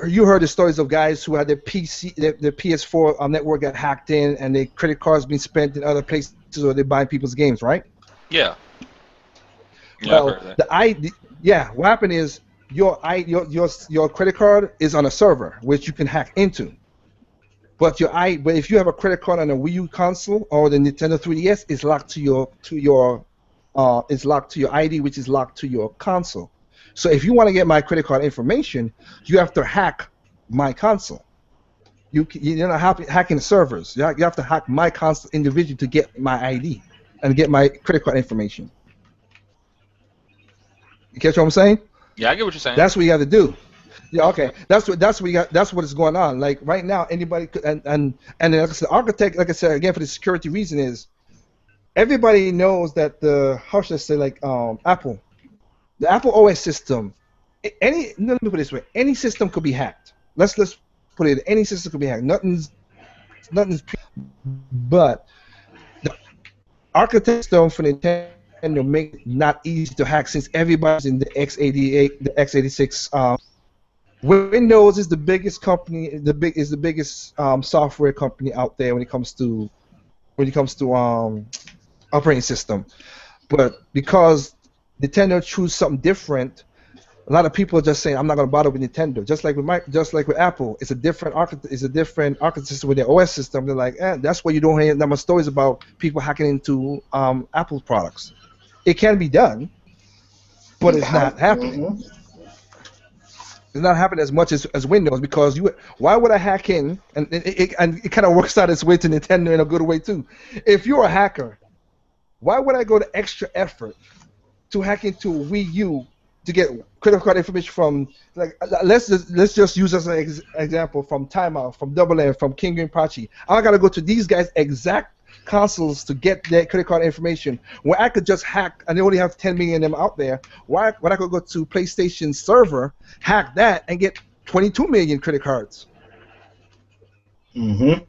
You heard the stories of guys who had their PS4 network got hacked in, and their credit cards being spent in other places, or they buy people's games, right? Yeah. Yeah, I've Well, heard that. what happened is your credit card is on a server which you can hack into. But if you have a credit card on a Wii U console or the Nintendo 3DS, it's locked to your ID, which is locked to your console. So if you want to get my credit card information, you have to hack my console. You're not hacking the servers. You have to hack my console individually to get my ID and get my credit card information. You catch what I'm saying? Yeah, I get what you're saying. That's what you got to do. Yeah, okay. That's what is going on. Like right now, anybody could, and like I said, the architect, like I said again, for the security reason, is everybody knows that how should I say, like Apple, the Apple OS system, let me put it this way, any system could be hacked. Let's put it, any system could be hacked. Nothing's but the architect system for Nintendo make it not easy to hack, since everybody's in the x88, the x86. Windows is the biggest company. Is the biggest software company out there when it comes to operating system. But because Nintendo choose something different, a lot of people are just saying, "I'm not going to bother with Nintendo." Just like with Apple, it's a different architect system with their OS system. They're like, that's why you don't hear that much stories about people hacking into Apple products. It can be done, but it's not happening. It's not happening as much as Windows, because why would I hack in, and it kind of works out its way to Nintendo in a good way too. If you're a hacker, why would I go to extra effort to hack into a Wii U to get credit card information from, like, let's just use as an example, from Timeout, from Double M, from King and Pachi. I gotta go to these guys' exact consoles to get their credit card information, where I could just hack, and they only have 10 million of them out there. Why when I could go to PlayStation server, hack that, and get 22 million credit cards? Mm-hmm.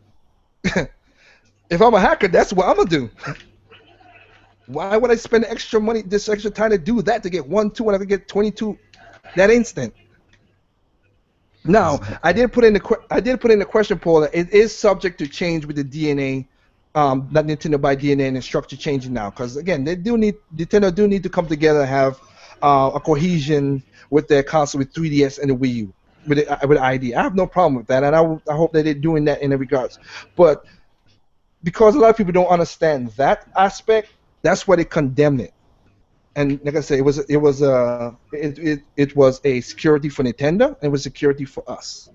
If I'm a hacker, that's what I'm gonna do. Why would I spend extra money, this extra time to do that, to get 1, 2, and I could get 22 that instant? Now, I did put in the question poll that it is subject to change with the DNA. That Nintendo by DNA and the structure changing now, because again, Nintendo do need to come together and have a cohesion with their console, with 3DS and the Wii U with ID. I have no problem with that, and I hope that they're doing that in that regards. But because a lot of people don't understand that aspect, that's why they condemn it. And like I said, it was a security for Nintendo, and it was security for us.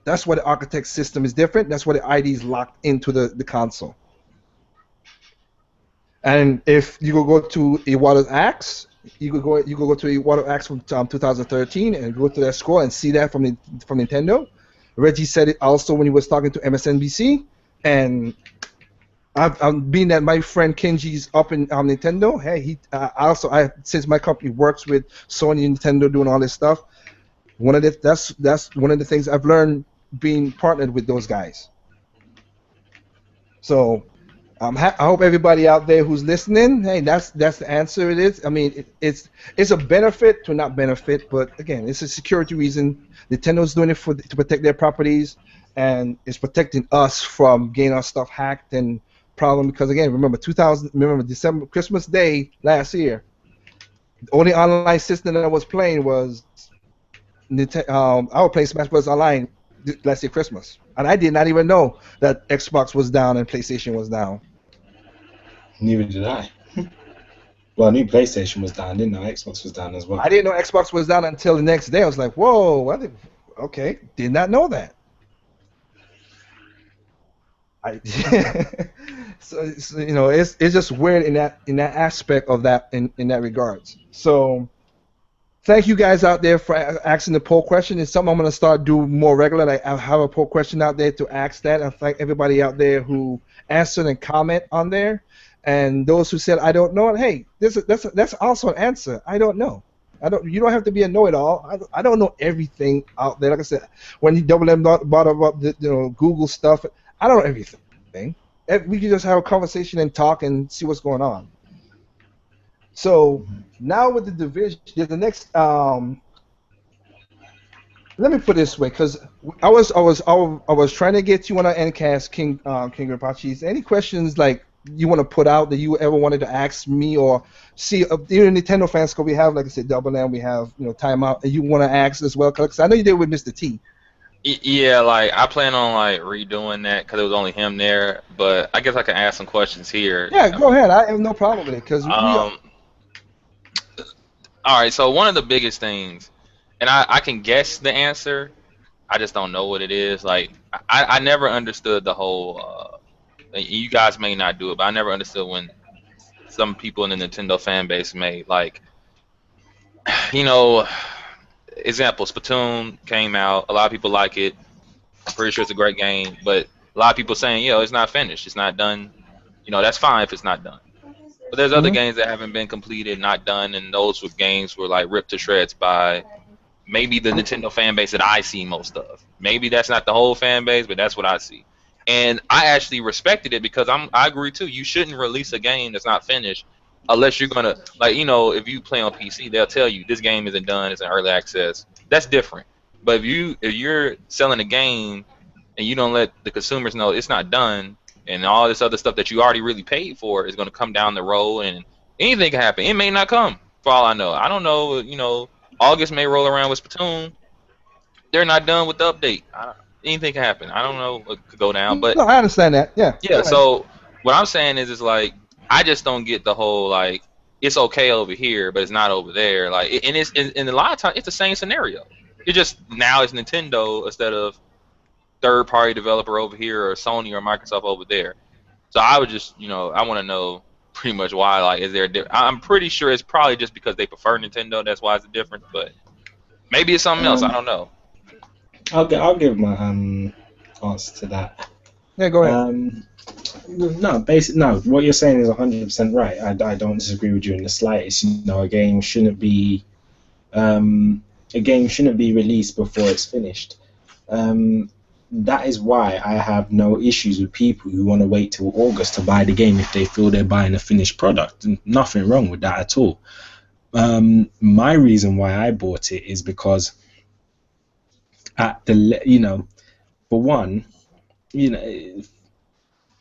That's why the architect system is different. That's why the ID is locked into the console. And if you go to Iwata's Axe, you could go to Iwata's Axe from 2013 and go to that score and see that from Nintendo. Reggie said it also when he was talking to MSNBC, and I've been that my friend Kenji's up in Nintendo. Hey, since my company works with Sony and Nintendo doing all this stuff. That's one of the things I've learned being partnered with those guys. So I hope everybody out there who's listening, hey, that's the answer. It is. I mean, it's a benefit to not benefit, but again, it's a security reason. Nintendo's doing it to protect their properties, and it's protecting us from getting our stuff hacked and problem. Because again, remember December Christmas Day last year, the only online system that I was playing was I was playing Smash Bros. Online last year Christmas, and I did not even know that Xbox was down and PlayStation was down. Neither did I. Well, I knew PlayStation was down. I didn't know Xbox was down as well. I didn't know Xbox was down until the next day. I was like, whoa, okay, did not know that. So you know, it's just weird in that aspect of that in that regards. So thank you guys out there for asking the poll question. It's something I'm gonna start do more regular. Like I have a poll question out there to ask that. I thank everybody out there who answered and comment on there, and those who said I don't know. Hey, that's also an answer. I don't know. You don't have to be a know-it-all. I don't know everything out there. Like I said, when you double M brought up the Google stuff, I don't know everything. We can just have a conversation and talk and see what's going on. So now with the division, the next. Let me put it this way, because I was trying to get you on our endcast, King Rapachis. Any questions like you want to put out that you ever wanted to ask me or see? Even Nintendo fans, because we have, like I said, Double M, we have Timeout, and you want to ask as well, because I know you did with Mr. T. Yeah, like I plan on like redoing that because it was only him there. But I guess I can ask some questions here. Yeah, go ahead. I have no problem with it because all right. So one of the biggest things, and I can guess the answer. I just don't know what it is. Like I never understood the whole. You guys may not do it, but I never understood when some people in the Nintendo fan base made like, you know, example, Splatoon came out. A lot of people like it. I'm pretty sure it's a great game, but a lot of people saying, it's not finished, it's not done. That's fine if it's not done. But there's other games that haven't been completed, not done, and those games were like ripped to shreds by maybe the Nintendo fan base that I see most of. Maybe that's not the whole fan base, but that's what I see. And I actually respected it because I agree too. You shouldn't release a game that's not finished unless you're gonna if you play on PC, they'll tell you this game isn't done, it's in early access. That's different. But if you're selling a game and you don't let the consumers know it's not done, and all this other stuff that you already really paid for is going to come down the road, and anything can happen. It may not come, for all I know. I don't know. August may roll around with Splatoon. They're not done with the update. Anything can happen. I don't know what could go down, but no, I understand that. Yeah. Yeah. So what I'm saying is like I just don't get the whole like it's okay over here, but it's not over there. Like, and a lot of times it's the same scenario. It just now it's Nintendo instead of third-party developer over here or Sony or Microsoft over there. So I would just, I want to know pretty much why. Like, is there I'm pretty sure it's probably just because they prefer Nintendo. That's why it's a difference. But maybe it's something else. I don't know. I'll give my answer to that. Yeah, go ahead. No, what you're saying is 100% right. I don't disagree with you in the slightest. A game shouldn't be released before it's finished. That is why I have no issues with people who want to wait till August to buy the game if they feel they're buying a finished product. Nothing wrong with that at all. My reason why I bought it is because for one,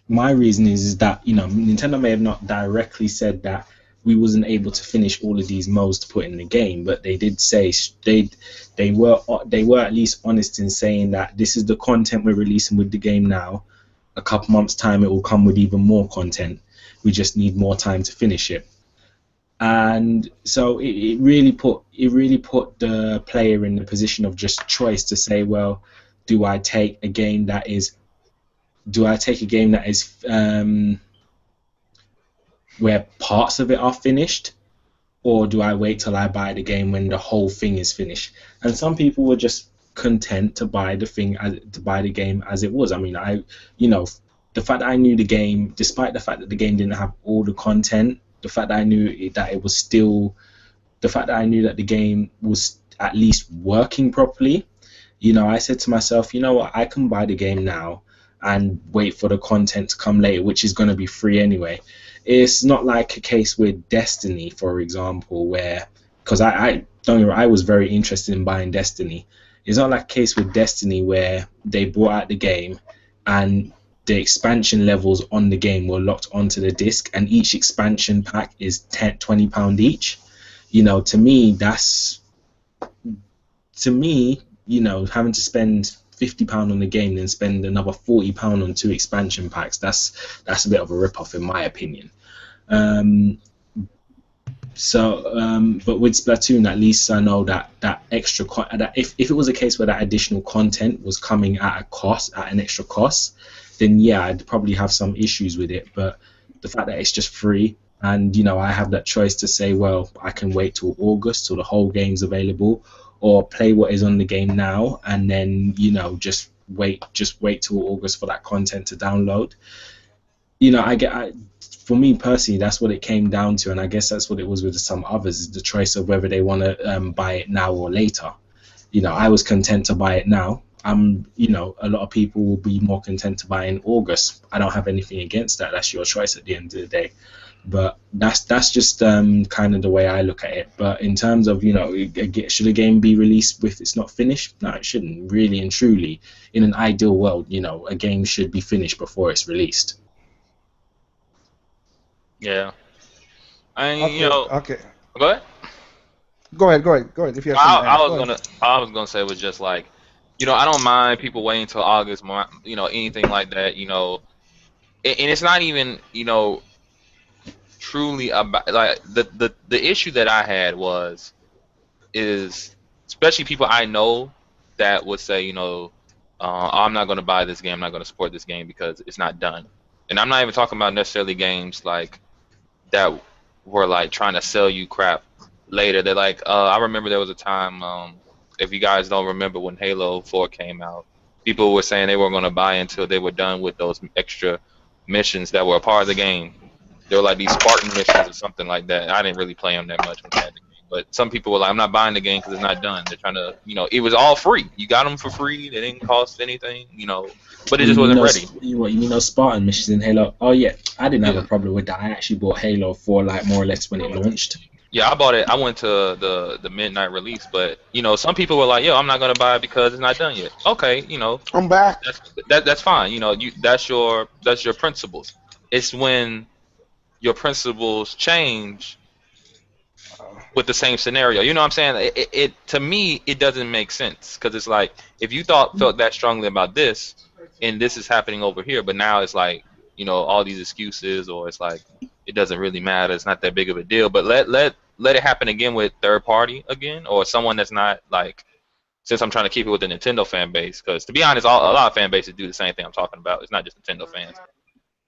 my reason is that Nintendo may have not directly said that we wasn't able to finish all of these modes to put in the game, but they did say they were at least honest in saying that this is the content we're releasing with the game now. A couple months time, it will come with even more content. We just need more time to finish it. And so it really put the player in the position of just choice to say, well, do I take a game that is where parts of it are finished, or do I wait till I buy the game when the whole thing is finished? And some people were just content to buy the game as it was. I mean, the fact that I knew the game, despite the fact that the game didn't have all the content, the fact that I knew that the game was at least working properly, I said to myself, you know what, I can buy the game now, and wait for the content to come later, which is going to be free anyway. It's not like a case with Destiny, for example, where, because I don't get me wrong, I was very interested in buying Destiny. It's not like a case with Destiny where they brought out the game and the expansion levels on the game were locked onto the disc, and each expansion pack is £20 each. You know, to me, having to spend £50 on the game, then spend another £40 on 2 expansion packs. That's a bit of a rip-off, in my opinion. But with Splatoon, at least I know that extra that if it was a case where that additional content was coming at an extra cost, then yeah, I'd probably have some issues with it. But the fact that it's just free, and I have that choice to say, well, I can wait till August till the whole game's available, or play what is on the game now, and then just wait till August for that content to download. For me personally, that's what it came down to, and I guess that's what it was with some others, is the choice of whether they want to buy it now or later. I was content to buy it now. A lot of people will be more content to buy in August. I don't have anything against that. That's your choice at the end of the day. But that's just kind of the way I look at it. But in terms of, should a game be released if it's not finished? No, it shouldn't. Really and truly, in an ideal world, a game should be finished before it's released. Yeah. I mean, Okay. Okay. Go ahead. Go ahead. If you have something to add, I was gonna say it was just like, I don't mind people waiting until August, anything like that, and it's not even, truly about, like, the issue that I had is especially people I know that would say, I'm not gonna buy this game, I'm not gonna support this game because it's not done. And I'm not even talking about necessarily games like that were like trying to sell you crap later. They're like, I remember there was a time, if you guys don't remember when Halo 4 came out, people were saying they weren't going to buy until they were done with those extra missions that were a part of the game. They were like these Spartan missions or something like that. I didn't really play them that much when I had the game, but some people were like, I'm not buying the game because it's not done. They're trying to, it was all free. You got them for free. They didn't cost anything, but it just wasn't ready. You mean those Spartan missions in Halo? Oh yeah, I didn't have a problem with that. I actually bought Halo 4 like more or less when it launched. Yeah, I bought it. I went to the midnight release, but some people were like, "Yo, I'm not gonna buy it because it's not done yet." Okay, I'm back. That's fine. That's your principles. It's when your principles change with the same scenario. You know what I'm saying? It to me, it doesn't make sense, because it's like, if you felt that strongly about this, and this is happening over here, but now it's like, all these excuses, or it's like it doesn't really matter. It's not that big of a deal. But let it happen again with third party again, or someone that's not like. Since I'm trying to keep it with the Nintendo fan base, because to be honest, a lot of fan bases do the same thing I'm talking about. It's not just Nintendo fans.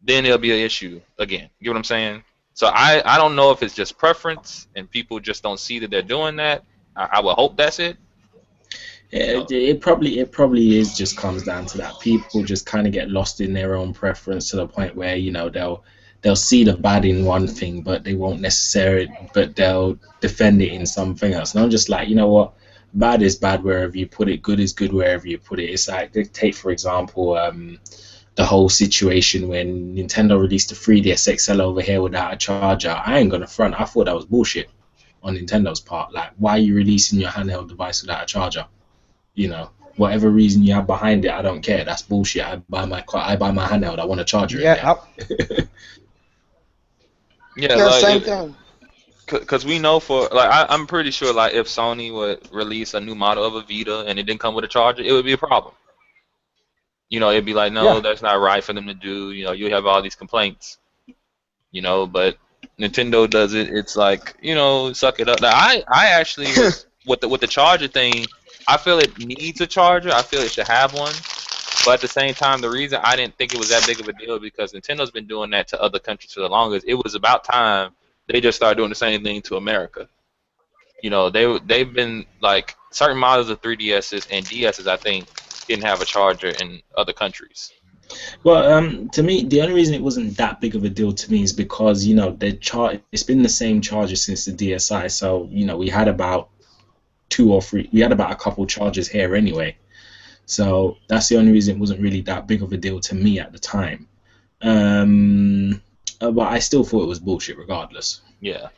Then it'll be an issue again. You get what I'm saying? So I don't know if it's just preference and people just don't see that they're doing that. I would hope that's it. Yeah, it probably is, just comes down to that. People just kind of get lost in their own preference to the point where they'll see the bad in one thing, but they won't necessarily, but they'll defend it in something else. And I'm just like, what, bad is bad wherever you put it, good is good wherever you put it. It's like, take for example the whole situation when Nintendo released the 3DS XL over here without a charger. I ain't gonna front, I thought that was bullshit on Nintendo's part. Like, why are you releasing your handheld device without a charger? Whatever reason you have behind it, I don't care. That's bullshit. I buy my handheld. I want a charger. Yeah. Yeah, Yeah, like, same thing. because we know I'm pretty sure, like, if Sony would release a new model of a Vita and it didn't come with a charger, it would be a problem. It'd be like, no, that's not right for them to do. You have all these complaints. But Nintendo does it. It's like, suck it up. Now, I actually with the charger thing, I feel it needs a charger. I feel it should have one. But at the same time, the reason I didn't think it was that big of a deal, because Nintendo's been doing that to other countries for the longest. It was about time they just started doing the same thing to America. They've been like, certain models of 3DSs and DSs, I think, didn't have a charger in other countries. Well, to me, the only reason it wasn't that big of a deal to me is because it's been the same charger since the DSi. So we had about 2 or 3, we had about a couple chargers here anyway. So that's the only reason it wasn't really that big of a deal to me at the time. But I still thought it was bullshit regardless. Yeah.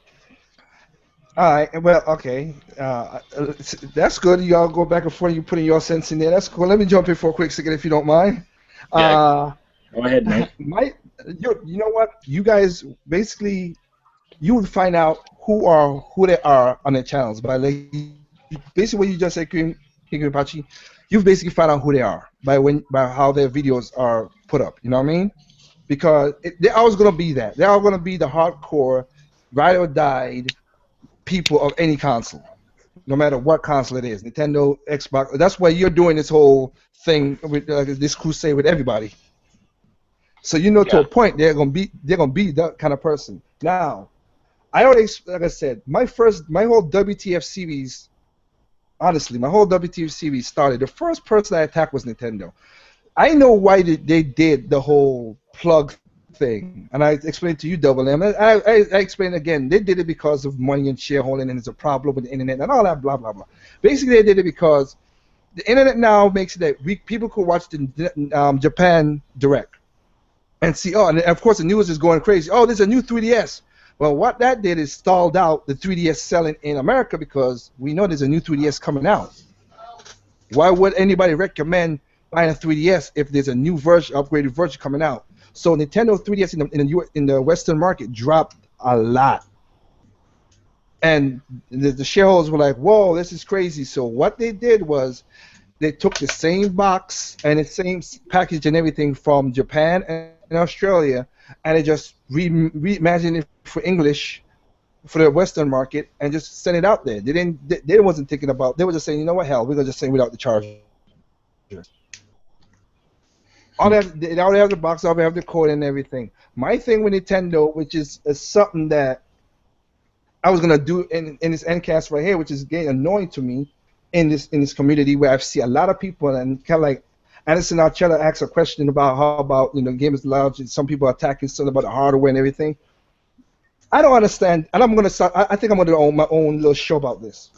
All right. Well, okay. That's good. Y'all go back and forth. You putting your sense in there. That's cool. Let me jump in for a quick second, if you don't mind. Yeah. Uh, Go ahead, mate. you know what? You guys basically you would find out who they are on their channels by basically what you just said, King Apache. You've basically found out who they are by how their videos are put up. You know what I mean? Because they're always gonna be that. They're all gonna be the hardcore, ride or died people of any console, no matter what console it is, Nintendo, Xbox. That's why you're doing this whole thing with this crusade with everybody. So you know to Yeah. a point they're gonna be that kind of person. Now, I already like I said, my whole WTF series. Honestly, my whole WTF series started. The first person I attacked was Nintendo. I know why they did the whole plug thing, and I explained to you, Double M. I explained again. They did it because of money and shareholding, and it's a problem with the internet and all that blah blah blah. Basically, they did it because the internet now makes it that people could watch the Japan Direct and see. Oh, and of course the news is going crazy. Oh, there's a new 3DS. Well, what that did is stalled out the 3DS selling in America because we know there's a new 3DS coming out. Why would anybody recommend buying a 3DS if there's a new version, upgraded version coming out? So Nintendo 3DS in the Western market dropped a lot, and the shareholders were like, "Whoa, this is crazy." So what they did was they took the same box and the same package and everything from Japan and Australia, and they just reimagined it for English for the Western market and just sent it out there. They wasn't thinking about. They were just saying, you know what, hell, we're gonna just send without the chargers. They already have the box, they already have the code and everything. My thing with Nintendo, which is something that I was gonna do in this endcast right here, which is getting annoying to me in this community where I see a lot of people and kind of like Anderson Archella asked a question about how about Gamers Lounge and some people are attacking something about the hardware and everything. I don't understand, and I'm gonna start. I think I'm gonna do my own little show about this.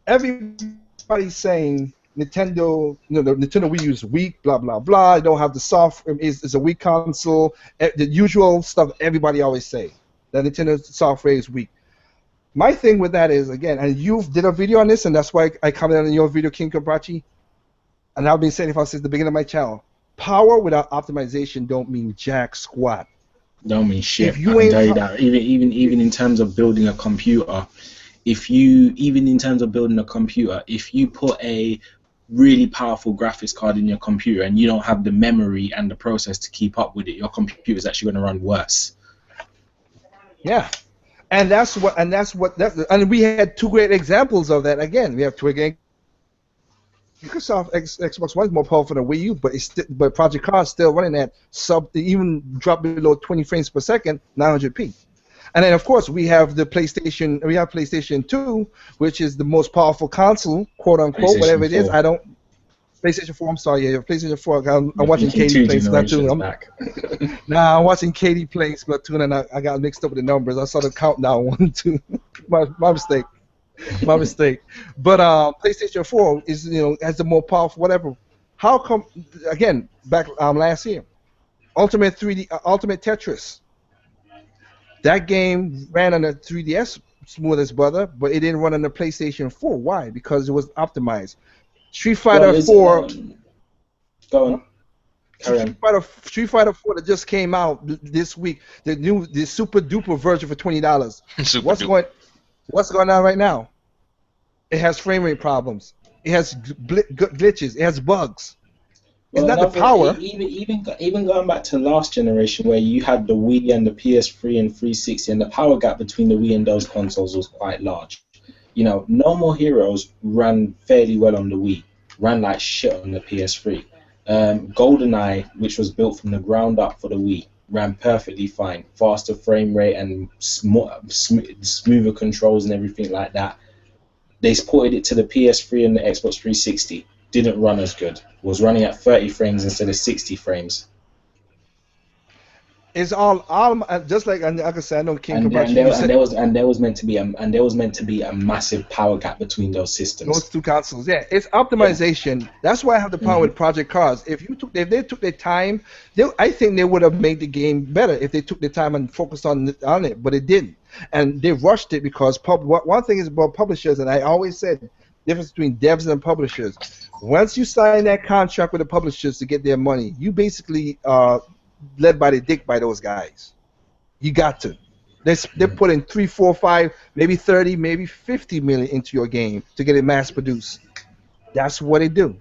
Everybody's saying Nintendo, the Nintendo Wii U is weak, blah blah blah. They don't have the software. It's a weak console. The usual stuff everybody always say that Nintendo software is weak. My thing with that is again, and you did a video on this, and that's why I commented on your video, King Kabrachi. And I've been saying it since the beginning of my channel. Power without optimization don't mean jack squat. Don't mean shit. If you ain't tell you that. Even in terms of building a computer, if you put a really powerful graphics card in your computer and you don't have the memory and the process to keep up with it, your computer is actually going to run worse. Yeah. And we had two great examples of that. Again, we have two again. Microsoft Xbox One is more powerful than Wii U, but Project Cars still running at even dropped below 20 frames per second, 900p. And then of course we have the PlayStation. We have PlayStation 2, which is the most powerful console, quote unquote, whatever it is. PlayStation 4. I'm sorry, yeah, PlayStation 4. I'm watching Katie play Splatoon. I'm watching Katie play Splatoon, and I got mixed up with the numbers. I saw the countdown 1, 2. my mistake. My mistake. But PlayStation 4 is has the more powerful whatever. How come again back last year? Ultimate Tetris. That game ran on a 3DS smoothest brother, but it didn't run on the PlayStation 4. Why? Because it was optimized. Street Fighter 4. Go on. Street Fighter 4 that just came out this week. The super duper version for $20. What's going on right now? It has frame rate problems. It has glitches. It has bugs. It's not the power. Even going back to last generation where you had the Wii and the PS3 and 360, and the power gap between the Wii and those consoles was quite large. No More Heroes ran fairly well on the Wii, ran like shit on the PS3. GoldenEye, which was built from the ground up for the Wii, ran perfectly fine, faster frame rate and smoother controls and everything like that. They ported it to the PS3 and the Xbox 360. Didn't run as good. Was running at 30 frames instead of 60 frames. It's all just like I said, I know King and Kabachi. and You there and said there was and there was meant to be a massive power gap between those those systems. two consoles, yeah, it's Yeah. optimization. That's why I have the problem Hmm. with Project Cars. If they took their time, I think they would have made the game better if they took their time and focused on it, but it didn't, and they rushed it because one thing is about publishers, and I always said difference between devs and publishers. Once you sign that contract with the publishers to get their money, you basically led by the dick by those guys. You got to. They're putting 3, 4, 5, maybe 30, maybe 50 million into your game to get it mass produced. That's what they do.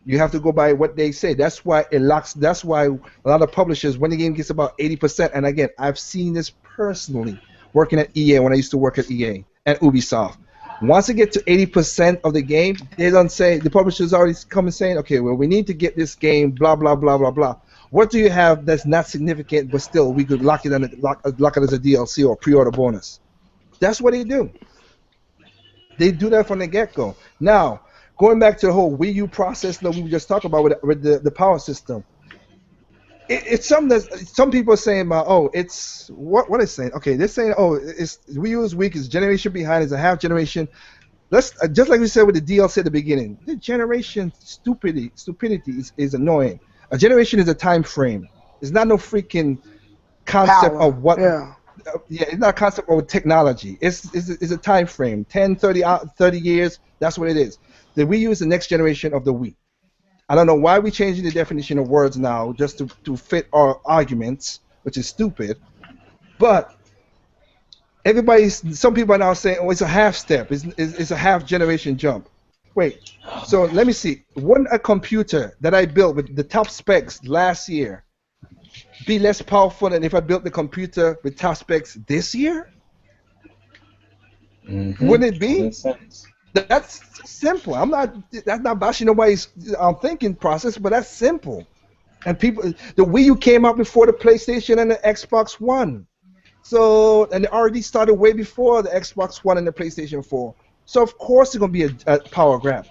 You have to go by what they say. That's why it locks. That's why a lot of publishers, when the game gets about 80%, and again, I've seen this personally working at EA when I used to work at EA and Ubisoft. Once it gets to 80% of the game, they don't say the publishers already come and saying, okay, well, we need to get this game, blah blah blah blah blah. What do you have that's not significant, but still we could lock it as a DLC or pre-order bonus? That's what they do. They do that from the get-go. Now, going back to the whole Wii U process that we just talked about with the power system, it's something that some people are saying about. Oh, it's what is saying? Okay, they're saying, oh, it's Wii U is weak, it's generation behind, it's a half generation. Let's just like we said with the DLC at the beginning. The generation stupidity is annoying. A generation is a time frame. It's not no freaking concept Power. of what. Yeah. Yeah, it's not a concept of technology. It's a time frame. 10, 30, 30 years. That's what it is. The Wii U is the next generation of the Wii. I don't know why we're changing the definition of words now just to fit our arguments, which is stupid. But some people are now saying, oh, it's a half step. It's a half generation jump. Wait. So let me see. Wouldn't a computer that I built with the top specs last year be less powerful than if I built the computer with top specs this year? Wouldn't it be? Makes sense. That's simple. That's not bashing nobody's thinking process, but that's simple. And people, the Wii U came out before the PlayStation and the Xbox One. So, and it already started way before the Xbox One and the PlayStation 4. So of course it's gonna be a power grab.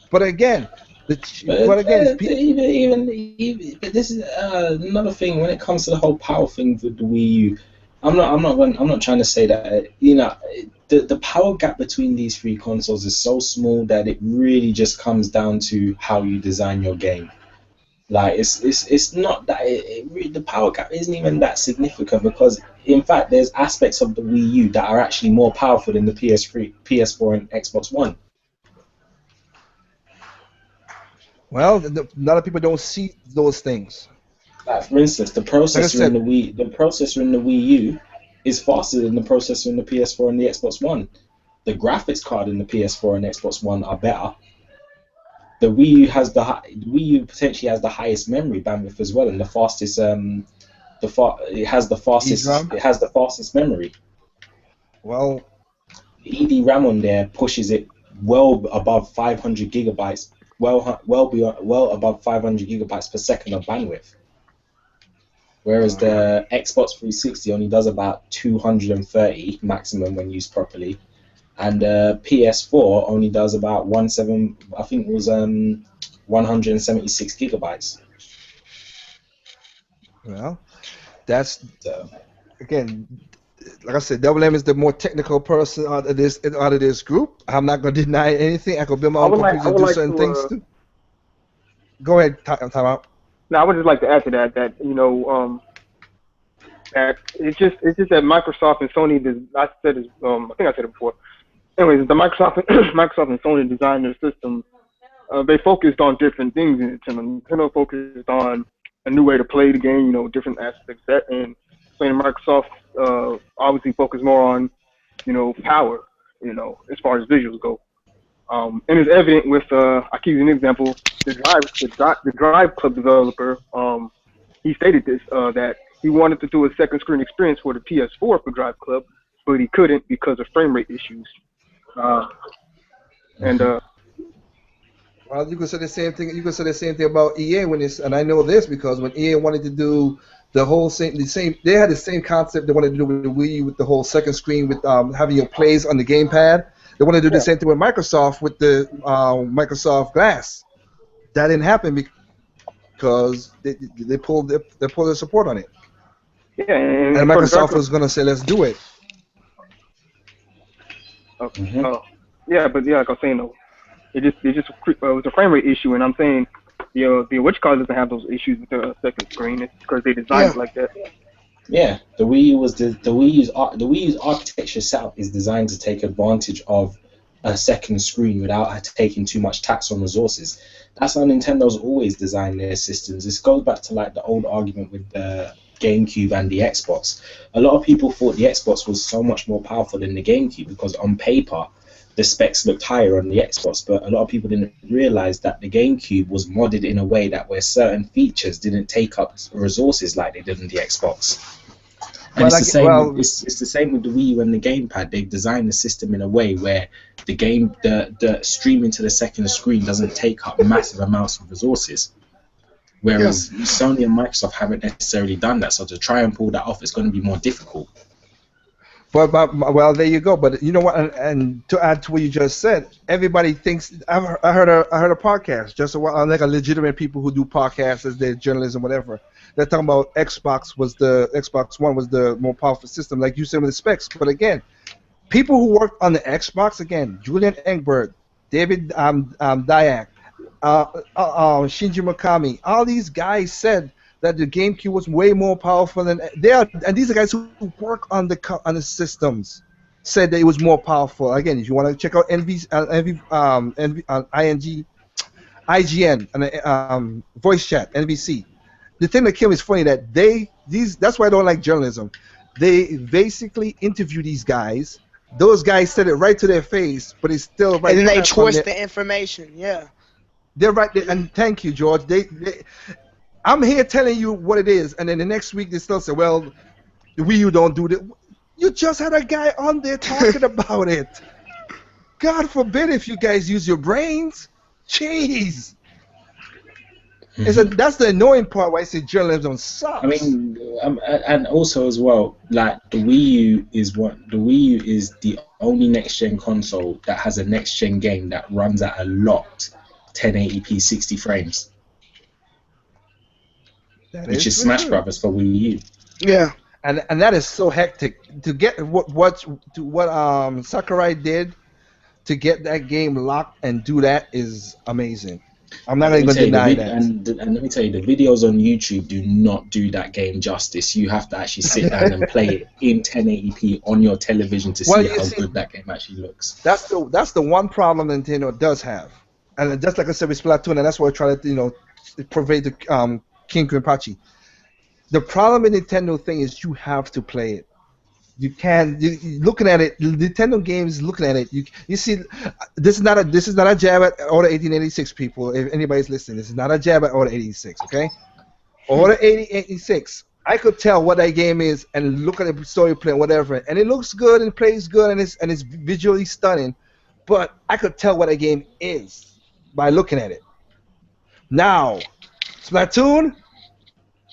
But again, but again, But this is another thing when it comes to the whole power thing with the Wii U. I'm not trying to say that the power gap between these three consoles is so small that it really just comes down to how you design your game. Like it's not that the power gap isn't even that significant because in fact there's aspects of the Wii U that are actually more powerful than the PS3, PS4, and Xbox One. well, a lot of people don't see those things. Like for instance, Like I said, The processor in the Wii U is faster than the processor in the PS4 and the Xbox One. The graphics card in the PS4 and Xbox One are better. The Wii U potentially has the highest memory bandwidth as well, and the fastest EDROM. it has the fastest memory. Well, The ED RAM on there pushes it well above 500 gigabytes, well above 500 gigabytes per second of bandwidth. Whereas the Xbox 360 only does about 230 maximum when used properly, and the PS4 only does about 176 gigabytes. well, that's So again, like I said, Double M is the more technical person out of this group. I'm not gonna deny anything. I could build my I own would like computers I and would do like certain to things too. Go ahead, time out. now I would just like to add to that that it's just that Microsoft and Sony I said this I think I said it before. Anyways, the Microsoft and Sony designed their system. They focused on different things in Nintendo. Nintendo focused on a new way to play the game, different aspects that, and Sony and Microsoft obviously focused more on power, as far as visuals go. And it's evident with I keep using an example, the Drive Club developer. He stated this that he wanted to do a second screen experience for the PS4 for Drive Club, but he couldn't because of frame rate issues. Uh, and Well, you could say the same thing. You could say the same thing about EA and I know this because when EA wanted to do they had the same concept they wanted to do with the Wii with the whole second screen with having your plays on the gamepad. They wanted to do the same thing with Microsoft with the Microsoft Glass. That didn't happen because they pulled their support on it. Yeah, and and for the Microsoft darker, was gonna say, let's do it. oh, Hmm. oh, yeah, but yeah, like I was saying though, it was a frame rate issue, and I'm saying the which card doesn't have those issues with the second screen. It's because they designed Yeah. it like that. Yeah, the Wii U's architecture setup is designed to take advantage of a second screen without taking too much tax on resources. That's how Nintendo's always designed their systems. This goes back to like the old argument with the GameCube and the Xbox. A lot of people thought the Xbox was so much more powerful than the GameCube because on paper the specs looked higher on the Xbox, but a lot of people didn't realize that the GameCube was modded in a way that where certain features didn't take up resources like they did in the Xbox. And Well, it's the like, same. well, It's the same with the Wii U and the gamepad. They've designed the system in a way where the streaming to the second screen doesn't take up massive amounts of resources. Yeah. Whereas Sony and Microsoft haven't necessarily done that. So to try and pull that off, it's going to be more difficult. but well, there you go. But you know what? And to add to what you just said, everybody thinks. I heard a podcast just a while, like a legitimate people who do podcasts as their journalism, whatever. They're talking about Xbox One was the more powerful system, like you said with the specs. But again, people who worked on the Xbox, again, Julian Engberg, David Dyack, Shinji Mikami, all these guys said that the GameCube was way more powerful than they are, and these are guys who work on on the systems. Said that it was more powerful. Again, if you want to check out IGN, and voice chat, NVC. The thing that came is funny that that's why I don't like journalism. They basically interview these guys. Those guys said it right to their face, but it's still And right then they crap on twist their. the information. Yeah. They're right there, and thank you, George. I'm here telling you what it is, and then the next week they still say, "Well, the Wii U don't do that." You just had a guy on there talking about it. God forbid if you guys use your brains. Jeez. That's the annoying part why I say journalism I sucks. mean, and also as well, like the Wii U is the only next gen console that has a next gen game that runs at a locked 1080p 60 frames, That which is is for Smash true. Brothers for Wii U. Yeah. And that is so hectic to get what Sakurai did to get that game locked and do that is amazing. I'm not And let even me gonna tell you deny that. and let me tell you the videos on YouTube do not do that game justice. You have to actually sit down and play it in 1080p on your television to Well, see you how see, good that game actually looks. that's the one problem Nintendo does have, and just like I said with Splatoon, and that's why I try to pervade the King Krimpachi. The problem with Nintendo thing is you have to play it. You can't. Looking at it, Nintendo games. Looking at it, you see, this is not a jab at all the 1886 people. If anybody's listening, this is not a jab at all the 86. Okay, all the 86. I could tell what that game is and look at the story play, whatever, and it looks good and plays good and it's visually stunning. But I could tell what a game is by looking at it. Now, Splatoon,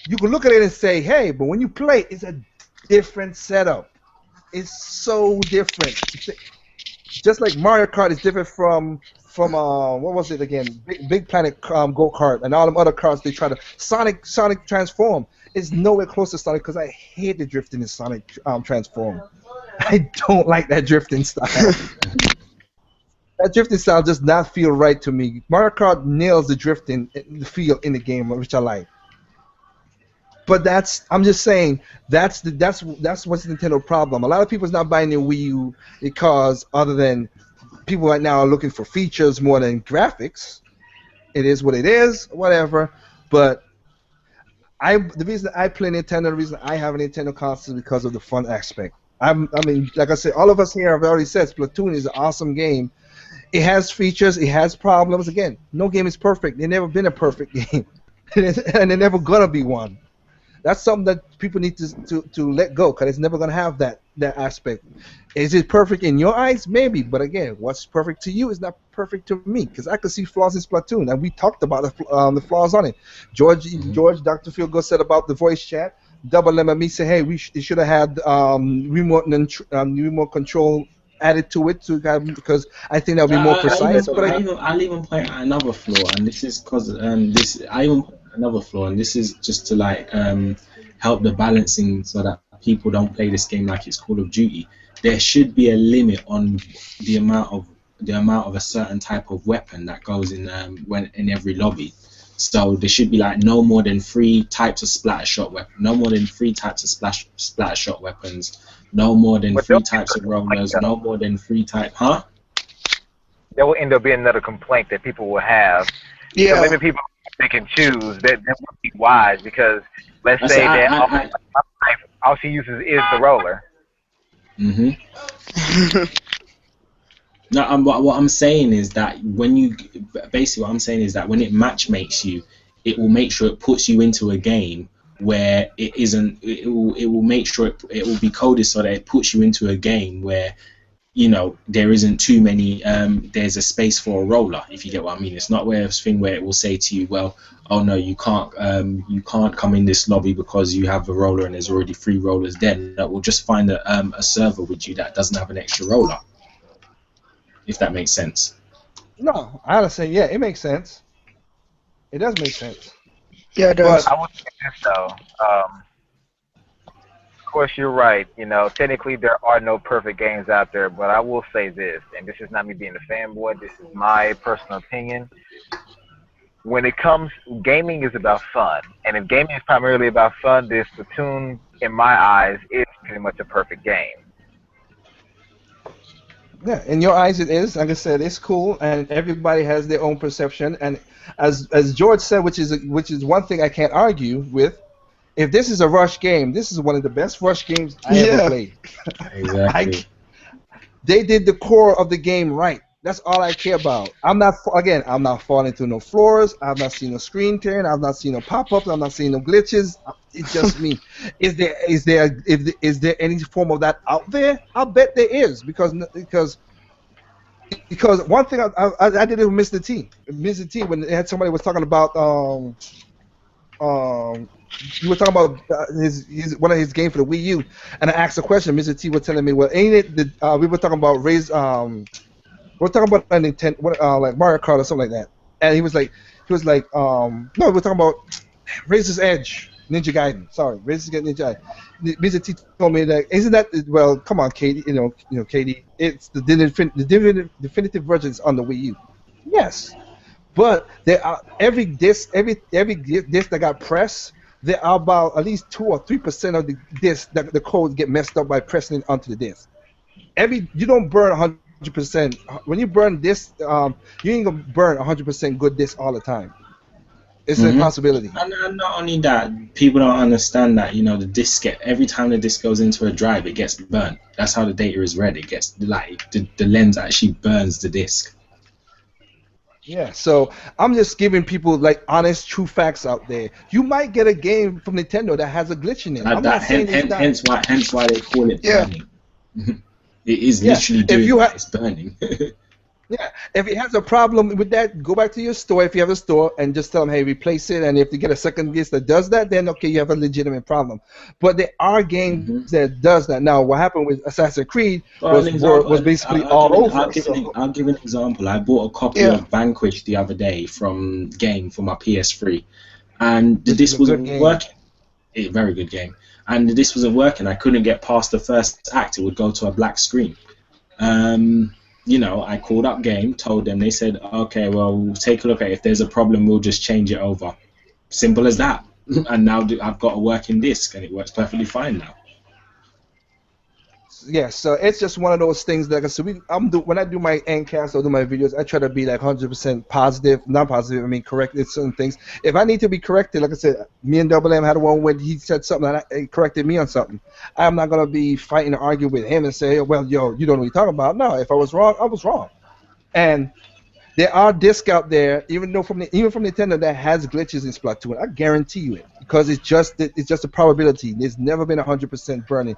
you can look at it and say, hey, but when you play, it's a different setup. It's so different. Just like Mario Kart is different from what was it again? Big Planet Go Kart and all them other cars they try to Sonic Transform is nowhere close to Sonic because I hate the drifting in Sonic Transform. I don't like that drifting style. That drifting style does not feel right to me. Mario Kart nails the drifting the feel in the game, which I like. But I'm just saying that's what's the Nintendo problem. A lot of people's not buying the Wii U because other than people right now are looking for features more than graphics. It is what it is, whatever. But the reason I play Nintendo, the reason I have a Nintendo console is because of the fun aspect. I mean, like I said, all of us here have already said Splatoon is an awesome game. It has features, it has problems. Again, no game is perfect. There's never been a perfect game, and there's never gonna be one. That's something that people need to let go because it's never gonna have that aspect. Is it perfect in your eyes? Maybe, but again, what's perfect to you is not perfect to me because I could see flaws in Splatoon, and we talked about the flaws on it. George, Dr. Phil said about the voice chat. Double M and me say, hey, it should have had remote control added to it because I think that would be more precise. But I'll even point out another flaw, and this is because another flaw, and this is just to like help the balancing so that people don't play this game like it's Call of Duty. There should be a limit on the amount of a certain type of weapon that goes in when in every lobby. So there should be like no more than 3 types of splatter shot weapon, no more than 3 types of splatter shot weapons, no more than But 3 types of rollers, no more than 3 type. Huh? that will end up being another complaint that people will have. To Yeah. limit people they can choose, that would be wise because let's I said, say that I all she uses is the roller. hmm No, what I'm saying is that when you basically what I'm saying is that when it matchmakes you, it will make sure it puts you into a game where it isn't. It will make sure it will be coded so that it puts you into a game where there isn't too many. There's a space for a roller, if you get what I mean. It's not where a thing where it will say to you, well, oh no, you can't come in this lobby because you have a roller and there's already 3 rollers there. That will just find a server with you that doesn't have an extra roller, if that makes sense. No, I understand. Yeah, it makes sense. It does make sense. Yeah, it does. But I would say this though. Of course, you're right. Technically there are no perfect games out there, but I will say this, and this is not me being a fanboy. This is my personal opinion. When it comes, gaming is about fun, and if gaming is primarily about fun, then Splatoon, in my eyes, is pretty much a perfect game. yeah, in your eyes it is. Like I said, it's cool, and everybody has their own perception. And as George said, which is one thing I can't argue with. If this is a rush game, this is one of the best rush games I ever Yeah. played. I, Exactly. they did the core of the game right. That's all I care about. I'm not falling through no floors. I've not seen no screen tearing. I've not seen no pop-ups. I'm not seeing no glitches. It's just me. Is there any form of that out there? I'll bet there is because one thing I did it with Mr. T. Mr. T when they had somebody was talking about um you were talking about his one of his games for the Wii U, and I asked a question. Mr. T was telling me, well, ain't it we were talking about we're talking about a Nintendo, like Mario Kart or something like that, and no, we're talking about Razor's Edge, Ninja Gaiden. Sorry, Razor's Edge, Ninja Gaiden. Mr. T told me that isn't that well? Come on, Katie. Katie. It's the definitive version is on the Wii U. Yes, but there are every disc that got pressed, there are about at least 2 or 3% of the disc that the codes get messed up by pressing it onto the disc. You don't burn 100%. When you burn this, you ain't gonna burn 100% good disc all the time. It's an hmm impossibility. And not only that, people don't understand that the disk every time the disk goes into a drive, it gets burnt. That's how the data is read. It gets like the lens actually burns the disk. Yeah, so I'm just giving people like honest, true facts out there. You might get a game from Nintendo that has a glitch in it. I'm not saying it's not. Hence why they call it Yeah. burning. It is Yeah, literally if doing you that. have. It's burning. Yeah, if it has a problem with that, go back to your store if you have a store and just tell them, hey, replace it. And if you get a second disc that does that, then okay, you have a legitimate problem. But there are games hmm that does that. Now, what happened with Assassin's Creed For an example, was basically I'll all give over. I'll give an example. I bought a copy Yeah. of Vanquish the other day from Game for my PS3, and the Which is disc a good wasn't game. working. Very good game. And the disc wasn't working. I couldn't get past the first act. It would go to a black screen. I called up Game, told them. They said, okay, well, we'll take a look at it. If there's a problem, we'll just change it over. Simple as that. And now I've got a working disc, and it works perfectly fine now. Yeah, so it's just one of those things that like I said, when I do my endcast or do my videos, I try to be like 100% positive, not positive. I mean, correct in certain things. If I need to be corrected, like I said, me and Double M had one when he said something and he corrected me on something. I'm not gonna be fighting and arguing with him and say, well, yo, you don't know what you're talking about. No, if I was wrong, I was wrong. And there are discs out there, even from Nintendo, that has glitches in Splatoon. I guarantee you it, because it's just a probability. There's never been 100% burning.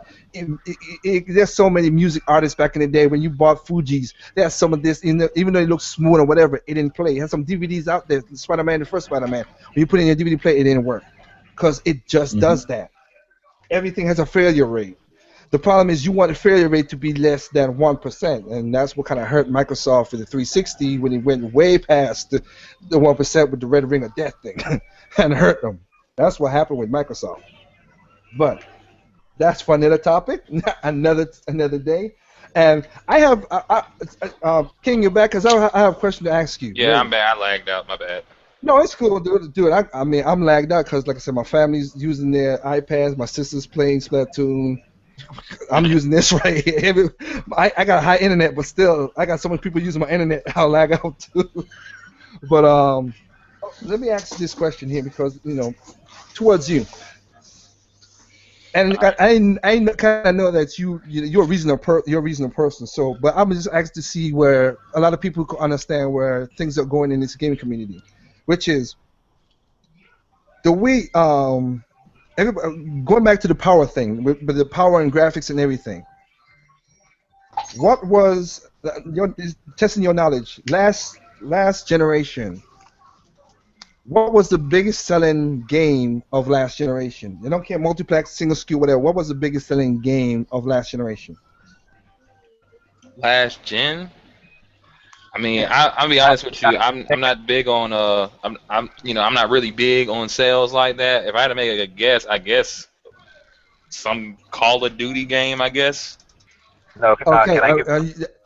There's so many music artists back in the day when you bought Fuji's. There's some of this, even though it looks smooth or whatever, it didn't play. It has some DVDs out there. Spider-Man, the first Spider-Man. When you put it in your DVD player, it didn't work because it just hmm does that. Everything has a failure rate. The problem is you want the failure rate to be less than 1%, and that's what kind of hurt Microsoft for the 360 when it went way past the 1% with the red ring of death thing, and hurt them. That's what happened with Microsoft. But that's for another topic, another day. And I have, King, you back? Because I have a question to ask you. Yeah, Really. I'm bad. I lagged out. My bad. No, it's cool, dude. I mean, I'm lagged out because, like I said, my family's using their iPads. My sister's playing Splatoon. I'm using this right here. I got high internet, but still, I got so many people using my internet. I'll lag out too. But let me ask you this question here because towards you, and I kind of know that you're a reasonable person. So, but I'm just asked to see where a lot of people can understand where things are going in this gaming community, which is the way going back to the power thing, with the power and graphics and everything. What was testing your knowledge last generation? What was the biggest selling game of last generation? You don't care multiplex, single SKU, whatever. What was the biggest selling game of last generation? Last gen. I mean, I'll be honest with you. I'm not big on I'm not really big on sales like that. If I had to make a guess, I guess some Call of Duty game. I guess. No, Okay. can I get?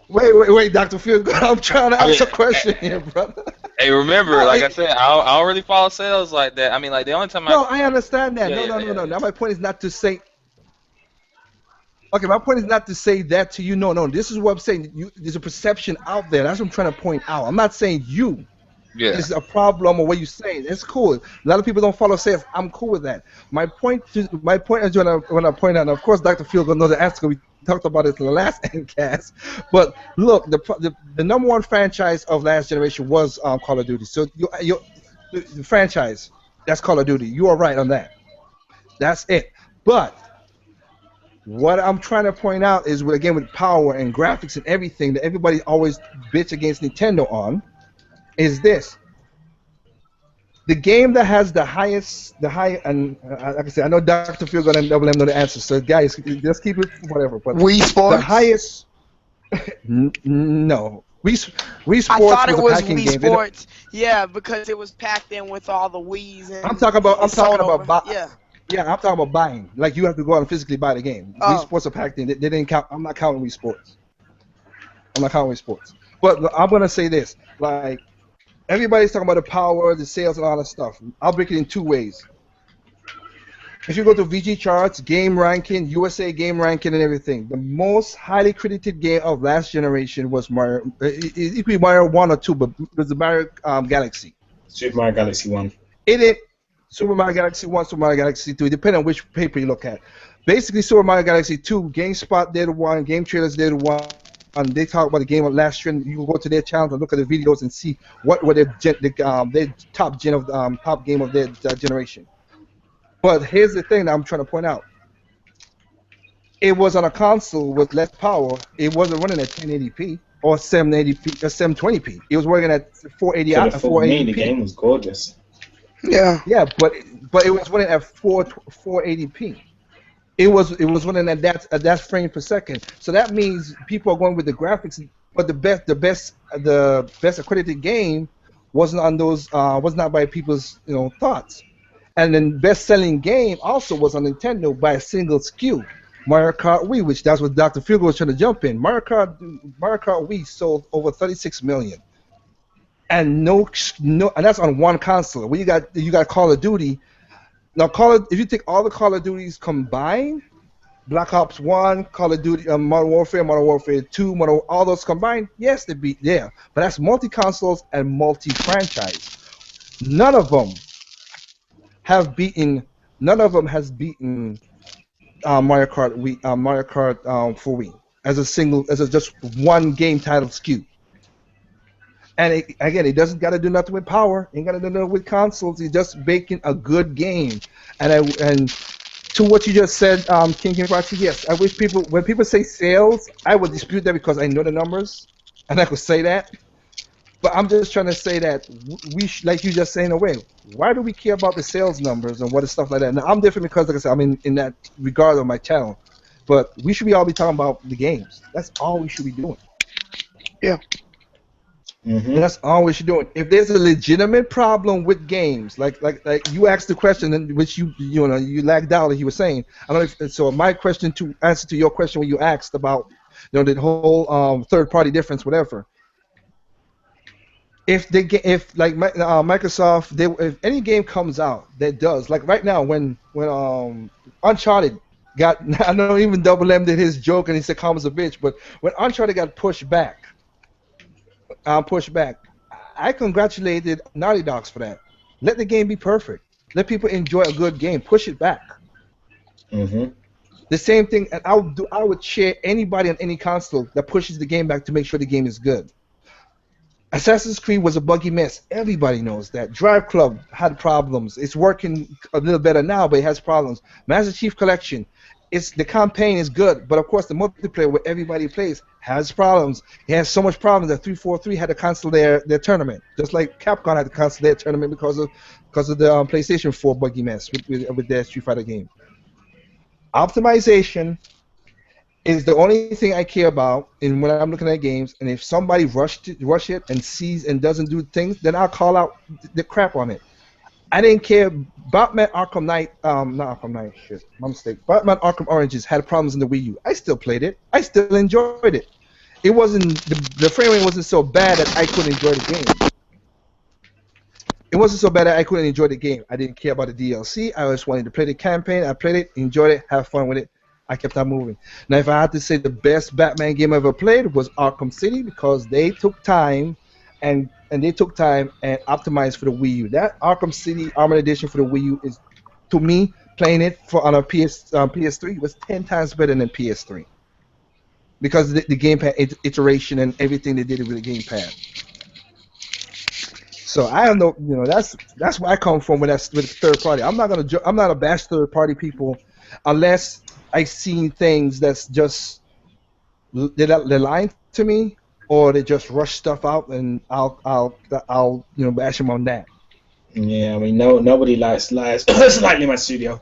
Wait, Dr. Phil. I'm trying to I mean, ask a question here, brother. Hey, remember, No, like I said, I don't really follow sales like that. I mean, like the only time no, I understand that. Yeah, No. yeah. Now my point is not to say. Okay, my point is not to say that to you. No. This is what I'm saying. There's a perception out there. That's what I'm trying to point out. I'm not saying you. Yeah. It's a problem or what you're saying. It's cool. A lot of people don't follow sales. I'm cool with that. My point is when I point out, and of course, Dr. Field gonna know the answer. We talked about it in the last endcast. But look, the number one franchise of last generation was Call of Duty. So the franchise, that's Call of Duty. You are right on that. That's it. But what I'm trying to point out is, with power and graphics and everything that everybody always bitch against Nintendo on, is this. The game that has and like I said, I know Dr. Phil gonna double M know the answer. So guys, just keep it whatever. But Wii Sports. the highest, no, Wii Sports I thought it was a was packing Wii game. Sports. Yeah, because it was packed in with all the Wii's. And I'm talking about yeah. Yeah, I'm talking about buying. Like you have to go out and physically buy the game. Oh. Wii Sports are packed in. They didn't count. I'm not counting Wii Sports. But I'm gonna say this. Like everybody's talking about the power, the sales, and all that stuff. I'll break it in two ways. If you go to VG charts, game ranking, USA game ranking, and everything, the most highly credited game of last generation was Mario. It could be Mario 1 or 2, but it was the Mario Galaxy. Super Mario Galaxy 1. Super Mario Galaxy 1, Super Mario Galaxy 2, depending on which paper you look at. Basically, Super Mario Galaxy 2, GameSpot did one, Game Trailers did one, and they talk about the game of last year. You can go to their channel and look at the videos and see what were their top game of their generation. But here's the thing that I'm trying to point out. It was on a console with less power. It wasn't running at 1080p or 780p or 720p. It was working at 480. For me, the game was gorgeous. Yeah. Yeah, but it was running at 480p. It was running at that frame per second. So that means people are going with the graphics, but the best accredited game wasn't on those was not by people's thoughts. And then best-selling game also was on Nintendo by a single SKU, Mario Kart Wii, which that's what Dr. Figo was trying to jump in. Mario Kart Wii sold over 36 million, and and that's on one console. Well, you got Call of Duty. Now, if you take all the Call of Duties combined, Black Ops 1, Call of Duty, Modern Warfare 2, all those combined, yes, they beat there. But that's multi-consoles and multi-franchise. None of them has beaten Mario Kart for Wii as a just one game title SKU. And it doesn't got to do nothing with power. Ain't got to do nothing with consoles. It's just making a good game. And to what you just said, King Kimbachi, yes, I wish when people say sales, I would dispute that because I know the numbers, and I could say that. But I'm just trying to say that like you just saying away. Why do we care about the sales numbers and what is stuff like that? Now I'm different because, like I said, I'm in that regard of my channel. but we should be all be talking about the games. That's all we should be doing. Yeah. Hmm. That's all we should do. If there's a legitimate problem with games, like you asked the question, in which you lagged out, like you were saying. I don't know if so. My question to answer to your question when you asked about the whole third party difference, whatever. If like Microsoft, if any game comes out that does like right now when Uncharted got I know even Double M did his joke and he said Karma's a bitch, but when Uncharted got pushed back. I congratulated Naughty Dogs for that. Let the game be perfect. Let people enjoy a good game. Push it back. Hmm. The same thing, and I would share anybody on any console that pushes the game back to make sure the game is good. Assassin's Creed was a buggy mess. Everybody knows that. Drive Club had problems. It's working a little better now, but it has problems. Master Chief Collection, it's the campaign is good, but of course the multiplayer where everybody plays has problems. It has so much problems that 343 had to cancel their tournament, just like Capcom had to cancel their tournament because of the PlayStation 4 buggy mess with their Street Fighter game. Optimization is the only thing I care about in when I'm looking at games. And if somebody rush it and sees and doesn't do things, then I'll call out the crap on it. I didn't care. Batman Arkham Knight, not Arkham Knight, shit, my mistake. Batman Arkham Origins had problems in the Wii U. I still played it. I still enjoyed it. It wasn't the frame rate wasn't so bad that I couldn't enjoy the game. It wasn't so bad that I couldn't enjoy the game. I didn't care about the DLC. I just wanted to play the campaign. I played it, enjoyed it, have fun with it. I kept on moving. Now, if I had to say the best Batman game I ever played was Arkham City because they took time and optimized for the Wii U. That Arkham City Armored Edition for the Wii U is, to me, playing it on a PS3 was 10 times better than PS3 because the gamepad iteration and everything they did with the gamepad. So I don't know, that's where I come from with third party. I'm not a bash third party people unless I see things that's just they're lying to me or they just rush stuff out and I'll bash them on that. Yeah, I mean, nobody likes lies. Slightly my studio.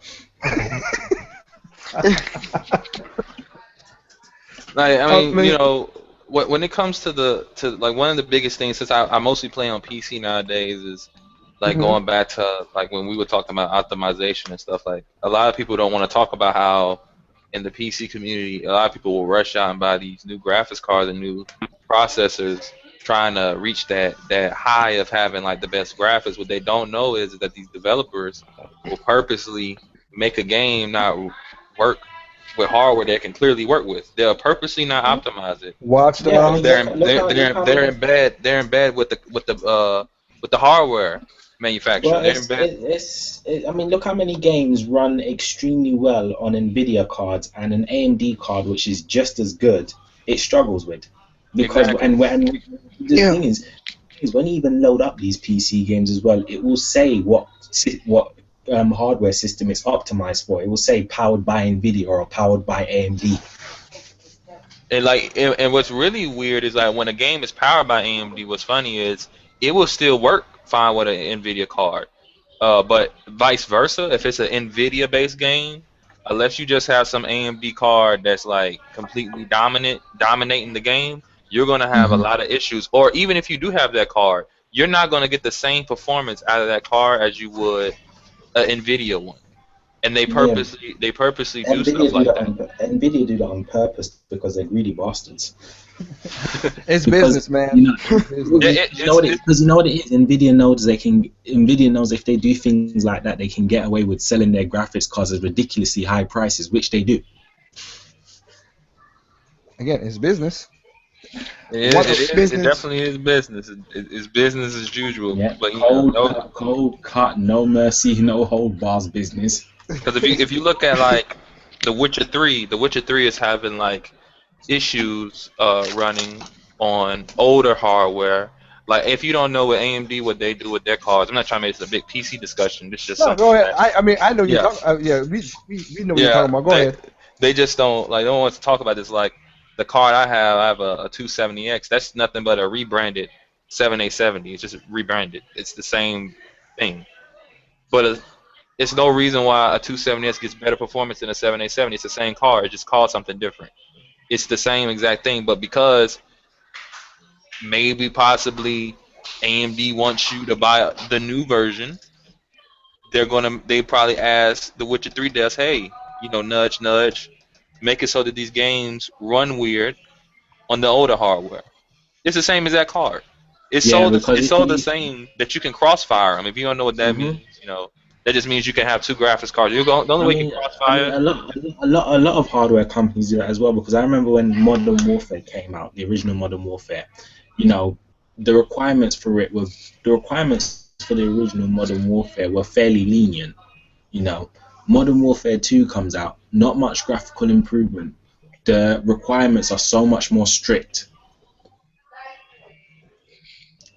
Like, I I mean, mean, when it comes to like one of the biggest things since I mostly play on PC nowadays is like mhm. going back to like when we were talking about optimization and stuff. Like a lot of people don't want to talk about how in the PC community, a lot of people will rush out and buy these new graphics cards and new processors, trying to reach that high of having like the best graphics. What they don't know is that these developers will purposely make a game not work with hardware they can clearly work with. They'll purposely not optimize it Watch Yeah, I mean, because Dogs. they're in bed with the hardware manufacturer. well, They're in bed. I mean, look how many games run extremely well on Nvidia cards and an AMD card, which is just as good. It struggles with because Exactly. and the Yeah. thing is when you even load up these PC games as well, it will say what hardware system it's optimized for. It will say powered by Nvidia or powered by AMD. And what's really weird is like when a game is powered by AMD, what's funny is it will still work fine with an Nvidia card. But vice versa, if it's an Nvidia based game, unless you just have some AMD card that's like completely dominating the game, you're gonna have a Hmm. lot of issues. Or even if you do have that card, you're not gonna get the same performance out of that card as you would an Nvidia one. And Yeah, they purposely do stuff like that. Nvidia do that on purpose because they're greedy bastards. It's Because business, man. you know It's business. you know what it because you know what it is. Nvidia knows if they do things like that, they can get away with selling their graphics cards at ridiculously high prices, which they do. Again, it's business. It One is. of It Business. definitely is business. It's business as usual. Yeah, But cold cut, no mercy, no hold bars business. because if you look at like The Witcher 3 is having like issues running on older hardware. Like if you don't know what AMD what they do with their cards, I'm not trying to make this a big PC discussion. This is just No, something go ahead. that I mean I know you're yeah talking. Yeah, we know what you're yeah talking about. Go ahead. they just don't like they don't want to talk about this. Like the card I have a 270X. That's nothing but a rebranded 7870. It's just rebranded. It's the same thing. But It's no reason why a 270S gets better performance than a 7870. It's the same car. It just called something different. It's the same exact thing, but because maybe possibly AMD wants you to buy the new version, they probably ask the Witcher 3 devs, hey, nudge nudge, make it so that these games run weird on the older hardware. It's the same exact card. Yeah, because It's if so the you, same that you can crossfire them. If you don't know what that hmm means, that just means you can have two graphics cards. The only way you can I mean, crossfire. a lot of hardware companies do that as well. Because I remember when Modern Warfare came out, the original Modern Warfare, you know, the requirements for it were the requirements for the original Modern Warfare were fairly lenient. You know, Modern Warfare 2 comes out, not much graphical improvement. The requirements are so much more strict.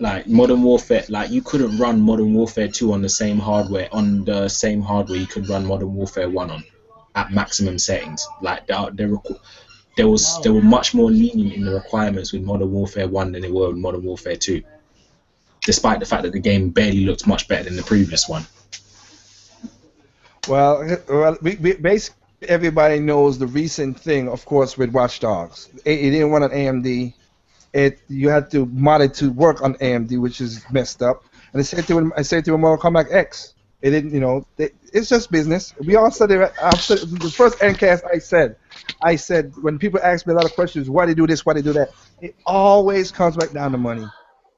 Like Modern Warfare, like you couldn't run Modern Warfare 2 on the same hardware you could run Modern Warfare 1 on at maximum settings. Like they were much more lenient in the requirements with Modern Warfare 1 than they were with Modern Warfare 2, despite the fact that the game barely looked much better than the previous one. Well, basically everybody knows the recent thing, of course, with Watch Dogs. It didn't run on AMD. You had to mod it to work on AMD, which is messed up. And I said to him, Mortal Kombat X. It didn't, it's just business. We all said it. I've said the first Ncast I said when people ask me a lot of questions, why they do this, why they do that, it always comes back down to money.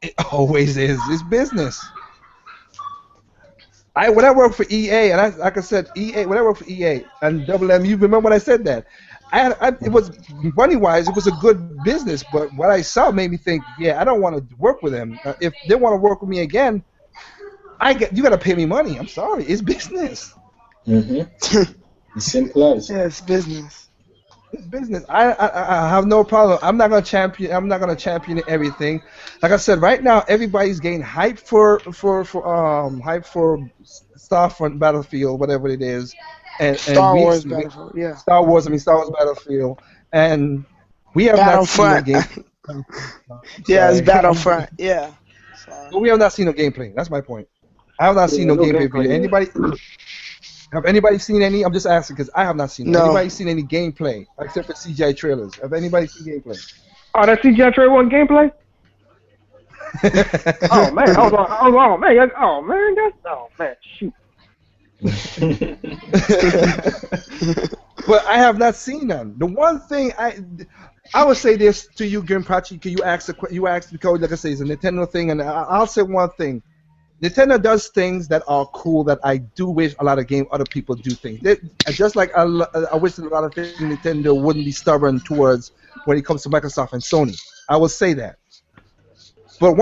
It always is. It's business. When I worked for EA, and like I said, when I worked for EA and Double M, you remember when I said that? It was money wise, it was a good business, but what I saw made me think, yeah, I don't want to work with them. If they want to work with me again, you got to pay me money. I'm sorry, it's business. As simple as. Yeah, it's business. It's business. I have no problem. I'm not gonna champion. I'm not gonna champion everything. Like I said, right now everybody's getting hype for Starfront Battlefield, whatever it is, and Star Wars Battlefield, yeah. Star Wars. I mean Star Wars Battlefield, and we have not seen no Battlefront. game. Yeah, it's Sorry. Battlefront. Yeah. But we have not seen no gameplay. That's my point. I have not seen no gameplay video. Have anybody seen any? I'm just asking because I have not seen. No. Anybody seen any gameplay except for CGI trailers? Have anybody seen gameplay? Oh, that CGI trailer wasn't gameplay? Oh man, shoot. But I have not seen none. The one thing I would say this to you, Grimprachi, because you asked because like I say, it's a Nintendo thing, and I'll say one thing. Nintendo does things that are cool that I do wish a lot of other people do things. Just like I wish a lot of things Nintendo wouldn't be stubborn towards when it comes to Microsoft and Sony. I will say that. But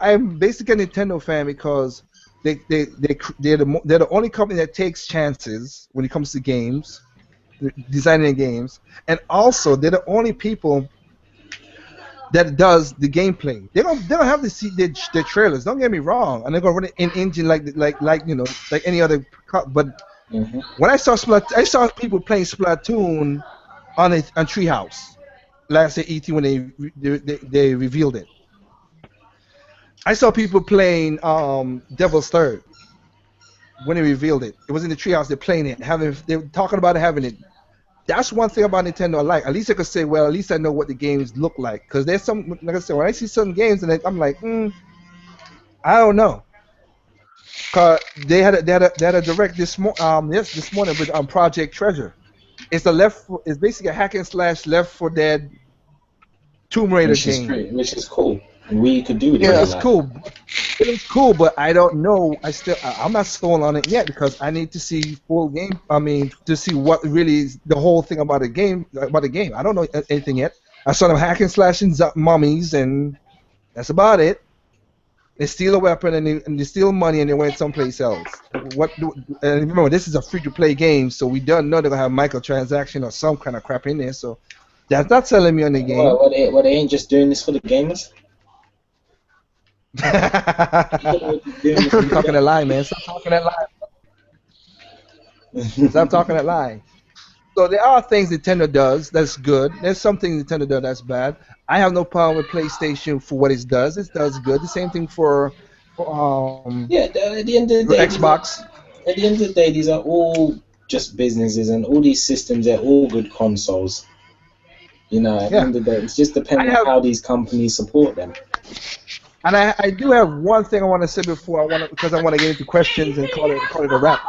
I'm basically a Nintendo fan because they're the only company that takes chances when it comes to games, designing games, and also they're the only people that does the gameplay. They don't have to see their trailers. Don't get me wrong, and they're gonna run it in engine like any other. But when I saw people playing Splatoon on Treehouse last year ET when they revealed it. I saw people playing Devil's Third when they revealed it. It was in the Treehouse. They're playing it, they were talking about having it. That's one thing about Nintendo I like. At least I could say, well, at least I know what the games look like. Because there's some, like I said, when I see some games, and I'm like, I don't know. Cause they had a direct this morning with Project Treasure. It's it's basically a hack and slash Left 4 Dead Tomb Raider game. Which is cool. And we could do it. Yeah, it's cool. It's cool, but I don't know. I'm not sold on it yet because I need to see full game. I mean, to see what really is the whole thing about the game. I don't know anything yet. I saw them hacking, slashing mummies, and that's about it. They steal a weapon and they steal money and they went someplace else. And remember, this is a free-to-play game, so we don't know they're gonna have microtransaction or some kind of crap in there. So that's not selling me on the game. Well, they ain't just doing this for the gamers. Stop talking that lie, man. Stop talking that lie. Stop talking that lie. So there are things Nintendo does that's good. There's some things Nintendo does that's bad. I have no problem with PlayStation for what it does. It does good. The same thing for at the end of the day, Xbox. At the end of the day, these are all just businesses, and all these systems, they're all good consoles. You know, at the Yeah, end of the day, it just I depends on have, how these companies support them. and I do have one thing I want to say before I want to, because I want to get into questions and call it a wrap.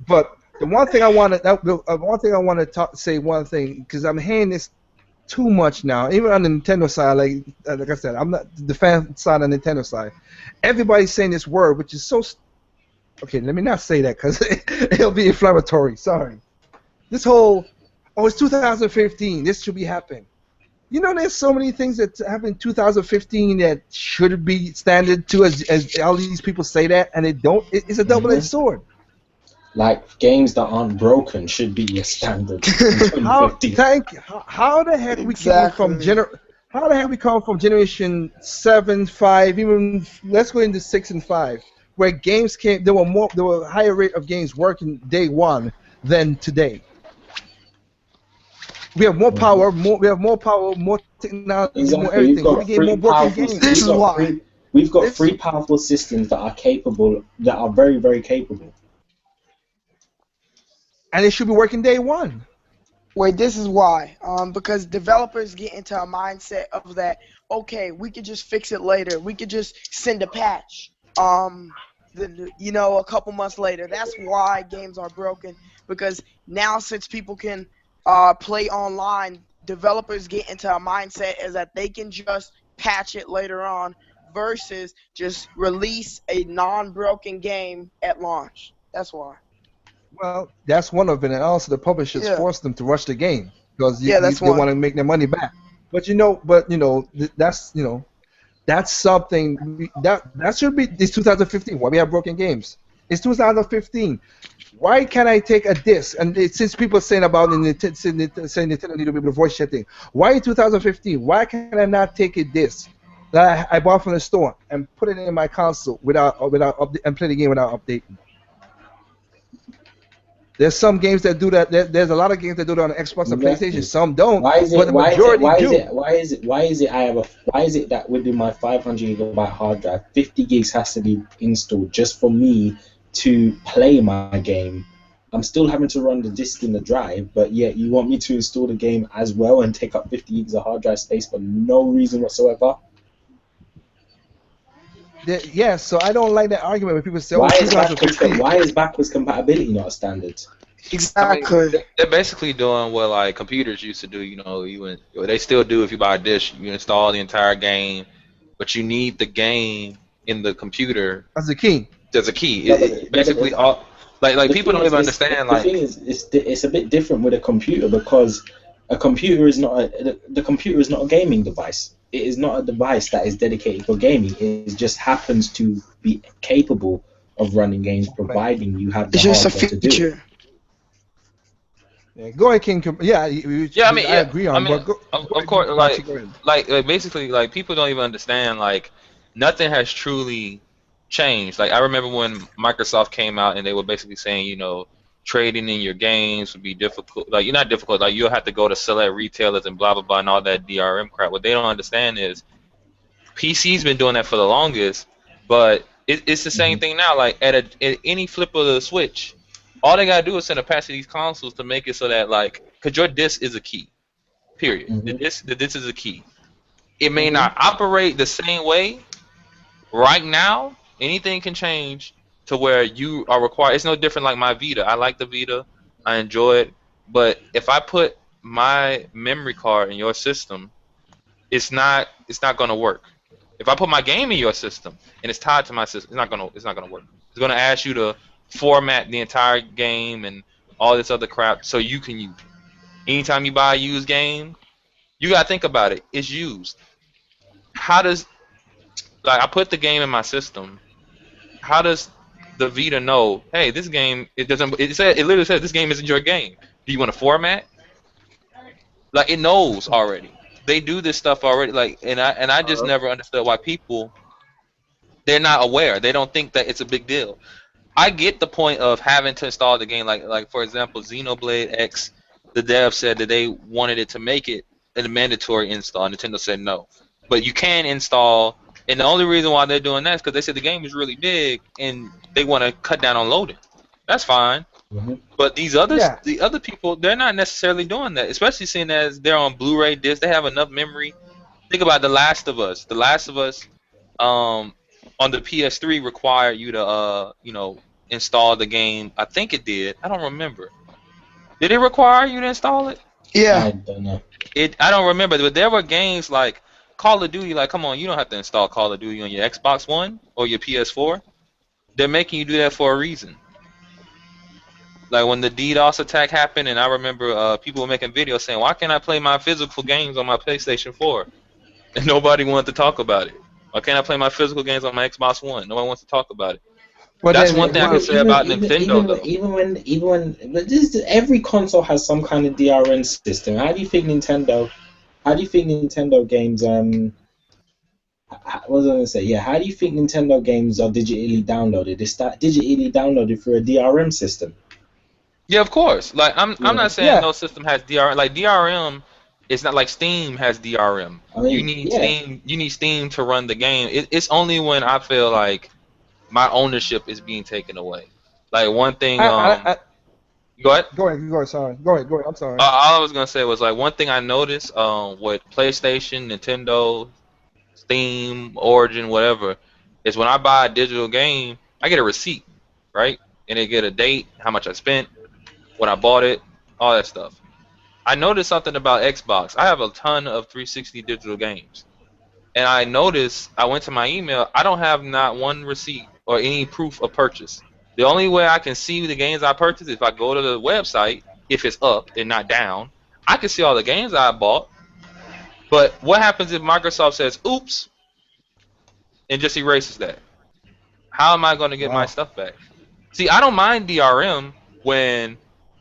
But the one thing I want to, one thing I want to say one thing because I'm hearing this too much now, even on the Nintendo side. Like I said, I'm not the fan side on the Nintendo side. Everybody's saying this word, which is so. Okay, let me not say that because it'll be inflammatory. Sorry. This whole, oh, it's 2015. This should be happening. You know, there's so many things that happened in 2015 that should be standard too, as all these people say that, and it don't. It's a double-edged Hmm. sword. Like games that aren't broken should be a standard in How 2015. thank you. How the heck we came from Exactly. how the heck we come from generation 7, 5, even let's go into 6 and 5, where games came. There were a higher rate of games working day one than today. We have more Mhm. power, more technology, more Exactly. everything, but we get more broken games. This is why. We've got This three powerful systems that are capable, that are very, very capable. and it should be working day one. Wait, this is why. Because developers get into a mindset of that. Okay, we could just fix it later. We could just send a patch. A couple months later. That's why games are broken. Because now, since people can play online, developers get into a mindset is that they can just patch it later on, versus just release a non-broken game at launch. That's why. Well, that's one of it, and also the publishers Yeah, force them to rush the game because yeah, that's they want one. to make their money back. That's that's something that should be this 2015. Why we have broken games? It's 2015. Why can't I take a disc? And since people are saying about saying Nintendo need to be able to voice chatting, why in 2015? Why can I not take a disc that I bought from the store and put it in my console and play the game without updating? There's some games that do that. There's a lot of games that do that on Xbox and PlayStation. Exactly. Some don't, Why is but it? the Why is it? majority Why is it? do. Why is it? Why is it? I have a. Why is it that within my 500 gigabyte hard drive, 50 gigs has to be installed just for me to play my game? I'm still having to run the disk in the drive, but yet you want me to install the game as well and take up 50 gigs of hard drive space for no reason whatsoever? Yeah, so I don't like that argument when people say, "Oh, Why it's is backwards? 2015." Why is backwards compatibility not a standard? I mean, Exactly. they're basically doing what like computers used to do. They still do if you buy a disk, you install the entire game, but you need the game in the computer. That's the key. There's a key. Yeah, but Basically all like the people thing don't is, even understand the thing like is, it's a bit different with a computer because a computer is not the computer is not a gaming device. It is not a device that is dedicated for gaming. It just happens to be capable of running games, Right. providing you have the It's just a hardware to do it. feature. Yeah, go ahead, King. Yeah, yeah, I which mean I yeah, agree I on. mean But go of ahead, course Machi, go ahead. like basically like people don't even understand like nothing has truly changed. Like I remember when Microsoft came out and they were basically saying, trading in your games would be difficult. Like you're not difficult. Like you'll have to go to select retailers and blah blah blah and all that DRM crap. What they don't understand is PC's been doing that for the longest, but it's the same Hmm. thing now. Like at any flip of the switch, all they gotta do is send a patch to these consoles to make it so that like, cause your disc is a key. Period. Hmm. The disc is a key. It may Hmm. not operate the same way right now. Anything can change to where you are required. It's no different like my Vita. I like the Vita. I enjoy it. But if I put my memory card in your system, it's not gonna work. If I put my game in your system and it's tied to my system, it's not gonna work. It's gonna ask you to format the entire game and all this other crap so you can use it. Anytime you buy a used game, you gotta think about it. It's used. How does like I put the game in my system? How does the Vita know? Hey, this game it doesn't. It literally says this game isn't your game. Do you want to format? Like it knows already. They do this stuff already. Like and I just never understood why people they're not aware. They don't think that it's a big deal. I get the point of having to install the game. Like for example, Xenoblade X. The dev said that they wanted it to make it a mandatory install. Nintendo said no, but you can install. And the only reason why they're doing that is because they said the game is really big and they want to cut down on loading. That's fine. Mm-hmm. But Yeah. the other people, they're not necessarily doing that. Especially seeing as they're on Blu-ray disc, they have enough memory. Think about The Last of Us. The Last of Us, um, on the PS3 required you to install the game. I think it did. I don't remember. Did it require you to install it? Yeah. I don't know. I don't remember, but there were games like Call of Duty. Like, come on, you don't have to install Call of Duty on your Xbox One or your PS4. They're making you do that for a reason. Like when the DDoS attack happened, and I remember people were making videos saying, "Why can't I play my physical games on my PlayStation 4?" And nobody wanted to talk about it. Why can't I play my physical games on my Xbox One? No one wants to talk about it. But That's then, one thing I can say about Nintendo, though. But every console has some kind of DRM system. How do you think Nintendo? How do you think Nintendo games? What was I gonna say? Yeah, how do you think Nintendo games are digitally downloaded? They start digitally downloaded through a DRM system. Yeah, of course. Like I'm Yeah. not saying yeah. no system has DRM. Like DRM, it's not like Steam has DRM. I mean, yeah. You need Steam to run the game. It's only when I feel like my ownership is being taken away. Like one thing, I go ahead. go ahead. Go ahead. Sorry. Go ahead. Go ahead. I'm sorry. All I was gonna say was like one thing I noticed, with PlayStation, Nintendo, Steam, Origin, whatever, is when I buy a digital game, I get a receipt, right? And they get a date, how much I spent, when I bought it, all that stuff. I noticed something about Xbox. I have a ton of 360 digital games. And I noticed, I went to my email, I don't have not one receipt or any proof of purchase. The only way I can see the games I purchased is if I go to the website, if it's up and not down. I can see all the games I bought. But what happens if Microsoft says, oops, and just erases that? How am I going to get my Wow. stuff back? See, I don't mind DRM when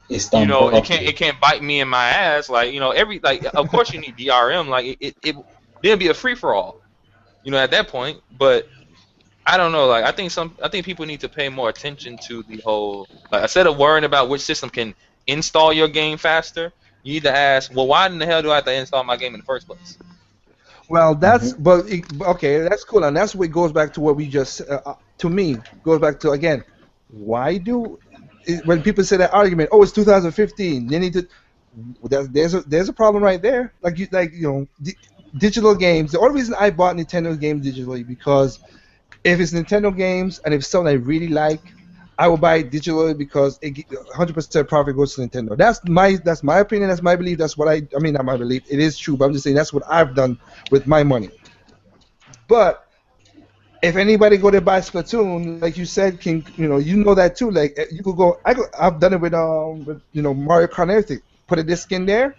It's done it properly. can't bite me in my ass. Like, every, like, of course you need DRM. Like it it'll be a free for all, at that point. But I don't know. Like I think people need to pay more attention to the whole, like, instead of worrying about which system can install your game faster, you need to ask, well, why in the hell do I have to install my game in the first place? Well, Hmm. okay. That's cool, and that's what goes back to what we just. To me, goes back to again. Why when people say that argument? Oh, it's 2015. They need to. There's a problem right there. Digital games. The only reason I bought Nintendo games digitally because if it's Nintendo games and if it's something I really like, I will buy it digitally because 100% profit goes to Nintendo. That's my opinion. That's my belief. That's what I mean. Not my belief. It is true, but I'm just saying that's what I've done with my money. But if anybody go to buy Splatoon, like you said, King, that too. Like you could go. I've done it with Mario Kart and everything. Put a disc in there.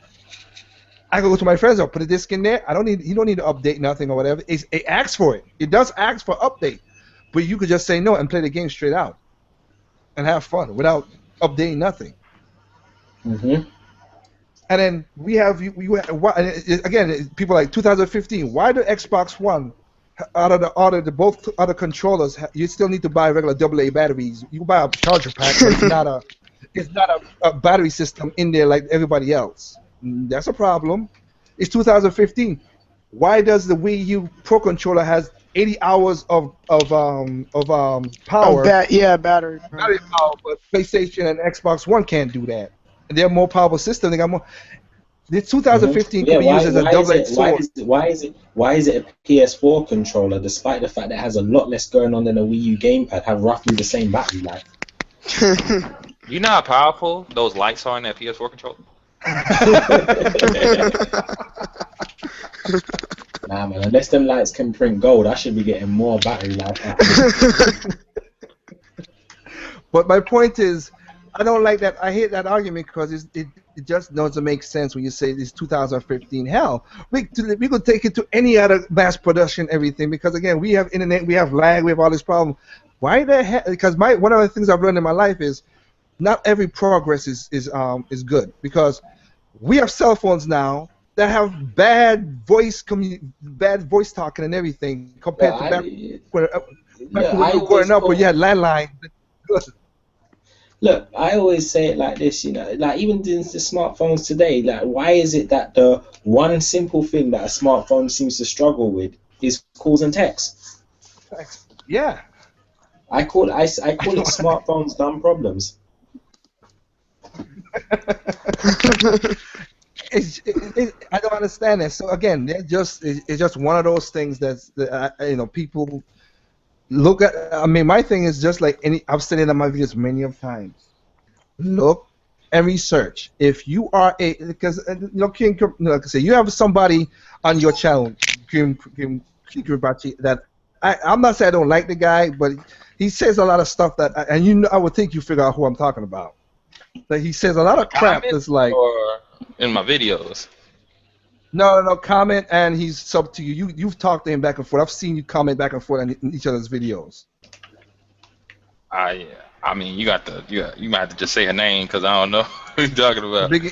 I can go to my friends. I'll put a disc in there. You don't need to update nothing or whatever. It asks for it. It does ask for update, but you could just say no and play the game straight out and have fun without updating nothing. Hmm. And then again, people like 2015. Why the Xbox One out of the both other controllers, you still need to buy regular AA batteries. You buy a charger pack, but it's not a battery system in there like everybody else. That's a problem. It's 2015. Why does the Wii U Pro controller has 80 hours of Oh, power, battery. battery power, but PlayStation and Xbox One can't do that? And they're more powerful system. They got more. The Hmm. 2015 could Yeah. be used Why? as a Why is double-edged it? Why sword. is it? Why is it? Why is it a PS4 controller, despite the fact that it has a lot less going on than a Wii U gamepad, have roughly the same battery life? You know how powerful those lights are in that PS4 controller? Nah, man. Unless them lights can print gold, I should be getting more battery life out of it. But my point is, I don't like that. I hate that argument because it just doesn't make sense when you say it's 2015. Hell, we could take it to any other mass production, everything, because again, we have internet, we have lag, we have all this problem. Why the hell? Because one of the things I've learned in my life is not every progress is good because we have cell phones now that have bad voice talking and everything Look, compared to when back look, when I you were growing always up where you thought. had landline. Good. Look, I always say it like this, like even the smartphones today, like why is it that the one simple thing that a smartphone seems to struggle with is calls and texts? Yeah. I call it smartphones dumb problems. I don't understand it. So again, it's just one of those things that you know, people look at. I mean, my thing is just like any. I've said it in my videos many of times. Look and research. If you are a, because you know, like I say, you have somebody on your channel, Kim Kiribachi, that I'm not saying I don't like the guy, but he says a lot of stuff that, and you know, I would think you figure out who I'm talking about. Like he says a lot of crap Comment that's like. or in my videos? No, comment, and he's sub to you. You've talked to him back and forth. I've seen you comment back and forth in each other's videos. Yeah. I mean, you might have to just say her name because I don't know who you're talking about. Big,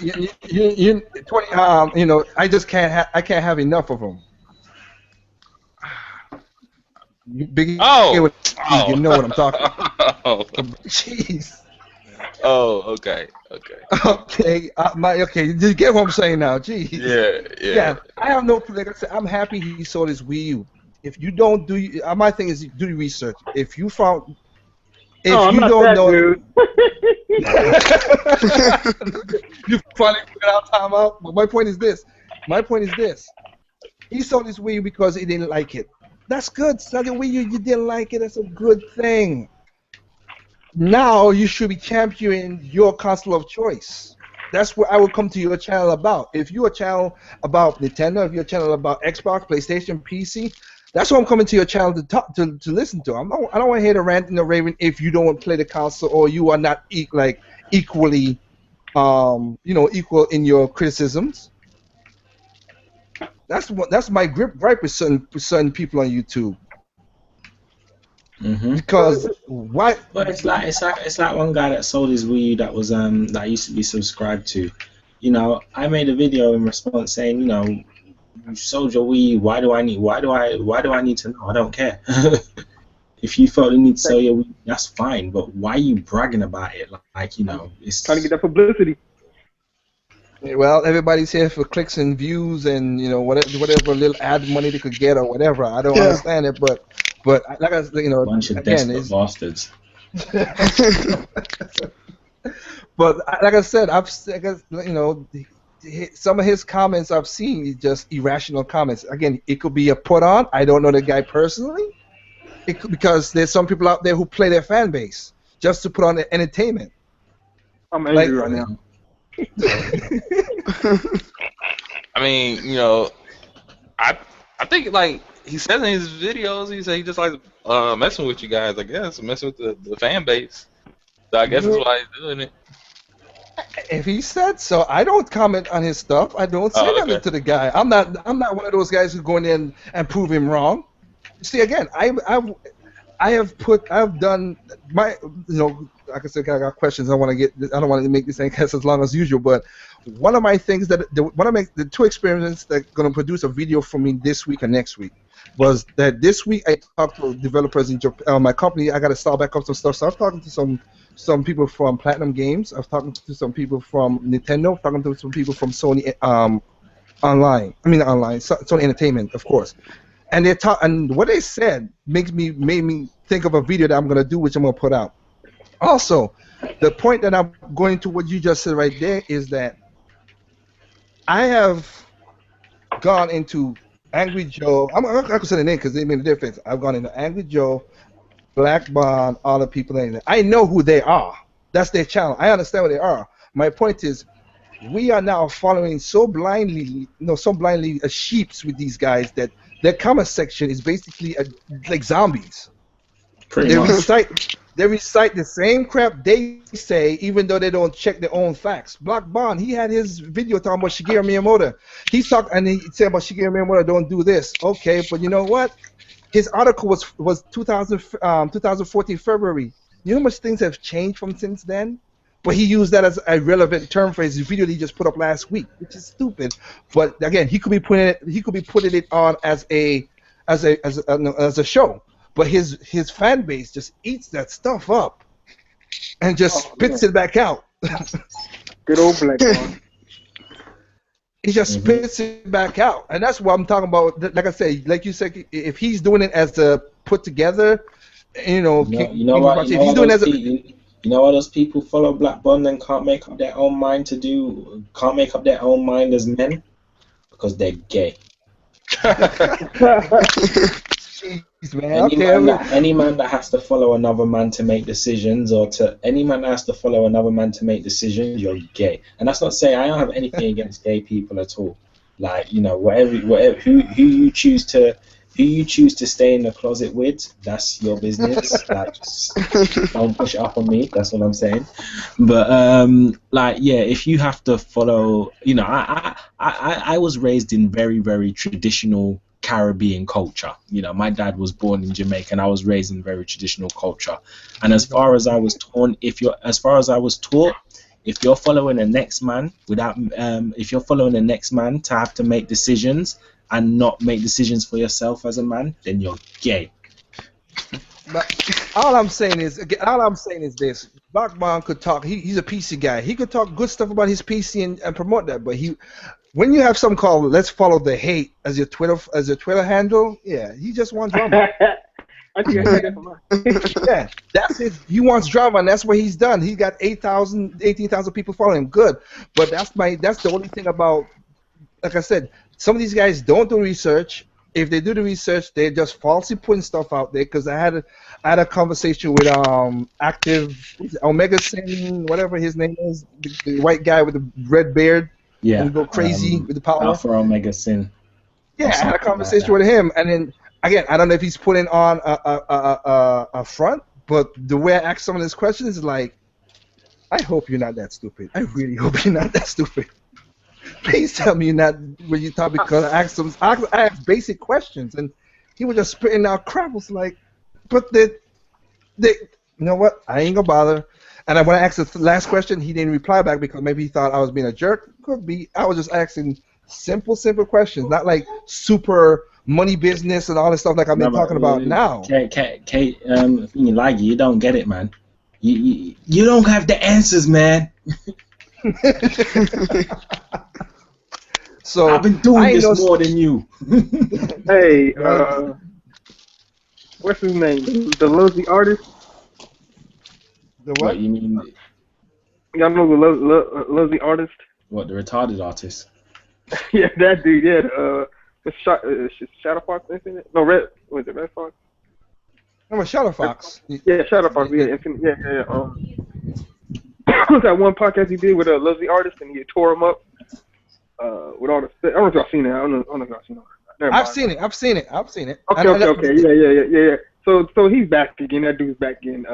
20, you know, I just I can't have enough of them. Big, Oh, you know what I'm talking about. oh, Jeez. oh, okay. Okay, okay. You get what I'm saying now? Jeez. Yeah. I have no. Like I said, I'm happy he sold his Wii U. If you don't do, my thing is do your research. If you found, if I'm you not don't that know, dude. you finally figured out time out. But my point is this. He sold his Wii U because he didn't like it. That's good. Sell your Wii U. You didn't like it. That's a good thing. Now you should be championing your console of choice. That's what I will come to your channel about. If you're a channel about Nintendo, if you're a channel about Xbox, PlayStation, PC, that's what I'm coming to your channel to talk to listen to. I don't want to hear the rant and the raving if you don't play the console or you are not equally, you know, equal in your criticisms. That's my gripe with certain people on YouTube. Because why? But it's like one guy that sold his Wii U that was that I used to be subscribed to. You know, I made a video in response saying, you know, you sold your Wii U. Why do I need to know? I don't care. If you felt the need to sell your Wii, that's fine. But why are you bragging about it? Like, you know, it's Trying to get that publicity. Well, everybody's here for clicks and views and, you know, whatever little ad money they could get or whatever. I don't understand it, but like I said, you know, a bunch of again, desperate bastards. But like I said, you know, some of his comments I've seen is just irrational comments. Again, it could be a put on. I don't know the guy personally, because there's some people out there who play their fan base just to put on the entertainment. I'm angry right now. I mean, you know, I think like he says in his videos, he said he just likes messing with you guys. I guess messing with the fan base. So I guess that's why he's doing it. If he said so, I don't comment on his stuff. I don't say nothing to the guy. I'm not one of those guys who go in and prove him wrong. See, again, I've done my, you know, like I said, I got questions. I don't want to make this thing as long as usual. But one of my things the two experiments that are going to produce a video for me this week and next week was that this week I talked to developers in Japan. My company, I got to start back up some stuff. So I'm talking to some people from Platinum Games. I'm talking to some people from Nintendo. I'm talking to some people from Sony online. Sony Entertainment, of course. And and what they said made me think of a video that I'm gonna do, which I'm gonna put out. Also, the point that I'm going to what you just said right there is that I have gone into Angry Joe. I can say the name because they made a difference. I've gone into Angry Joe, Black Bond, all the people in there. I know who they are. That's their channel. I understand who they are. My point is, we are now following so blindly as sheeps with these guys that their comment section is basically like zombies. Pretty much. They recite the same crap they say, even though they don't check their own facts. Black Bond, he had his video talking about Shigeru Miyamoto. He said about Shigeru Miyamoto, don't do this. Okay, but you know what? His article was 2014 February. You know how much things have changed from since then? But he used that as a relevant term for his video that he just put up last week, which is stupid. But again, he could be putting it on as a show. But his fan base just eats that stuff up and just spits it back out. Good old Black Bond. He just spits it back out, and that's what I'm talking about. Like I said, like you said, if he's doing it as a put together, You know King what? You Krupachi, if know he's what doing those as a people. You know what those people follow Black Bond and can't make up their own mind to do. Can't make up their own mind as men because they're gay. Jeez, man. Okay, Any man that has to follow another man to make decisions, or to any man that has to follow another man to make decisions, you're gay. And that's not saying I don't have anything against gay people at all. Like, whatever who you choose to stay in the closet with, that's your business. Like, just don't push it up on me. That's what I'm saying. But like, yeah, if you have to follow, I was raised in very, very traditional Caribbean culture. My dad was born in Jamaica, and I was raised in very traditional culture. And as far as I was taught, if you're following the next man if you're following the next man to have to make decisions and not make decisions for yourself as a man, then you're gay. But all I'm saying is this: Bachman could talk. He's a PC guy. He could talk good stuff about his PC and promote that. But when you have something called "Let's Follow the Hate" as your Twitter handle, yeah, he just wants drama. I think I heard that from mine. Yeah, that's it. He wants drama, and that's what he's done. He got 18,000 people following him. Good, but that's the only thing about. Like I said, some of these guys don't do research. If they do the research, they're just falsely putting stuff out there. Because I had a conversation with active Omega Sin, whatever his name is, the white guy with the red beard, Yeah, and go crazy with the power. Alpha Omega Sin. Yeah, I had a conversation with him, and then again, I don't know if he's putting on a front, but the way I ask some of these questions is like, I hope you're not that stupid. I really hope you're not that stupid. Please tell me you're not when you talk, because I asked basic questions, and he was just spitting out crap. I was like, but you know what? I ain't gonna bother. And when I asked the last question, he didn't reply back because maybe he thought I was being a jerk. Could be. I was just asking simple questions, not like super money business and all this stuff like I've been talking about now. Kate, you don't get it, man. You don't have the answers, man. So I've been doing this more than you. Hey, what's his name? The Lozzy artist? The what? You mean? Y'all know the Lozzy artist? What, the retarded artist? Yeah, that dude. Yeah, Shadow Fox, isn't it? No, was it Red Fox? I'm a Shadow Fox. Yeah, Shadow Fox. Yeah. Was that one podcast he did with a Lozzy artist, and he tore him up with all the. I don't know if y'all seen that. I don't know if y'all seen it. I've seen it. Okay. Yeah. So he's back again. That dude's back again.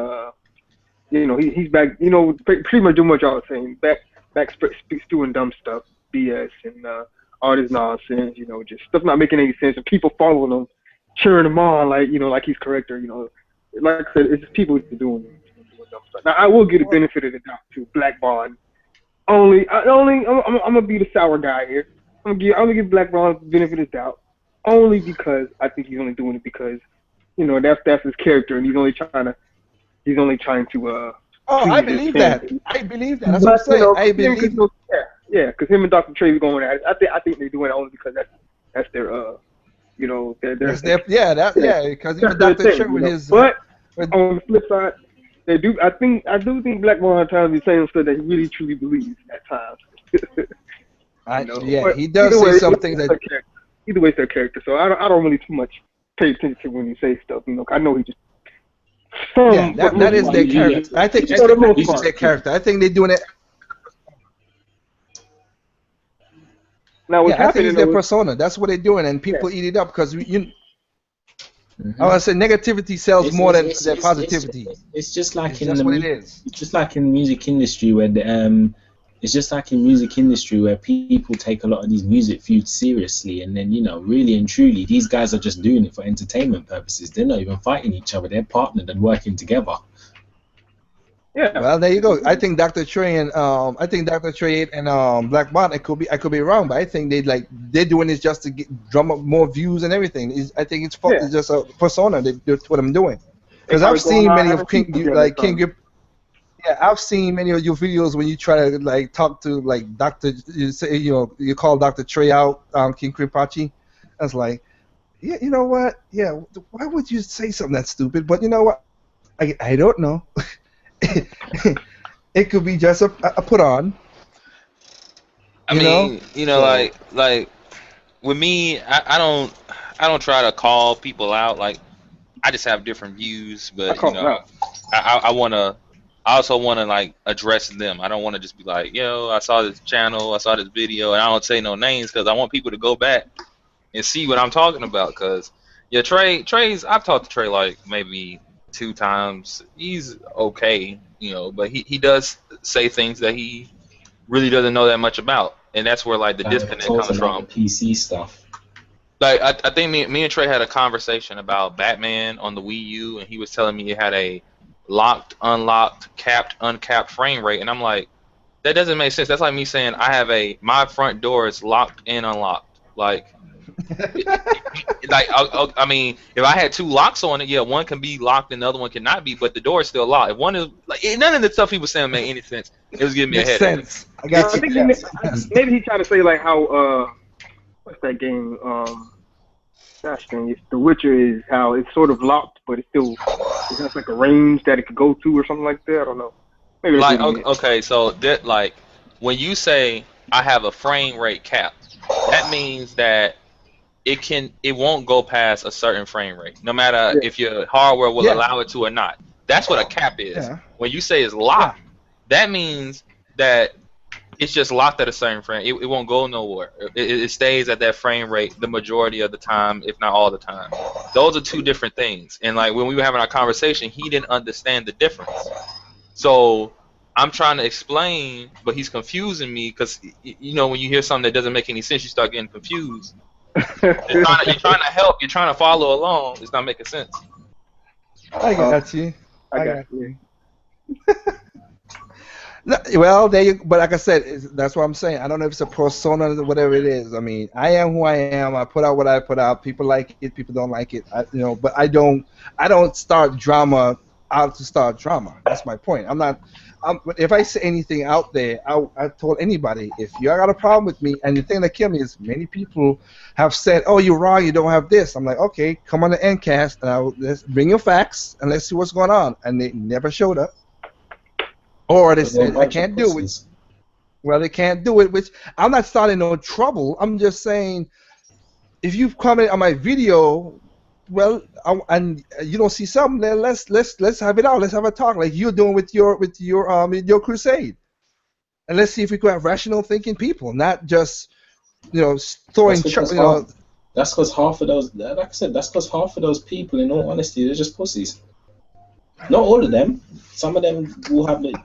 He's back. Pretty much doing what y'all are saying. Back doing dumb stuff, BS, and all this nonsense. Just stuff not making any sense, and people following him, cheering him on like he's correct, or like I said, it's just people doing dumb stuff. Now I will get a benefit of the doubt to Black Bond. I'm gonna be the sour guy here. I'm gonna give Black Bond the benefit of the doubt, only because I think he's only doing it because that's his character, and he's only trying to. I believe that. That's what I'm saying. I believe. Yeah, because him and Dr. Trey are going at it. I think they're doing it only because that's their because even Dr. Trey with his. But on the flip side, I do think Black Bond at times is saying stuff that he really truly believes at times. He does say something that. Either way, it's their character. So I don't really too much pay attention to when he says stuff. I know he just. That is their character. I think it's their character. I think they're doing it. Now, I think it's their persona. That's what they're doing, and people eat it up because I want to say negativity sells more than positivity. It's just like it's just like in the music industry where people take a lot of these music feuds seriously, and then really and truly these guys are just doing it for entertainment purposes. They're not even fighting each other. They're partnered and working together. Yeah. Well, there you go. I think Dr. Trey and Black Bond. I could be wrong, but I think they're doing this just to drum up more views and everything. I think it's just a persona. That's what I'm doing. Because I've seen many of King. I've seen many of your videos when you try to talk to Dr. You call Dr. Trey out, King Kripachi. I was like, yeah, you know what? Yeah, why would you say something that stupid? But you know what? I don't know. It could be just a put on, I you know. mean, you know, So like with me, I don't try to call people out. Like I just have different views, I but you call him know, out. I wanna. I also want to like address them. I don't want to just be like, yo, I saw this channel, I saw this video, and I don't say no names because I want people to go back and see what I'm talking about. Cause yeah, Trey's I've talked to Trey like maybe 2 times. He's okay, you know, but he does say things that he really doesn't know that much about, and that's where like the disconnect Talking comes about the from. PC stuff. Like I think me and Trey had a conversation about Batman on the Wii U, and he was telling me it had a locked, unlocked, capped, uncapped frame rate, and I'm like, that doesn't make sense. That's like me saying I have my front door is locked and unlocked. Like, I mean, if I had 2 locks on it, yeah, one can be locked and the other one cannot be, but the door is still locked. If one is like none of the stuff he was saying made any sense. It was giving me a makes headache. sense. I No, got I you. think Yes, yes. maybe he tried to say like how what's that game? Gosh dang it, The Witcher is how it's sort of locked, but it has like a range that it could go to or something like that. I don't know. Maybe that's Like what he meant. okay, so that like when you say I have a frame rate cap, that means that it won't go past a certain frame rate, no matter Yeah. if your hardware will Yeah, allow it to or not. That's what a cap is. yeah, When you say it's yeah. locked, that means that it's just locked at a certain frame. It won't go nowhere. It stays at that frame rate the majority of the time, if not all the time. Those are 2 different things. And like when we were having our conversation, he didn't understand the difference. So I'm trying to explain, but he's confusing me because you know when you hear something that doesn't make any sense, you start getting confused. You're trying to help, you're trying to follow along. It's not making sense. I got you. I I got got you. you. No, well, there you. But like I said, that's what I'm saying. I don't know if it's a persona or whatever it is. I mean, I am who I am. I put out what I put out. People like it. People don't like it. But I don't. I don't start drama out to start drama. That's my point. I'm not. But if I say anything out there, I told anybody, if you got a problem with me, and the thing that killed me is many people have said, "Oh, you're wrong. You don't have this." I'm like, okay, come on the endcast, and let's bring your facts, and let's see what's going on. And they never showed up. Or they But they're a said, I bunch of can't do it. pussies. Well, they can't do it, which I'm not starting no trouble. I'm just saying, if you've commented on my video, well, and you don't see something, then let's have it out. Let's have a talk, like you're doing with your crusade, and let's see if we could have rational thinking people, not just That's throwing because that's because half of those, like I said, that's because half of those people, in all honesty, they're just pussies. Not all of them. Some of them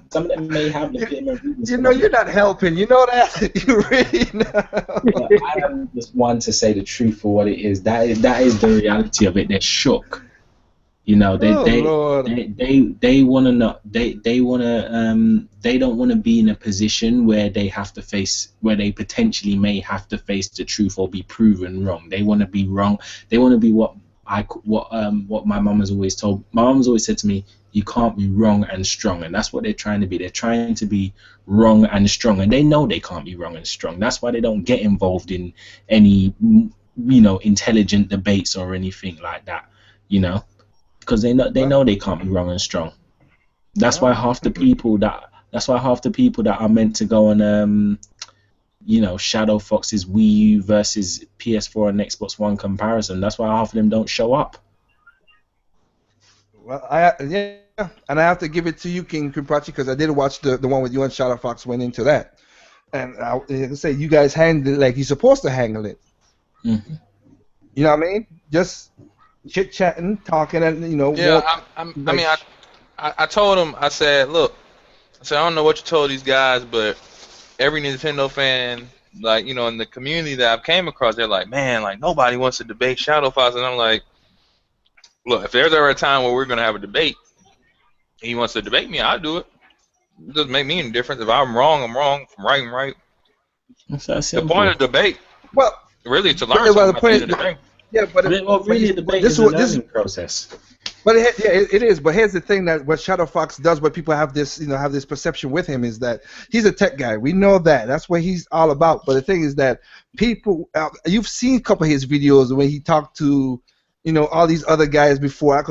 some of them may have legitimate reasons for not. you're not helping. You know that. You really know. But I am just one to say the truth for what it is. That is the reality of it. They're shook. You know, Oh Lord. they want to not they want to they don't want to be in a position where they potentially may have to face the truth or be proven wrong. They want to be wrong. They want to be what my mum has always told. My mum's always said to me, you can't be wrong and strong, and that's what they're trying to be. They're trying to be wrong and strong, and they know they can't be wrong and strong. That's why they don't get involved in any intelligent debates or anything like that. Because they know they can't be wrong and strong. That's why half the people that are meant to go on Shadow Fox's Wii U versus PS4 and Xbox One comparison. That's why half of them don't show up. Well, yeah, and I have to give it to you, King Kripachi, because I did watch the one with you and Shadow Fox went into that, and I say you guys handled it like you're supposed to handle it. Mm-hmm. You know what I mean? Just chit chatting, talking, and Yeah, I mean, I told him, I said, look, I said, I don't know what you told these guys, but every Nintendo fan, like, in the community that I've came across, they're like, man, like, nobody wants to debate Shadow Fox. And I'm like, look, if there's ever a time where we're going to have a debate, he wants to debate me, I'll do it. It doesn't make me any difference. If I'm wrong, I'm wrong. If I'm right, I'm right. It's that The simple. point of debate, well, really, is to learn well, something at the end of the day. yeah, but Really, the debate is a learning process. But it is. But here's the thing: that what Shadow Fox does, what people have this perception with him, is that he's a tech guy. We know that. That's what he's all about. But the thing is that people, you've seen a couple of his videos when he talked to all these other guys before.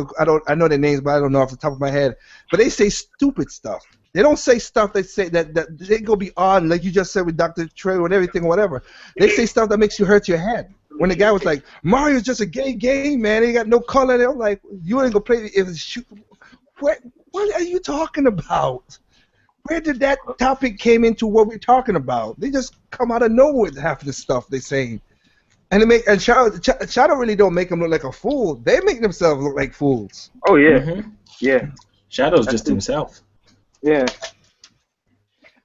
I know their names, but I don't know off the top of my head. But they say stupid stuff. They don't say stuff that say that they go beyond, like you just said with Dr. Trey and everything, whatever. They say stuff that makes you hurt your head. When the guy was like, Mario's just a gay game, man. He got no color. I'm like, you ain't gonna play if it's shoot. What are you talking about? Where did that topic came into what we're talking about? They just come out of nowhere with half of the stuff they're saying. And Shadow really don't make them look like a fool. They make themselves look like fools. Oh yeah, Mm-hmm. Shadow's just himself. Yeah.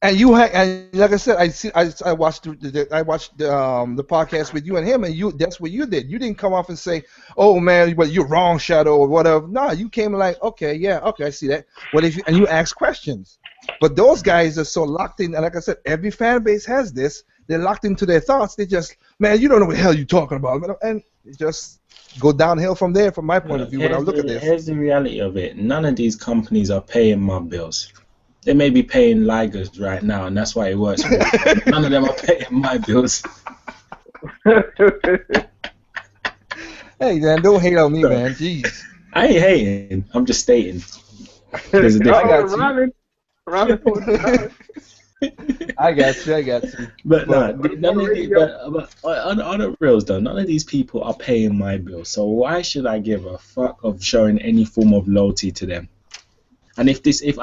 And and like I said, I watched the podcast with you and him, and that's what you did. You didn't come off and say, "Oh man, but you're wrong, Shadow," or whatever. No, you came like, "Okay, yeah, okay, I see that." And you ask questions. But those guys are so locked in, and like I said, every fan base has this. They're locked into their thoughts. They just, man, you don't know what the hell you're talking about, and it just go downhill from there. From my point of view, when I look at this, here's the reality of it. None of these companies are paying my bills. They may be paying Liger's right now, and that's why it works. None of them are paying my bills. Hey, man, don't hate on me, man. Jeez. I ain't hating. I'm just stating. There's a difference. I got you. But no, none of these, but on the reals though, none of these people are paying my bills. So why should I give a fuck of showing any form of loyalty to them? And if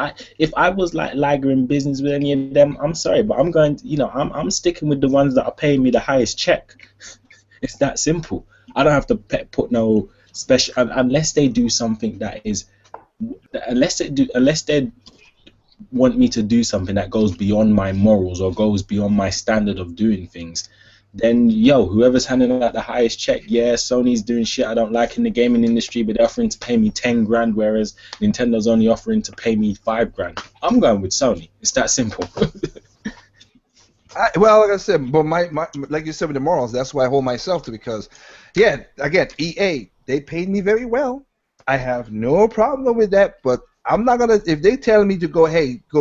I was like Liger in business with any of them, I'm sorry, but I'm going to, I'm sticking with the ones that are paying me the highest check. It's that simple. I don't have to put no special unless they do something that is, unless they want me to do something that goes beyond my morals or goes beyond my standard of doing things. Then whoever's handing out the highest check, Sony's doing shit I don't like in the gaming industry, but they're offering to pay me 10 grand, whereas Nintendo's only offering to pay me 5 grand. I'm going with Sony. It's that simple. Well, like I said, but my like you said with the morals, that's why I hold myself to, because, again, EA, they paid me very well. I have no problem with that, but I'm not gonna, if they tell me to go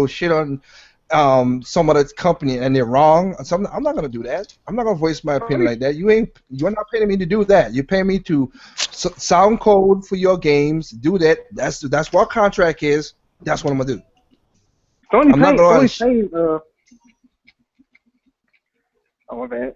shit on some other company and they're wrong, I'm not gonna do that. I'm not gonna voice my opinion like that. You're not paying me to do that. You're paying me to sound code for your games. Do that. That's what our contract is. That's what I'm gonna do. Sony's paying. Oh my bad.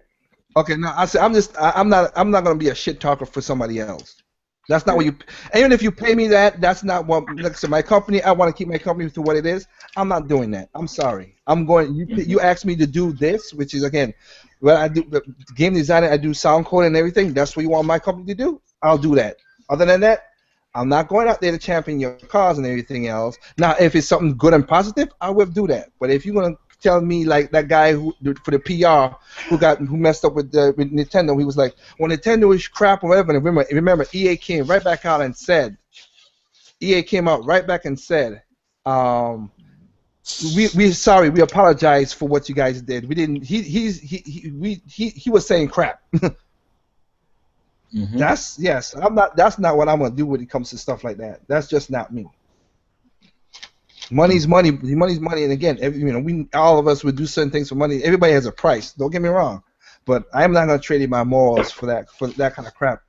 Okay, no, I'm not gonna be a shit talker for somebody else. That's not what you. Even if you pay me that, that's not what. Like I said, my company, I want to keep my company to what it is. I'm not doing that. I'm sorry. I'm going. You asked me to do this, which is again, I do game designer. I do sound code and everything. That's what you want my company to do. I'll do that. Other than that, I'm not going out there to champion your cause and everything else. Now, if it's something good and positive, I will do that. But if you're gonna tell me like that guy who for the PR who messed up with Nintendo, he was like, well, Nintendo is crap or whatever. And remember, EA came right back out and said, we're sorry, we apologize for what you guys did. We didn't. He was saying crap. Mm-hmm. That's not what I'm gonna do when it comes to stuff like that. That's just not me. Money's money, and again, all of us would do certain things for money. Everybody has a price. Don't get me wrong, but I'm not gonna trade in my morals for that kind of crap.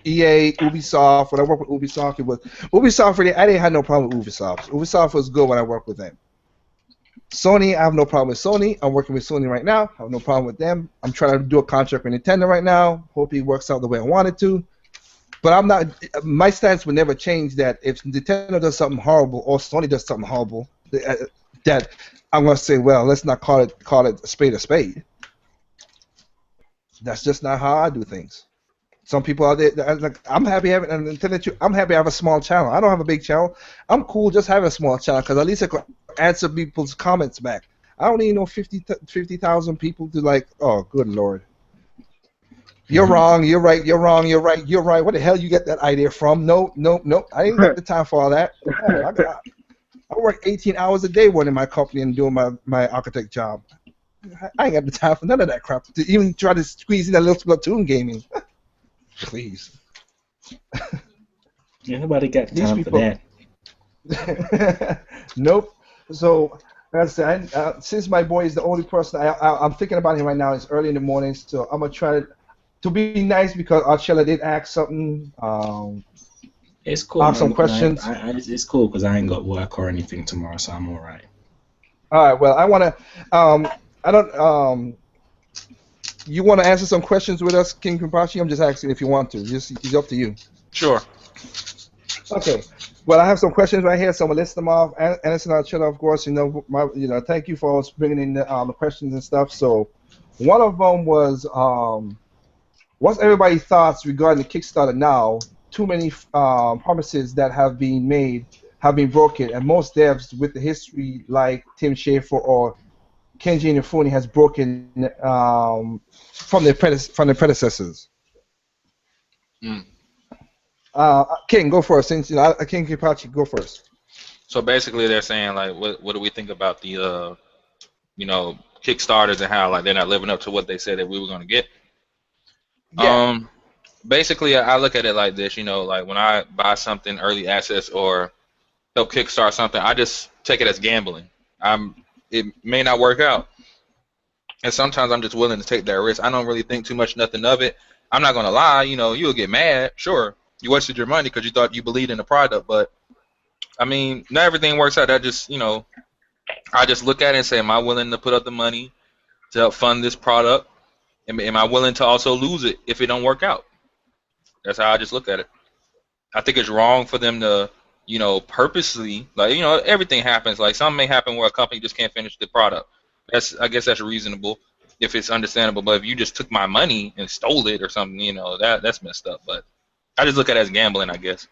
EA, Ubisoft. When I worked with Ubisoft, Ubisoft. Really, I didn't have no problem with Ubisoft. Ubisoft was good when I worked with them. Sony, I have no problem with Sony. I'm working with Sony right now. I have no problem with them. I'm trying to do a contract with Nintendo right now. Hope it works out the way I want it to. But I'm not. My stance would never change that if Nintendo does something horrible or Sony does something horrible, that I'm gonna say, well, let's not call it a spade a spade. That's just not how I do things. Some people out there, like, I'm happy having an Nintendo. I'm happy I have a small channel. I don't have a big channel. I'm cool just having a small channel because at least I can answer people's comments back. I don't need no 50,000 people to like. Oh, good lord. You're wrong. You're right. You're wrong. You're right. You're right. Where the hell you get that idea from? No. I ain't got the time for all that. I work 18 hours a day running my company and doing my architect job. I ain't got the time for none of that crap. To even try to squeeze in a little splatoon gaming. Please. Nobody got time for that. Nope. So that's since my boy is the only person I'm thinking about him right now. It's early in the morning, so I'm gonna try to to be nice, because Archella did ask something, It's cool, ask some man. questions. It's cool because I ain't got work or anything tomorrow, so I'm all right. All right. Well, I wanna. I don't. You want to answer some questions with us, King Kumpachi? I'm just asking if you want to. Just it's up to you. Sure. Okay. Well, I have some questions right here, so I'm gonna list them off. Anderson Archella, of course, thank you for bringing in the questions and stuff. So, one of them was, what's everybody's thoughts regarding the Kickstarter now? Too many promises that have been made have been broken, and most devs with the history like Tim Schafer or Kenji Inafune has broken from their predecessors. Mm. King, go first. Since King Kipachi, go first. So basically, they're saying like, what do we think about the Kickstarters and how like they're not living up to what they said that we were gonna get? Yeah. Basically, I look at it like this. Like when I buy something early access or help kickstart something, I just take it as gambling. It may not work out, and sometimes I'm just willing to take that risk. I don't really think too much nothing of it. I'm not gonna lie. You'll get mad. Sure, you wasted your money because you thought you believed in the product, but I mean, not everything works out. That just I just look at it and say, am I willing to put up the money to help fund this product? Am I willing to also lose it if it don't work out? That's how I just look at it. I think it's wrong for them to, purposely, like, everything happens. Like, something may happen where a company just can't finish the product. I guess that's reasonable if it's understandable. But if you just took my money and stole it or something, that's messed up. But I just look at it as gambling, I guess.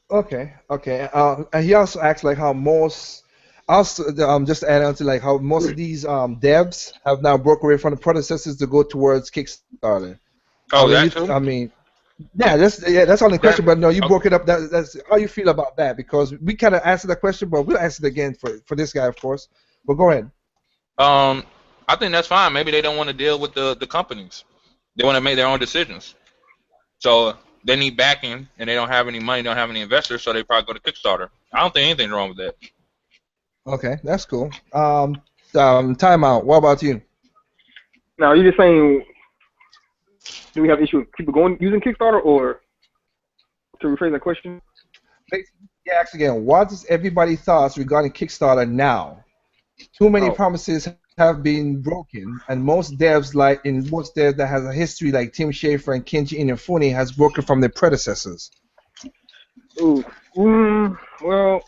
Okay. Okay. And he also asked like how most. Also, just to add on to like how most of these devs have now broke away from the predecessors to go towards Kickstarter. Oh, that too? Yeah, that's only question. But no, you Okay. broke it up. That's how you feel about that, because we kind of answered that question, but we'll answer it again for this guy, of course. But go ahead. I think that's fine. Maybe they don't want to deal with the companies. They want to make their own decisions. So they need backing, and they don't have any money, don't have any investors, so they probably go to Kickstarter. I don't think anything's wrong with that. Okay, that's cool. Timeout. What about you? Now, are you just saying, do we have issue with people using Kickstarter, or to rephrase that question? Yeah, ask again. What is everybody's thoughts regarding Kickstarter now? Too many Oh. promises have been broken, and most devs that has a history like Tim Schafer and Kenji Inafune has broken from their predecessors. Ooh. Well,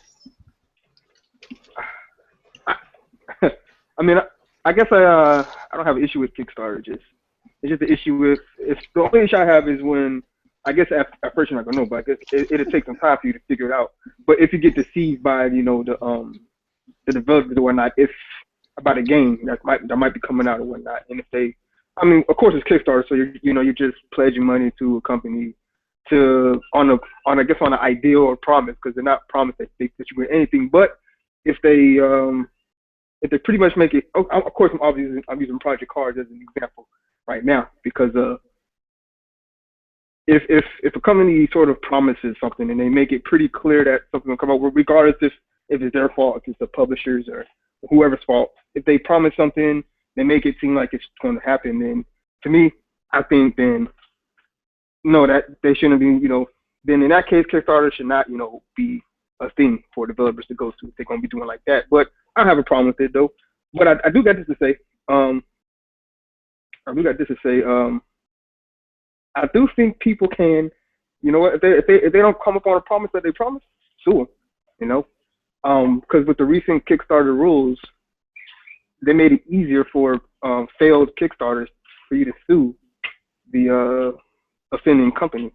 I mean, I guess I don't have an issue with Kickstarter. It's just the issue with the only issue I have is when I guess at first you're not gonna know, but I guess it'll take some time for you to figure it out. But if you get deceived by the developers or whatnot, if about a game that might be coming out or whatnot, and if they, I mean, of course it's Kickstarter, so you're just pledging money to a company on an ideal or promise, because they're not promised that you win anything, but if they pretty much make it, of course I'm using Project Cars as an example right now, because if a company sort of promises something and they make it pretty clear that something will come out, regardless if it's their fault, if it's the publishers or whoever's fault, if they promise something, they make it seem like it's going to happen, then to me, I think then no, that they shouldn't be, then in that case, Kickstarter should not, be a thing for developers to go to if they're going to be doing like that. But I don't have a problem with it though. But I do got this to say. I do think people can, if they don't come up on a promise that they promised, sue them. Because with the recent Kickstarter rules, they made it easier for failed Kickstarters for you to sue the offending company.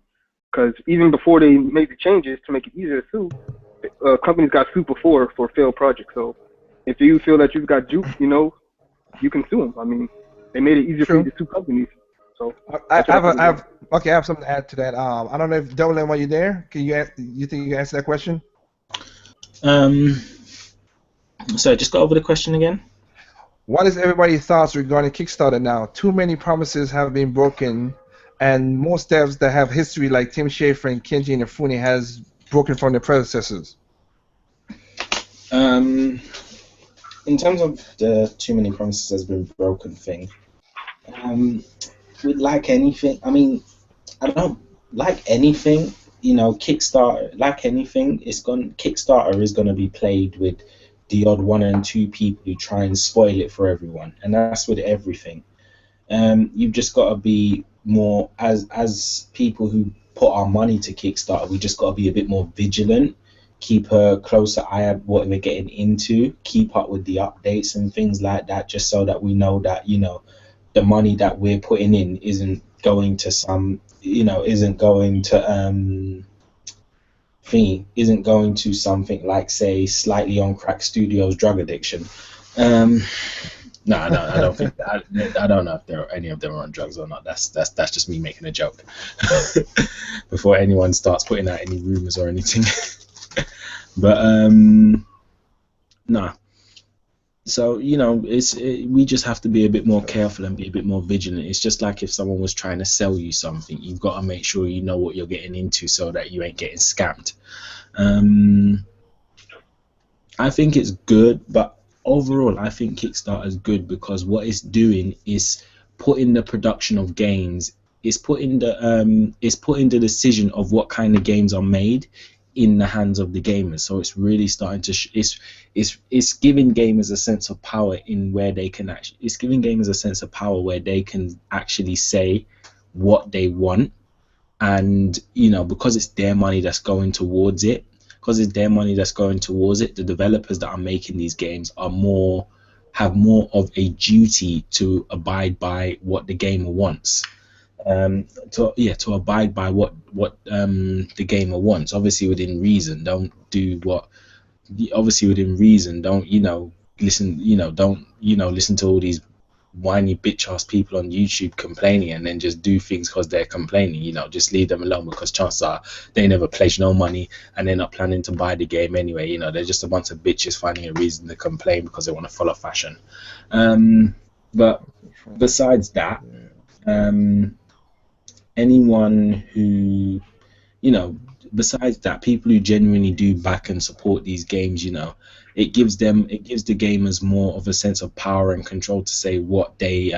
Because even before they made the changes to make it easier to sue, companies got sued before for failed projects. So if you feel that you've got juked, you can sue them. I mean, they made it easier for you to sue companies. So I have something to add to that. I don't know if Dolan, while you're there, you think you can answer that question? So just go over the question again. What is everybody's thoughts regarding Kickstarter now? Too many promises have been broken, and most devs that have history like Tim Schafer and Kenji Inafune has broken from their predecessors. In terms of the too many promises has been broken thing, with like anything, I mean, I don't like anything. You know, Kickstarter, like anything, Kickstarter is gonna be played with the odd one and two people who try and spoil it for everyone, and that's with everything. You've just got to be more as people who put our money to Kickstarter. We just got to be a bit more vigilant, keep a closer eye at what we're getting into, keep up with the updates and things like that, just so that we know that the money that we're putting in isn't going to some isn't going to isn't going to something like, say, Slightly on Crack Studios drug addiction. No, I don't think I don't know if any of them are on drugs or not. That's just me making a joke. Before anyone starts putting out any rumors or anything. But no. So we just have to be a bit more careful and be a bit more vigilant. It's just like if someone was trying to sell you something, you've got to make sure you know what you're getting into so that you ain't getting scammed. I think it's good, but overall, I think Kickstarter is good because what it's doing is putting the production of games, it's putting the decision of what kind of games are made in the hands of the gamers. So it's really starting to it's giving gamers a sense of power in where they can actually it's giving gamers a sense of power where they can actually say what they want, and because it's their money that's going towards it. Because it's their money that's going towards it, the developers that are making these games have more of a duty to abide by what the gamer wants. To abide by what the gamer wants. Obviously within reason. Don't do what. Obviously within reason. Don't listen. Don't listen to all these whiny bitch ass people on YouTube complaining and then just do things because they're complaining. Just leave them alone, because chances are they never pledge no money and they're not planning to buy the game anyway. They're just a bunch of bitches finding a reason to complain because they want to follow fashion. But besides that, anyone who besides that, people who genuinely do back and support these games, it gives the gamers more of a sense of power and control to say what they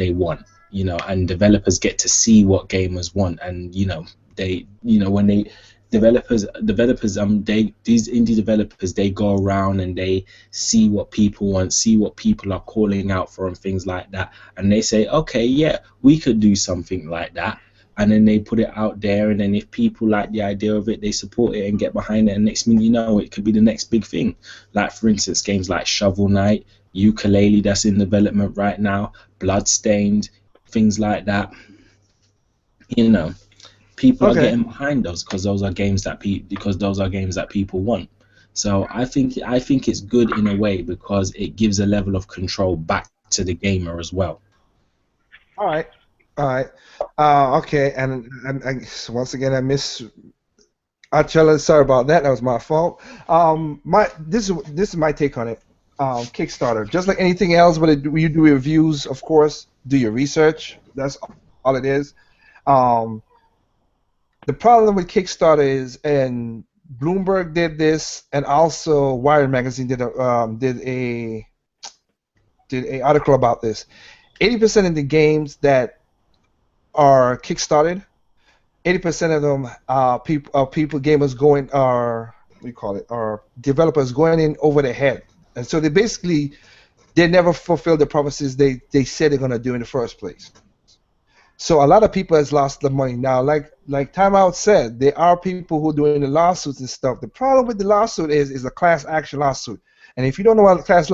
want, and developers get to see what gamers want, and when they developers these indie developers, they go around and they see what people want, see what people are calling out for and things like that, and they say, okay, yeah, we could do something like that. And then they put it out there, and then if people like the idea of it, they support it and get behind it, and next thing you know, it could be the next big thing. Like, for instance, games like Shovel Knight, Ukulele, that's in development right now, Bloodstained, things like that. People are getting behind those because those are games that people want. So I think it's good in a way because it gives a level of control back to the gamer as well. All right. Okay, and once again, I miss Archella. Sorry about that. That was my fault. This is my take on it. Kickstarter, just like anything else, but you do reviews, of course, do your research. That's all it is. The problem with Kickstarter is, and Bloomberg did this, and also Wired magazine did a article about this. 80% of the games that are kickstarted, 80% of them people gamers going are developers going in over their head, and so they never fulfill the promises they said they're gonna do in the first place. So a lot of people has lost the money now. Like Time Out said, there are people who are doing the lawsuits and stuff. The problem with the lawsuit is a class action lawsuit. And if you don't know what a class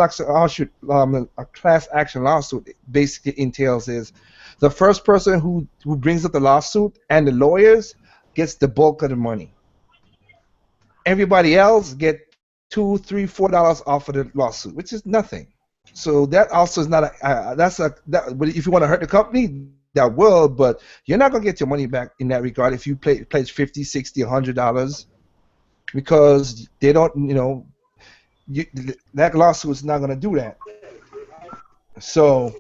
action lawsuit basically entails, is the first person who brings up the lawsuit and the lawyers gets the bulk of the money. Everybody else get $2, $3, $4 off of the lawsuit, which is nothing. So that also is not if you want to hurt the company, that will, but you're not gonna get your money back in that regard if you pledge $50, $60, $100, because they don't, that lawsuit is not gonna do that. So,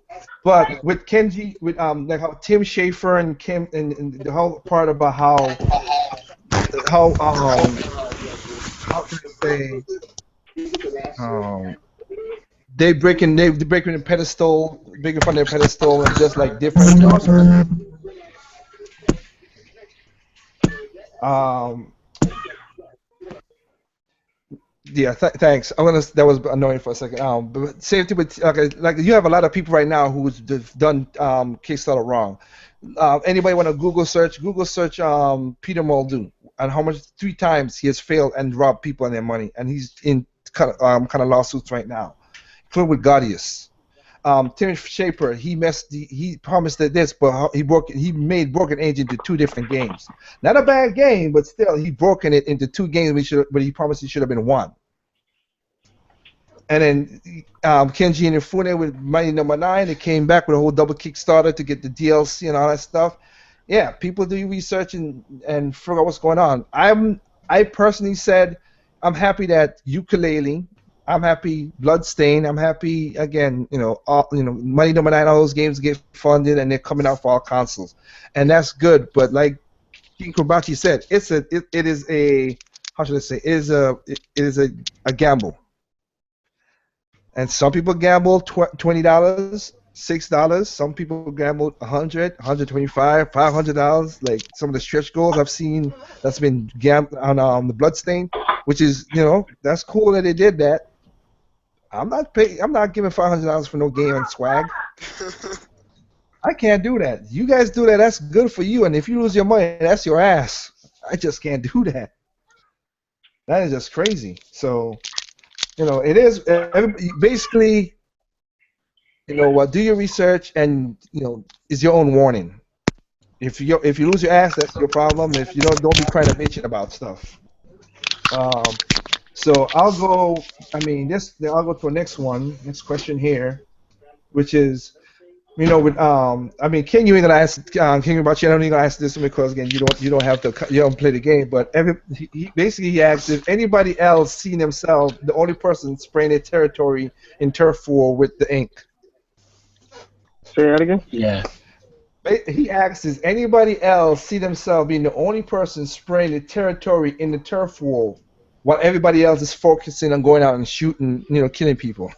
but with Kenji, with like how Tim Schafer and Kim and the whole part about how can I say they breaking the pedestal, breaking from their pedestal, and just like different. Um, yeah, thanks. I'm gonna. That was annoying for a second. But same thing with like you have a lot of people right now who's done Kickstarter wrong. Anybody want to Google search? Google search Peter Muldoon and how much 3 times he has failed and robbed people and their money, and he's in kind of lawsuits right now, including with Gaudius. Tim Shaper, he promised that this, but he made Broken Age into 2 different games. Not a bad game, but still he broken it into 2 games, but he promised it should have been one. And then Kenji Inafune with Mighty Number 9, they came back with a whole double Kickstarter to get the DLC and all that stuff. Yeah, people do research and figure out what's going on. I personally said I'm happy that Ukulele, I'm happy Bloodstain, I'm happy again, Mighty Number 9, all those games get funded and they're coming out for all consoles, and that's good. But like King Kobachi said, it is a how should I say it is a gamble. And some people gamble $20, $6. Some people gamble 100, 125, $500. Like some of the stretch goals I've seen that's been gambled on the Bloodstain, which is that's cool that they did that. I'm not giving $500 for no game and swag. I can't do that. You guys do that. That's good for you. And if you lose your money, that's your ass. I just can't do that. That is just crazy. So. It is basically, do your research and is your own warning. If you lose your ass, that's your problem. If you don't be crying and bitching about stuff. So I'll go. I'll go to the next question here, which is, King, you ain't gonna ask King about you. I don't even gonna ask this one because again, you don't play the game. But he asks if anybody else seen themselves the only person spraying their territory in turf war with the ink. Say that again. Yeah. He asks, does anybody else see themselves being the only person spraying the territory in the turf war, while everybody else is focusing on going out and shooting, killing people?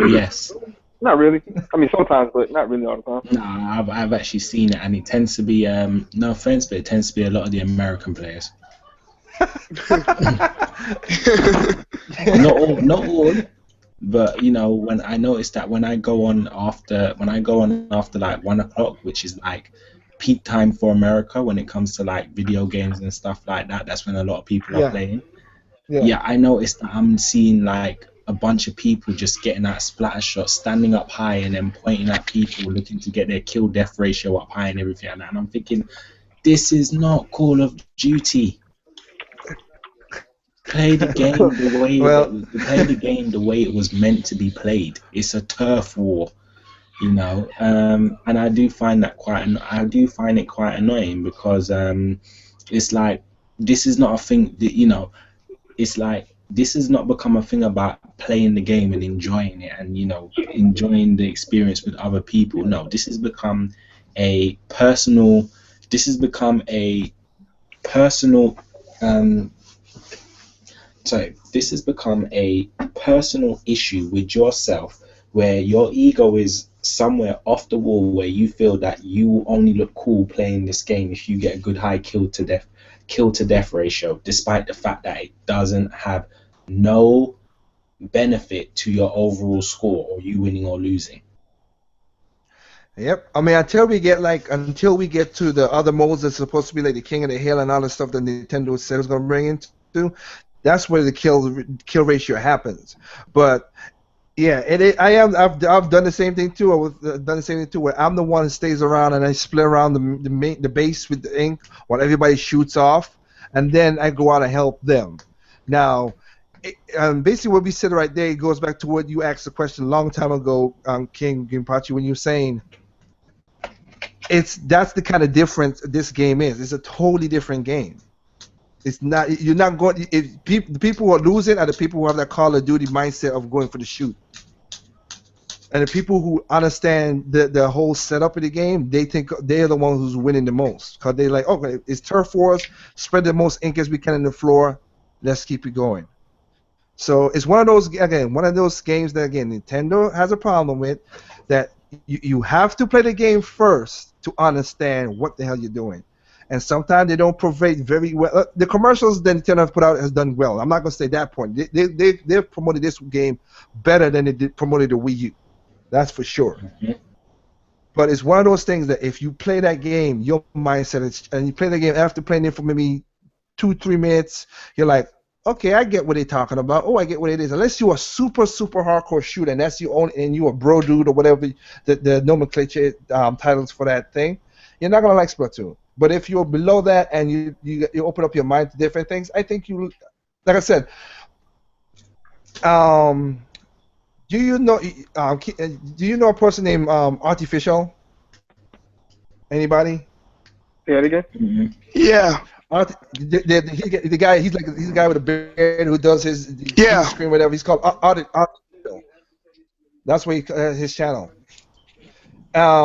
Yes. Not really. Sometimes, but not really all the time. No, I've actually seen it, and it tends to be no offense, but it tends to be a lot of the American players. Not all, but when I notice that when I go on after like 1 o'clock, which is like peak time for America when it comes to like video games and stuff like that, that's when a lot of people are playing. Yeah, I noticed that I'm seeing like a bunch of people just getting that splatter shot, standing up high and then pointing at people, looking to get their kill death ratio up high and everything like that. And I'm thinking, this is not Call of Duty. Play the game the way it was meant to be played. It's a turf war, and I do find that quite annoying because it's like this is not a thing that it's like this has not become a thing about playing the game and enjoying it and enjoying the experience with other people. No, this has become a personal issue with yourself, where your ego is somewhere off the wall, where you feel that you only look cool playing this game if you get a good high kill to death ratio, despite the fact that it doesn't have no benefit to your overall score or you winning or losing. Yep. Until we get to the other modes that's supposed to be like the King of the Hill and all the stuff that Nintendo said was going to bring into, that's where the kill ratio happens. But yeah, I've done the same thing too. Where I'm the one who stays around and I split around the base with the ink while everybody shoots off, and then I go out and help them. Now, basically what we said right there goes back to what you asked the question a long time ago, King Gimpachi, when you're saying that's the kind of difference this game is. It's a totally different game. It's not. You're not going. The people who are losing are the people who have that Call of Duty mindset of going for the shoot. And the people who understand the whole setup of the game, they think they're the ones who's winning the most. Because they're like, okay, it's turf wars, spread the most ink as we can in the floor, let's keep it going. So it's one of those again, one of those games that again Nintendo has a problem with, that you have to play the game first to understand what the hell you're doing. And sometimes they don't provide very well. The commercials that Nintendo have put out has done well. I'm not gonna say that point. They promoted this game better than they did promoted the Wii U. That's for sure. Mhm. But it's one of those things that if you play that game, your mindset is, and you play the game after playing it for maybe 2 3 minutes, you're like, okay, I get what they're talking about. Oh, I get what it is. Unless you're a super hardcore shooter and that's your own, and you're a bro dude or whatever the nomenclature titles for that thing, you're not gonna like Splatoon. But if you're below that and you open up your mind to different things, I think you, like I said, um, do you know do you know a person named Artificial? Anybody? Say that again. Mhm. Yeah, The guy, he's a guy with a beard who does his TV yeah, screen, whatever. He's called Artificial. That's where his channel.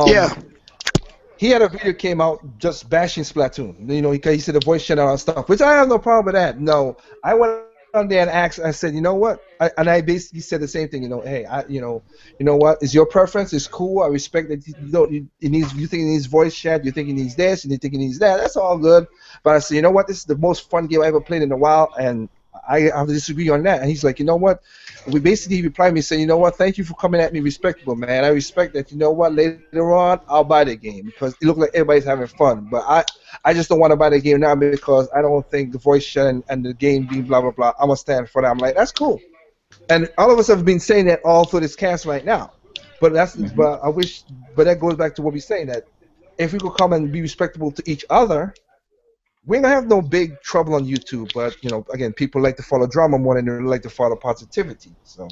yeah, Um, he had a video came out just bashing Splatoon. You know, he said the voice channel and stuff, which I have no problem with that. No, I went on there and asked. I said, you know what? And I basically said the same thing. You know, hey, you know what? It's your preference. It's cool. I respect that you don't. It needs. You think it needs voice chat. You think it needs this. You think it needs that. That's all good. But I said, you know what? This is the most fun game I ever played in a while, and I have to disagree on that. And he's like, you know what? We basically he replied me saying, you know what? Thank you for coming at me respectable, man. I respect that. You know what? Later on, I'll buy the game because it looked like everybody's having fun. But I just don't want to buy the game now because I don't think the voice chat and the game being blah blah blah. I'm gonna stand for that. I'm like, that's cool. And all of us have been saying that all through this cast right now. Mhm. But I wish, but that goes back to what we're saying, that if we could come and be respectable to each other, we ain't gonna have no big trouble on YouTube. But you know, again, people like to follow drama more than they like to follow positivity. So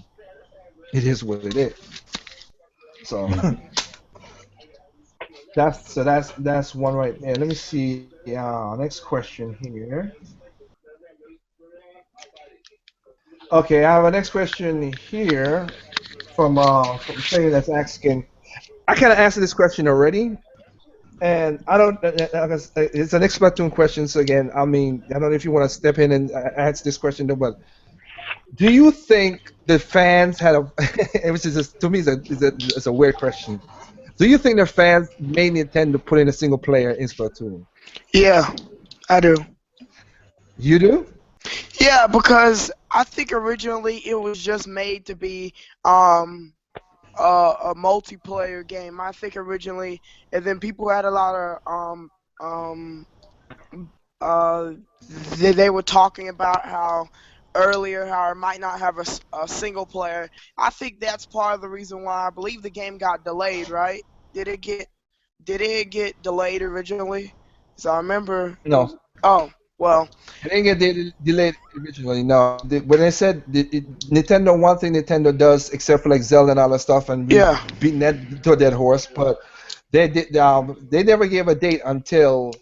it is what it is. So Mhm. that's one right there. Let me see. Next question here. Okay, I have a next question here from Taylor that's asking. I kind of answered this question already, and I don't. It's an Splatoon question. So again, I mean, I don't know if you want to step in and answer this question, though, but do you think the fans had a, which is just, to me is a weird question. Do you think the fans made Nintendo put in a single player in Splatoon? yeah. I do. You do? Yeah, because I think originally it was just made to be um a multiplayer game. I think originally, and then people had a lot of um uh they were talking about how earlier how it might not have a single player. I think that's part of the reason why I believe the game got delayed. Right? Did it get did it get delayed originally? So I remember it No, was. Oh well, it didn't get delayed originally. No, when they said Nintendo, one thing Nintendo does, except for like Zelda and all that stuff, and we yeah. beating that to a dead horse, but they never gave a date until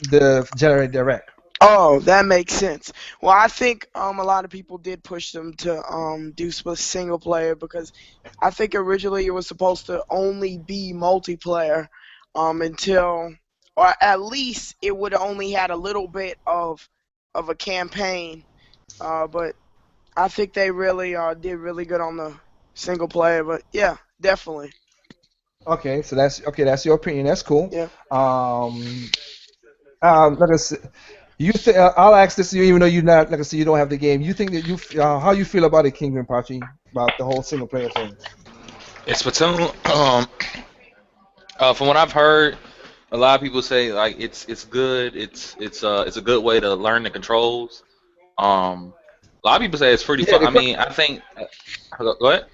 the January Direct. Oh, that makes sense. Well, I think a lot of people did push them to do single player because I think originally it was supposed to only be multiplayer until or at least it would only had a little bit of a campaign. But I think they really did really good on the single player. But yeah, definitely. Okay, so that's okay. That's your opinion. That's cool. Yeah. Um, like I said, I'll ask this to you, even though you're not, like I said, you don't have the game. You think that how you feel about it, King Rinpoche, about the whole single player thing? It's Splatoon. From what I've heard, a lot of people say like it's good. It's a good way to learn the controls. A lot of people say it's pretty Yeah, fun. I mean, I think. Go ahead.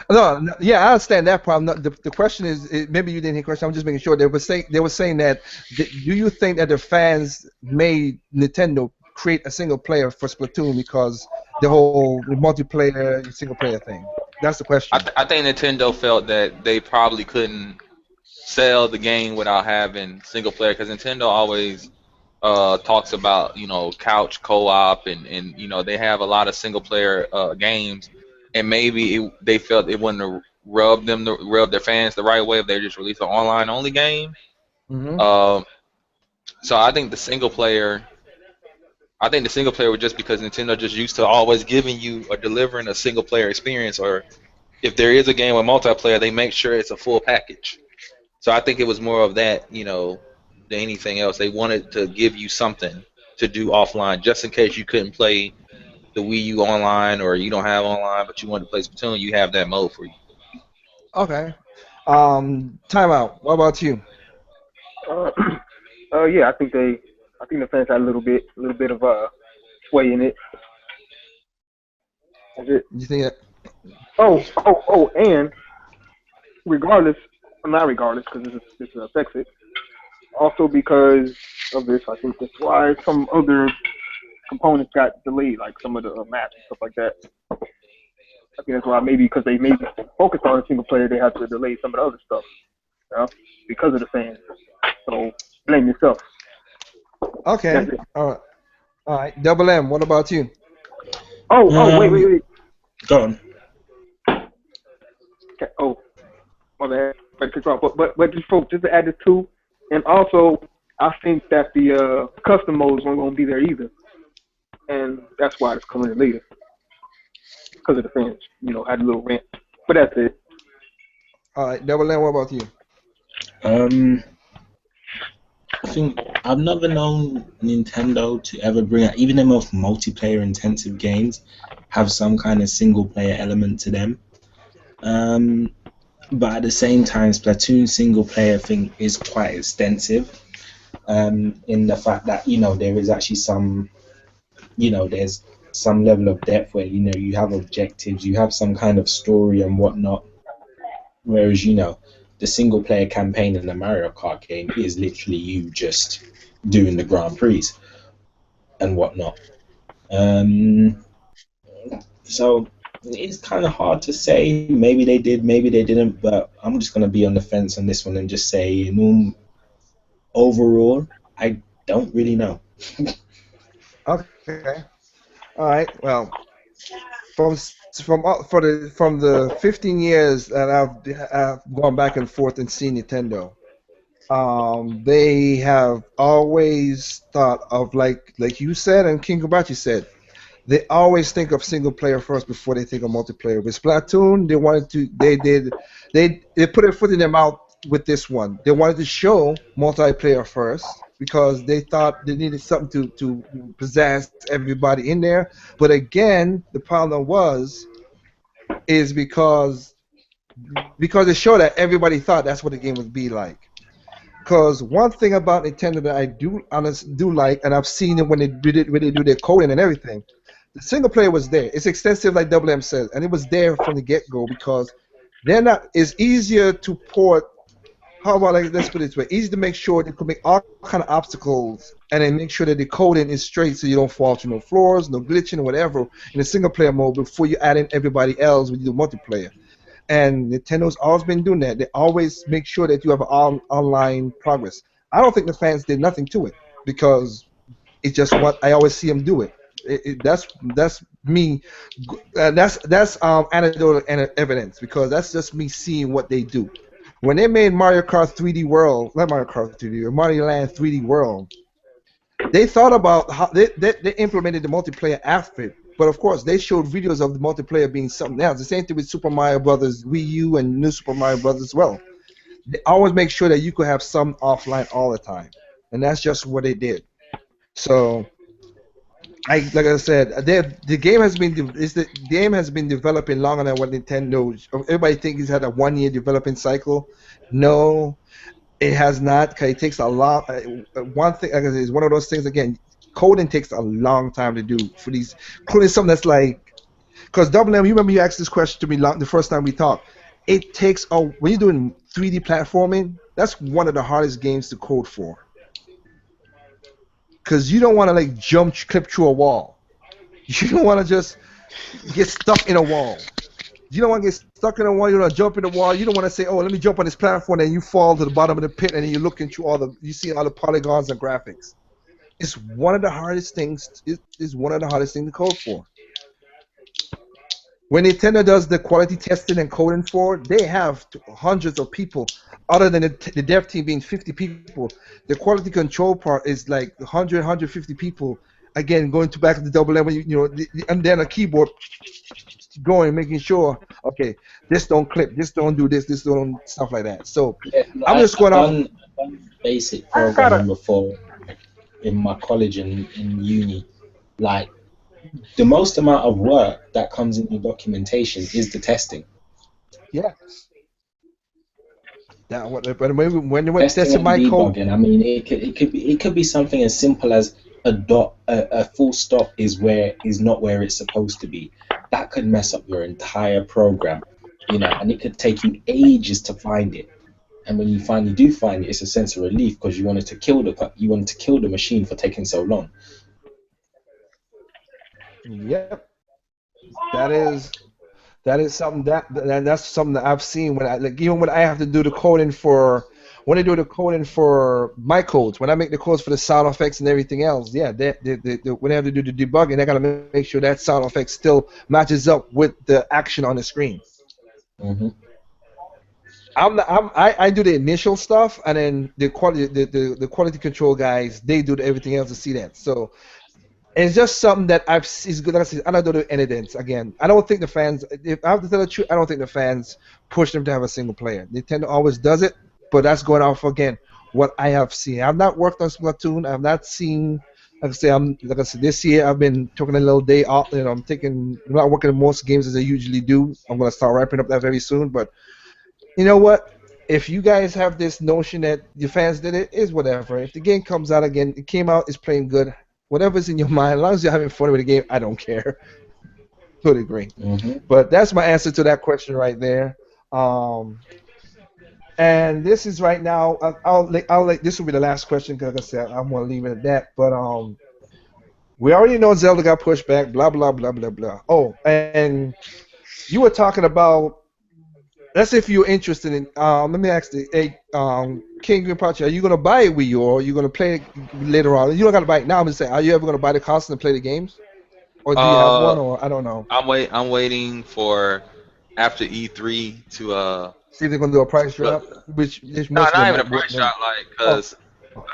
no, no, yeah, I understand that problem. No, the question is, maybe you didn't hear the question. I'm just making sure. They were saying that. Do you think that the fans made Nintendo create a single player for Splatoon because the whole multiplayer single player thing? That's the question. I think Nintendo felt that they probably couldn't sell the game without having single player because Nintendo always talks about couch co-op and they have a lot of single player games and maybe they felt it wouldn't have rub their fans the right way if they just released an online only game. Hmm. Um, so I think the single player I think the single player was just because Nintendo just used to always giving you or delivering a single player experience, or if there is a game with multiplayer, they make sure it's a full package. So I think it was more of that, than anything else. They wanted to give you something to do offline, just in case you couldn't play the Wii U online or you don't have online, but you wanted to play Splatoon. You have that mode for you. Okay. Timeout. What about you? Uh, yeah, I think the fans had a little bit of sway in it. That's it. You think that? And regardless, well, not regardless, because this affects it. Also because of this, I think that's why some other components got delayed, like some of the maps and stuff like that. I think that's why maybe because they maybe focused on a single player, they had to delay some of the other stuff, you know, because of the fans. So blame yourself. That's Okay. it. All right. All right. Double M. What about you? Wait. Um, go on. Okay. Oh, my bad. But just to add this too, and also I think that the custom modes weren't gonna be there either, and that's why it's coming in later because of the fans. Had a little rant, but that's it. All right. Double M. What about you? Um, I think I've never known Nintendo to ever bring out even the most multiplayer intensive games have some kind of single player element to them. Um, but at the same time, Splatoon single player thing is quite extensive. In the fact that there is actually some there's some level of depth where you have objectives, you have some kind of story and whatnot. Whereas the single player campaign in the Mario Kart game is literally you just doing the Grand Prix and whatnot. Um, so it's kind of hard to say. Maybe they did, maybe they didn't. But I'm just gonna be on the fence on this one and just say, overall, I don't really know. Okay. All right. Well, from the 15 years that I've gone back and forth and seen Nintendo, they have always thought of like you said and King Kobachi said. They always think of single player first before they think of multiplayer. With Splatoon, they put their foot in their mouth with this one. They wanted to show multiplayer first because they thought they needed something to possess everybody in there. But again, the problem is because it showed that everybody thought that's what the game would be like. Because one thing about Nintendo that I do like, and I've seen it when they do their coding and everything, the single player was there. It's extensive, like Double M says, and it was there from the get go because they're not. It's easier to port. How about let's put it this way? Easy to make sure they could make all kind of obstacles and then make sure that the coding is straight so you don't fall to no floors, no glitching or whatever in the single player mode before you add in everybody else when you do multiplayer. And Nintendo's always been doing that. They always make sure that you have online progress. I don't think the fans did nothing to it because it's just what I always see them do it. That's me. That's anecdotal evidence because that's just me seeing what they do. When they made Mario Kart 3D World, not Mario Kart 3D, Mario Land 3D World, they thought about how they implemented the multiplayer aspect, but of course they showed videos of the multiplayer being something else. The same thing with Super Mario Brothers Wii U and New Super Mario Brothers as well. They always make sure that you could have some offline all the time, and that's just what they did. So, like I said, the game has been the game has been developing longer than what Nintendo. Everybody thinks it's had a 1 year developing cycle. No, it has not. 'Cause it takes a lot. One thing, like I said, is one of those things. Again, coding takes a long time to do for these, including something that's like. Because Double M, you remember you asked this question to me the first time we talked. It takes when you're doing 3D platforming. That's one of the hardest games to code for. Because you don't want to like clip through a wall. You don't want to just get stuck in a wall. You don't want to get stuck in a wall. You don't want to jump in the wall. You don't want to say, "Oh, let me jump on this platform," and you fall to the bottom of the pit, and then you're looking through you see all the polygons and graphics. It's one of the hardest things. It is one of the hardest things to code for. When Nintendo does the quality testing and coding for, they have hundreds of people. Other than the dev team being 50 people, the quality control part is like 100, 150 people again, going to back to the double level, and then a keyboard going, making sure, okay, this don't clip, this don't do this, this don't stuff like that. So Yeah, I'm just I've going off. done basic I gotta. programming before in my college and in uni. Like the most amount of work that comes in your documentation is the testing. Yeah, that when you went Testing testing and my code. debugging. I mean, it could be something as simple as a dot, a full stop is not where it's supposed to be. That could mess up your entire program, and it could take you ages to find it. And when you finally do find it, it's a sense of relief because you wanted to kill the machine for taking so long. Yep, that is something that's something that I've seen when I like even when I have to do the coding for when I do the coding for my codes when I make the codes for the sound effects and everything else. Yeah, when I have to do the debugging, I gotta make sure that sound effect still matches up with the action on the screen. Hmm. I do the initial stuff, and then the quality control guys they do everything else to see that. So it's just something that it's good. Like I said, I don't do anything. Again, I don't think the fans. If I have to tell the truth, I don't think the fans push them to have a single player. Nintendo always does it, but that's going off again what I have seen. I've not worked on Splatoon. I've not seen. Like I said, this year I've been taking a little day off. I'm not working on most games as I usually do. I'm gonna start wrapping up that very soon. But you know what? If you guys have this notion that your fans did it, is whatever. If the game comes out again, it came out, it's playing good. Whatever's in your mind, as long as you're having fun with the game, I don't care to a degree. Hmm. But that's my answer to that question right there. Um, and this is right now. I'll this will be the last question because like I said I'm gonna leave it at that. But we already know Zelda got pushed back. Blah blah blah blah blah. Oh, and you were talking about. Let's say if you're interested in. Let me ask the hey, King Green Pachi, are you gonna buy a Wii U or are you gonna play it later on? You don't gotta buy it now. I'm just saying, are you ever gonna buy the console and play the games, or do you have Uh, one, or I don't know. I'm waiting for after E3 to See if they're gonna do a price look. drop, which No, most of not them even a might. price Them. shot, like, Oh, cause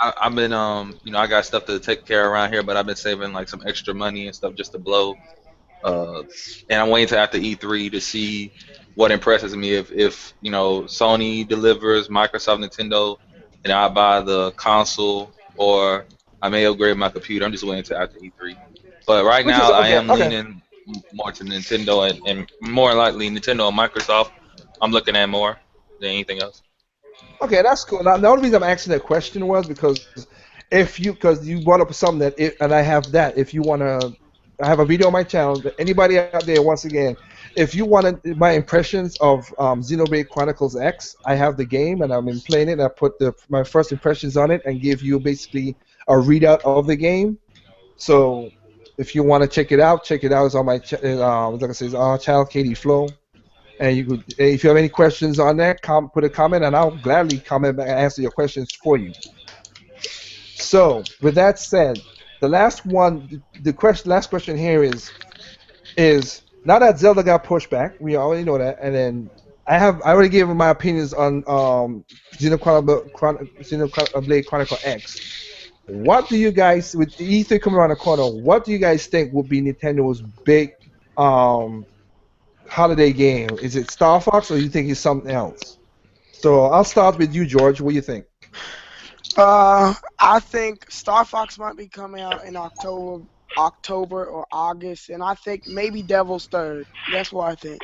I've been I got stuff to take care of around here, but I've been saving like some extra money and stuff just to blow. Uh, and I'm waiting till after E3 to see what impresses me. If Sony delivers, Microsoft, Nintendo, and I buy the console, or I may upgrade my computer. I'm just waiting till after E3. But right which is now, I okay. am Okay. leaning more to Nintendo, and more likely Nintendo and Microsoft. I'm looking at more than anything else. Okay, that's cool. Now, the only reason I'm asking that question was because you brought up something and I have that. If you wanna, I have a video on my channel. Anybody out there, once again, if you wanted my impressions of Xenoblade Chronicles X, I have the game and I've been playing it. And I put my first impressions on it and give you basically a readout of the game. So if you want to check it out, check it out. It's on my like I said, it's on our channel, Katie Flow. And you could, if you have any questions on that, put a comment, and I'll gladly comment back and answer your questions for you. So, with that said, the last one, last question here is now that Zelda got pushed back, we already know that, and then I already gave my opinions on Xenoblade Chronicle X. What do you guys, with E3 coming around the corner, what do you guys think will be Nintendo's big um holiday game? Is it Star Fox or you think it's something else? So I'll start with you, George. What do you think? I think Star Fox might be coming out in October or August, and I think maybe Devil's Third. That's what I think.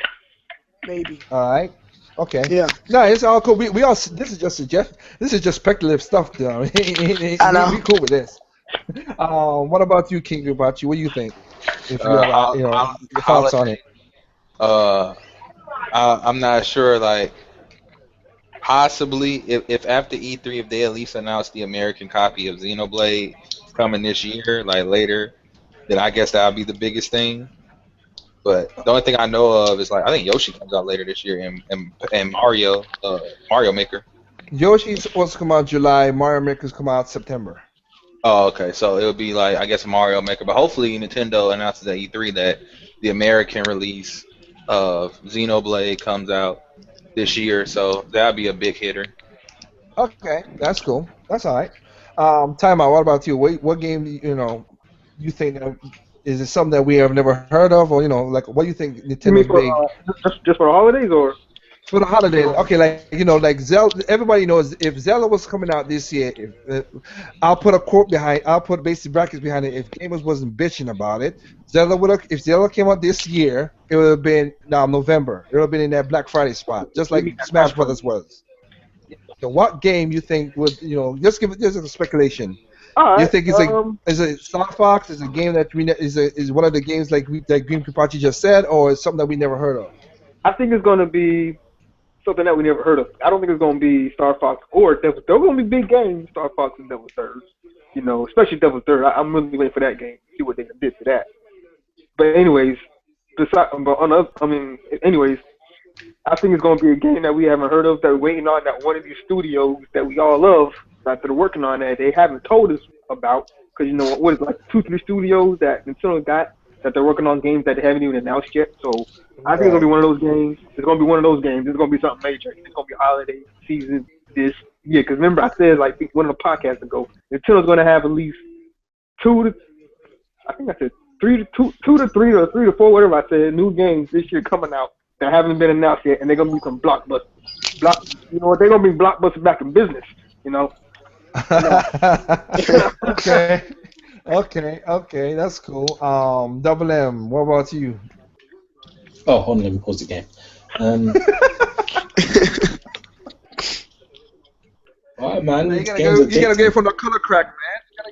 Maybe. All right. Okay. Yeah, No, it's all cool. We all this is just suggest this is just speculative stuff, though. I We know. cool with this. What about you, King About you? What do you think? If you have your thoughts on Holiday. it. Uh, I'm not sure. Like, possibly, if after E3, if they at least announce the American copy of Xenoblade coming this year, like later, then I guess that would be the biggest thing. But the only thing I know of is, like, I think Yoshi comes out later this year, and Mario Maker. Yoshi's supposed to come out July. Mario Maker's come out September. Oh, okay. So it would be like, I guess, Mario Maker. But hopefully Nintendo announces at E3 that the American release of Xenoblade comes out this year. So that'd be a big hitter. Okay, that's cool. That's all right. Time out. What about you? What game? you think that, is it something that we have never heard of, or like what do you think You Nintendo's mean for big just for the holidays or? for the holidays? Okay, like like Zelda. Everybody knows if Zelda was coming out this year, I'll put a quote behind. I'll put basic brackets behind it. If gamers wasn't bitching about it, Zelda would have. If Zelda came out this year, it would have been November. It would have been in that Black Friday spot, just We like need that Smash time frame. Brothers was. So, what game you think would Just give it just a speculation. All You right. think is it Star Fox? Is a game that is one of the games like that Green Papachi just said, or is something that we never heard of? I think it's gonna be something that we never heard of. I don't think it's gonna be Star Fox or Devil. They're gonna be big games, Star Fox and Devil Third. Especially Devil Third. I'm really waiting for that game. See what they did to that. But anyways, anyways, I think it's going to be a game that we haven't heard of, that we're waiting on, that one of these studios that we all love, that they're working on, that they haven't told us about. Because, what is it, like 2, 3 studios that Nintendo got, that they're working on games that they haven't even announced yet. So I think it's going to be Right. one of those games. It's going to be one of those games. It's going to be something major. It's going to be holiday season this year. Because remember, I said, like, one of the podcasts ago, Nintendo's going to have at least two to, I think I said 2 to 3 or 3 to 4, whatever I said, new games this year coming out that haven't been announced yet, and they're gonna be some blockbusters. They're gonna be blockbusters back in business. You know. Okay. Okay. That's cool. Double M. What about you? Oh, hold on, let me pause the game. Alright, man. You gotta Game's go. You gotta get it addictive. from the color crack, man.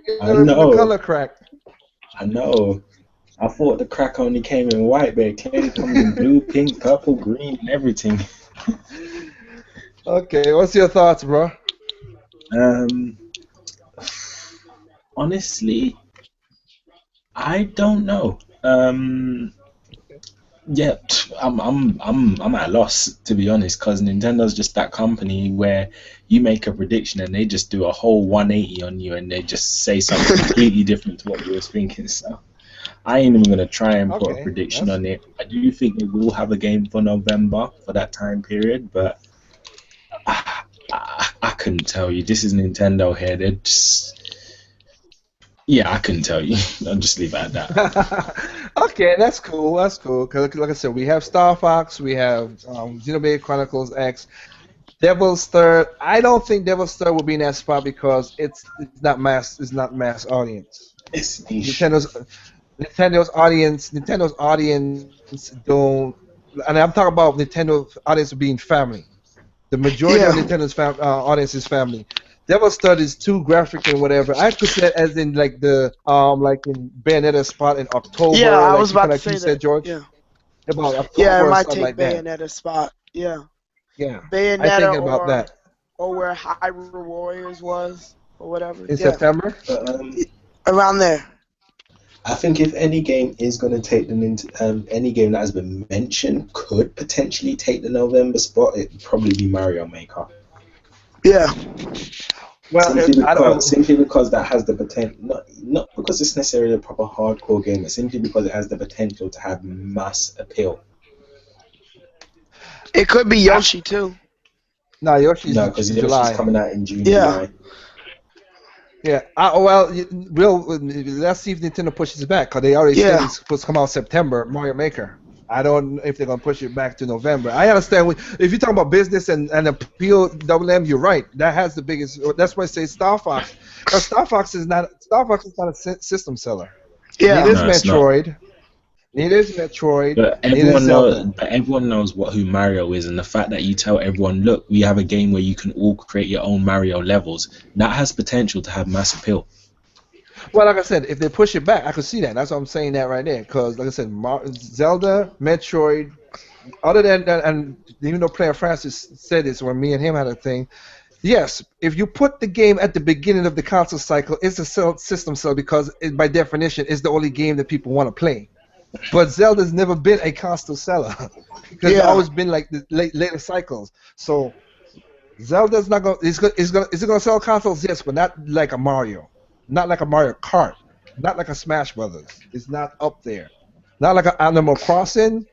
You gotta I get it from the know. color crack. I know. I thought the crack only came in white, but it clearly comes in blue, pink, purple, green, and everything. Okay. What's your thoughts, bro? Um, honestly, I don't know. Yeah, I'm at a loss, to be honest, because Nintendo's just that company where you make a prediction and they just do a whole 180 on you, and they just say something completely different to what you was thinking. So I ain't even gonna try and put a Okay. prediction on it. I do think they will have a game for November for that time period, but I couldn't tell you. This is Nintendo here. They're just, yeah, I couldn't tell you. I'll just leave it at that. Okay, that's cool. That's cool. Cause like I said, we have Star Fox, we have Xenoblade Chronicles X, Devil's Third. I don't think Devil's Third will be in that spot because it's not mass. It's not mass audience. It's niche. Nintendo's audience don't. And I'm talking about Nintendo's audience being family. The majority of Yeah. Nintendo's audience is family. Devil's Third is too graphic and whatever. I could say it as in like the like in Bayonetta spot in Yeah, October, I like was you about kind to of like you say said, that. George, Yeah. about Yeah, October it or might something take like that. Bayonetta spot. Yeah. Yeah, I Bayonetta thinking about that or where Hyrule Warriors was or whatever. in Yeah. September. But, Around there. I think if any game is going to take any game that has been mentioned could potentially take the November spot, it'd probably be Mario Maker. Yeah. Well, Simply because that has the potential, not because it's necessarily a proper hardcore game, but simply because it has the potential to have mass appeal. It could be Yoshi too. no, Yoshi's No, in because Yoshi's July. coming out in June, Yeah. July. Yeah. Let's see if Nintendo pushes it back because they already said Yeah. it's supposed to come out September. Mario Maker. I don't know if they're gonna push it back to November. I understand if you're talking about business and appeal, Double M, you're right. That has the biggest. That's why I say Star Fox. Because Star Fox is not a system seller. Yeah. Neither is No, it's not. Metroid. Neither is Metroid. But Neither is Zelda. everyone knows who Mario is, and the fact that you tell everyone, look, we have a game where you can all create your own Mario levels, that has potential to have mass appeal. Well, like I said, if they push it back, I could see that. That's why I'm saying that right there. Because, like I said, Zelda, Metroid, other than that, and even though Player Francis said this when me and him had a thing, yes, if you put the game at the beginning of the console cycle, it's a system sell because, by definition, it's the only game that people want to play. But Zelda's never been a console seller because it's Yeah. always been like the later cycles. So Zelda's not going. Is it going to sell consoles? Yes, but not like a Mario, not like a Mario Kart, not like a Smash Brothers. It's not up there. Not like an Animal Crossing.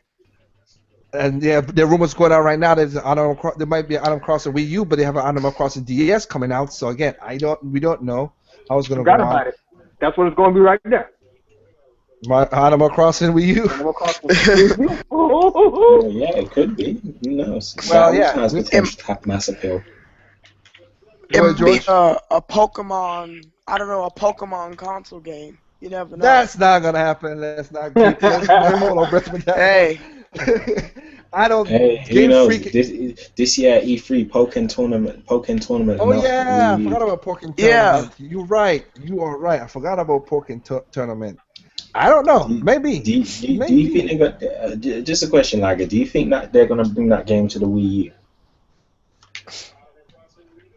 And yeah, there are rumors going out right now that there might be an Animal Crossing Wii U, but they have an Animal Crossing DS coming out. So again, we don't know how it's going to Forgot go out. about it. That's what it's going to be right there. My Animal Crossing Wii U. Animal Crossing. Yeah, it could be. Who knows? That Well, also yeah. has It, potential to have mass appeal. it Go ahead, might be George. a Pokemon, I don't know, a Pokemon console game. You never know. That's not gonna happen. Let's not keep. Let's not hold our breath with that one. Hey, I don't. Hey, who Game knows? Freak. This year E3 Pokken tournament Oh not for the yeah, I Wii U. forgot about Pokken yeah. Tournament. You're right. You are right. I forgot about Pokken Tournament. I don't know. Do, Maybe. do you think Maybe. they got just a question, Lager? Do you think that they're gonna bring that game to the Wii U?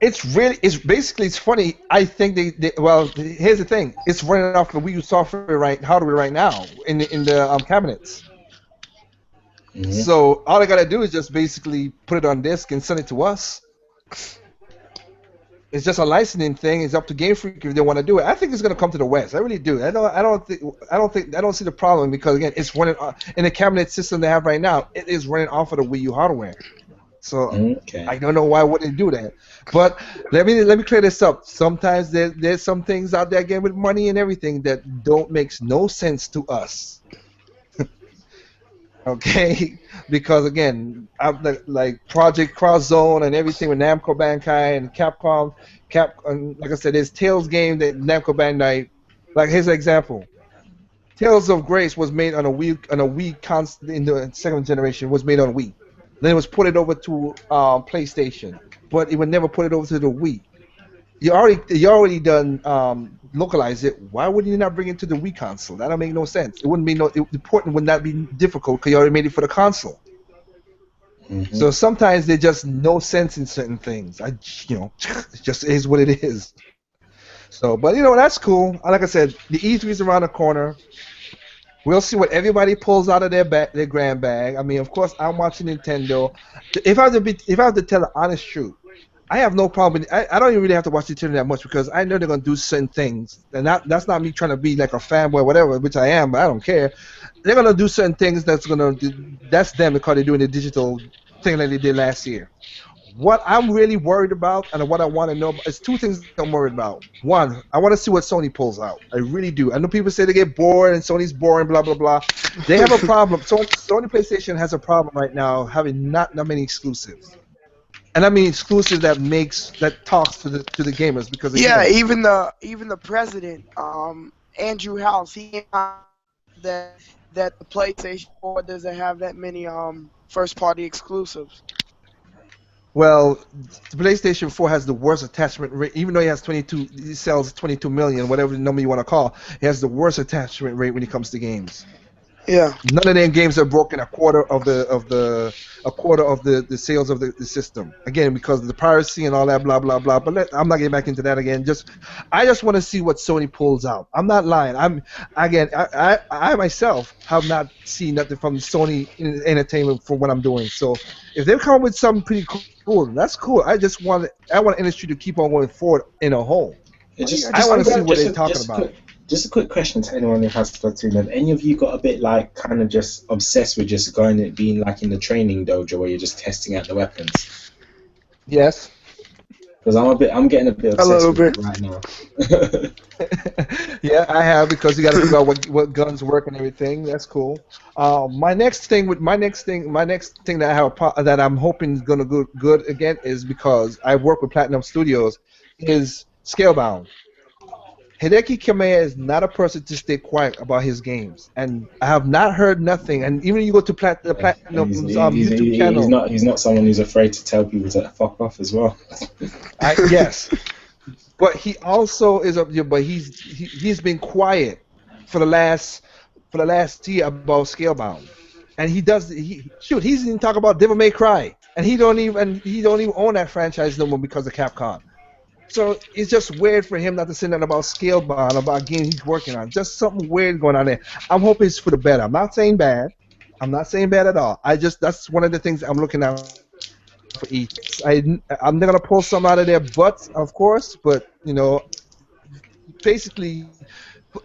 It's really. It's basically. It's funny. I think they. Well, here's the thing. It's running off the Wii U software right hardware right now in the cabinets. Hmm. So all I gotta do is just basically put it on disk and send it to us. It's just a licensing thing. It's up to Game Freak if they want to do it. I think it's going to come to the West. I really do. I don't see the problem because again, it's running in the cabinet system they have right now. It is running off of the Wii U hardware. So Okay. I don't know why wouldn't they do that. But let me clear this up. Sometimes there's some things out there again with money and everything that don't makes no sense to us. Okay, because again, like Project Cross Zone and everything with Namco Bandai and Capcom, and like I said, there's Tales game that Namco Bandai. Like here's an example: Tales of Grace was made on a Wii in the second generation was made on Wii. Then it was put it over to PlayStation, but it would never put it over to the Wii. You already done localize it. Why would you not bring it to the Wii console? That don't make no sense. It wouldn't be the porting would not be difficult because you already made it for the console. Hmm. So sometimes there's just no sense in certain things. It just is what it is. So, but that's cool. Like I said, the E3 is around the corner. We'll see what everybody pulls out of their grand bag. I mean, of course, I'm watching Nintendo. If I have to tell the honest truth, I have no problem. I don't even really have to watch Nintendo that much because I know they're gonna do certain things, and that's not me trying to be like a fanboy or whatever, which I am, but I don't care. They're gonna do certain things that's them because they're doing the digital thing that they did last year. What I'm really worried about and what I want to know is two things I'm worried about. One, I want to see what Sony pulls out. I really do. I know people say they get bored and Sony's boring, blah blah blah. They have a problem. Sony PlayStation has a problem right now having not that many exclusives, and I mean exclusive that talks to the gamers because Yeah, again, even the president, Andrew House, he came out that the PlayStation 4 doesn't have that many first party exclusives. well, the PlayStation 4 has the worst attachment rate, even though it sells 22 million, whatever the number you want to call, it has the worst attachment rate when it comes to games. Yeah. None of them games are broken a quarter of the sales of the system. Again, because of the piracy and all that blah blah blah. But I'm not getting back into that again. I just want to see what Sony pulls out. I'm not lying. I myself have not seen nothing from Sony Entertainment for what I'm doing. So if they come up with something pretty cool, that's cool. I want the industry to keep on going forward in a whole. I want to see what they're talking about. Just a quick question to anyone who has Splatoon. Have any of you got a bit like kind of just obsessed with just going and being like in the training dojo where you're just testing out the weapons? Yes. Because I'm getting a bit A obsessed little with bit. it right now. Yeah, I have because you got to figure out what guns work and everything. That's cool. My next thing that that I'm hoping is gonna go good again is because I work with Platinum Studios is Scalebound. Hideki Kamiya is not a person to stay quiet about his games, and I have not heard nothing. And even you go to the And Platinum's YouTube channel, he's not someone who's afraid to tell people to fuck off as well. yes, but he also is up there. But he's been quiet for the last year about Scalebound, and he didn't talk about Devil May Cry, and he don't even own that franchise no more because of Capcom. So it's just weird for him not to say nothing about Scalebound, about games he's working on. Just something weird going on there. I'm hoping it's for the better. I'm not saying bad. I'm not saying bad at all. That's one of the things I'm looking out for E3. I'm not gonna pull some out of their butts, of course, but basically,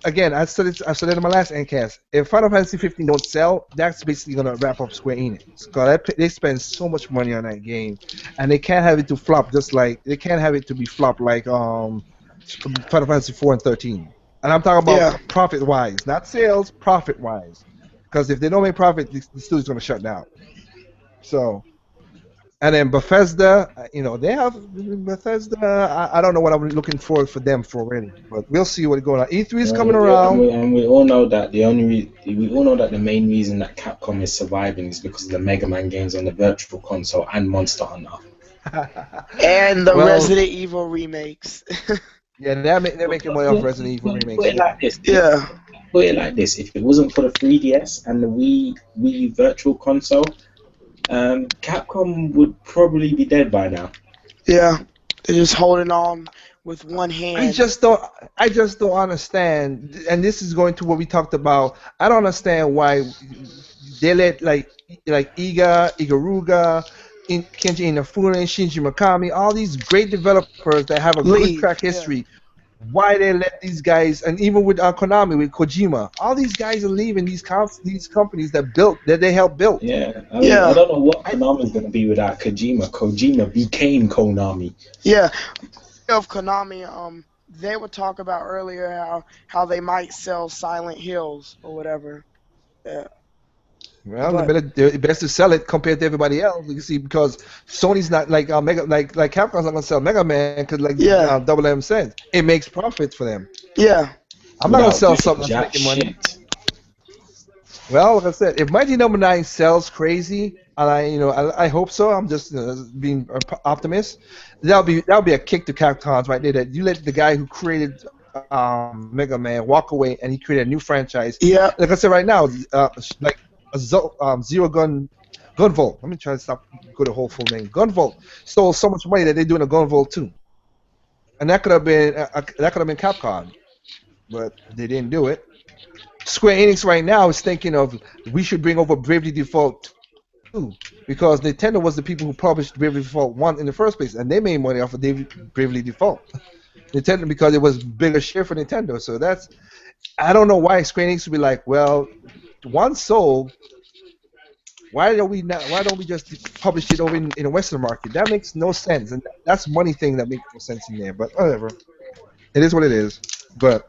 again, I said it in my last Endcast. If Final Fantasy 15 don't sell, that's basically gonna wrap up Square Enix. Cause they spend so much money on that game, and they can't have it to flop. Just like they can't have it to be flop like Final Fantasy 4 and 13. And I'm talking about Yeah. profit wise, not sales, profit wise. Because if they don't make profit, the studio's going to shut down. So, and then Bethesda, they have Bethesda. I don't know what I'm looking for them for really, but we'll see what's going on. E3 is coming And around. we all know that we all know that the main reason that Capcom is surviving is because of the Mega Man games on the Virtual Console and Monster Hunter. And the Well, Resident Evil remakes. yeah, they're making money off Resident Evil Put remakes. it Yeah. like this. Yeah. Put it like this. If it wasn't for the 3DS and the Wii Virtual Console, Capcom would probably be dead by now. Yeah. They're just holding on with one I hand. just don't. I just don't understand. And this is going to what we talked about. I don't understand why they let like Igaruga, Kenji Inafune, Shinji Mikami, all these great developers that have a good track Leave. Yeah. history. Why they let these guys, and even with Konami, with Kojima, all these guys are leaving these companies that they helped build. Yeah, I mean, I Yeah. don't know what I, Konami's gonna be without Kojima. Kojima became Konami. Yeah. Of Konami, they would talk about earlier how they might sell Silent Hills or whatever. Yeah. well, But they're best to sell it compared to everybody else. You see, because Sony's not like Mega, like Capcom's not gonna sell Mega Man because like yeah. Double M said, it makes profits for them. Yeah. I'm not gonna Without sell doing something that's jack making money. shit. Well, like I said, if Mighty Number Nine sells crazy, and I hope so. I'm just being an optimist. That'll be a kick to Capcom right there. That you let the guy who created Mega Man walk away, and he created a new franchise. Yeah. Like I said, right now, like Zero Gunvolt. Let me try to stop. Go to whole full name. Gunvolt stole so much money that they're doing a Gunvolt 2, and that could have been Capcom, but they didn't do it. Square Enix right now is thinking of we should bring over Bravely Default 2 because Nintendo was the people who published Bravely Default 1 in the first place, and they made money off of Bravely Default. Nintendo because it was bigger share for Nintendo. So I don't know why Square Enix would be like, well, one sold. Why don't we just publish it over in the Western market? That makes no sense, and that's money thing that makes no sense in there. But whatever, it is what it is. But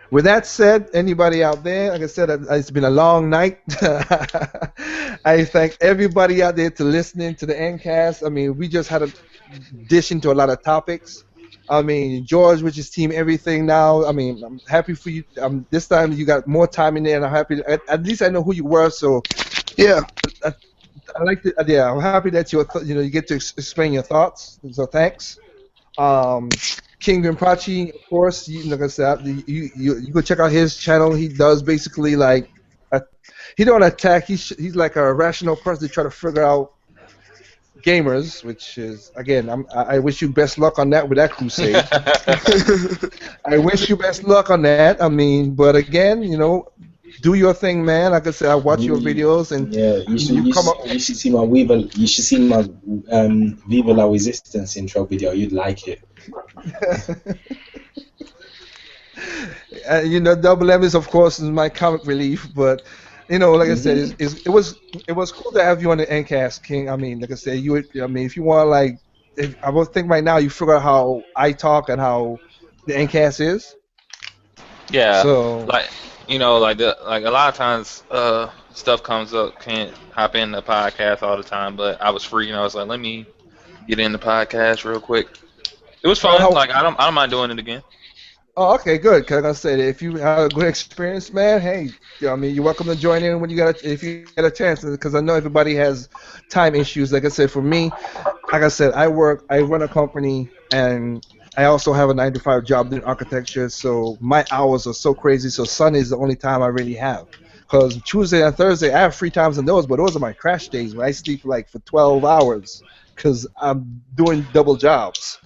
with that said, anybody out there, like I said, it's been a long night. I thank everybody out there to listening to the Endcast. I mean, we just had a dish into a lot of topics. I mean, George, which is team everything now. I mean, I'm happy for you. This time you got more time in there, and I'm happy. At least I know who you were, so Yeah. I, I like it. Yeah, I'm happy that you get to explain your thoughts. So thanks. Um, King Rinpoche, of course, like I said, you go check out his channel. He does basically like a, he don't attack. He's like a rational person to try to figure out gamers, which is again, I wish you best luck on that with that crusade. I wish you best luck on that. I mean, but again, do your thing, man. Like I said, I watch your videos and Yeah, you come up. you should see my Viva la Resistance intro video. You'd like it. Double M is of course is my comic relief, but like I said, Hmm. it was cool to have you on the Endcast, King. I mean, like I said, I mean, if you want like, if I would think right now you figure out how I talk and how the Endcast is. Yeah, So like like a lot of times stuff comes up, can't hop in the podcast all the time, but I was free, I was like, let me get in the podcast real quick. It was well, fun. Like I don't mind doing it again. oh, okay, good. Cause like I said, if you have a good experience, man, hey, I mean, you're welcome to join in when if you get a chance. Because I know everybody has time issues. Like I said, for me, like I said, I run a company, and I also have a 9 to 5 job doing architecture. So my hours are so crazy. So Sunday is the only time I really have. Because Tuesday and Thursday, I have free times on those, but those are my crash days when I sleep like for 12 hours because I'm doing double jobs.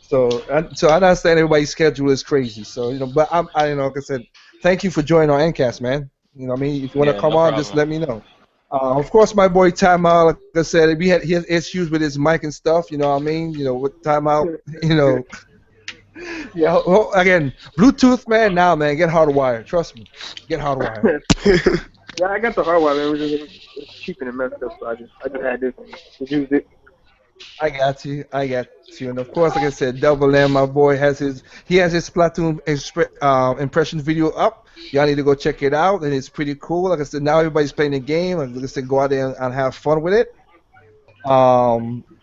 So I understand everybody's schedule is crazy. So but like I said, thank you for joining our Endcast, man. What I mean, if you want to Yeah, come no on, just problem. let me know. Of course, my boy Timeout, like I said, he has issues with his mic and stuff. You know what I mean? With Timeout, you know, yeah. Again, Bluetooth, man. Now, man, get hardwired. Trust me, get hardwired. Yeah, I got the hardware. It was cheap and it messed up, so I just had this and just used it. I got you. I got you. And of course, like I said, Double M, my boy, has his Splatoon impression video up. Y'all need to go check it out, and it's pretty cool. Like I said, now everybody's playing the game, and like I said, go out there and have fun with it.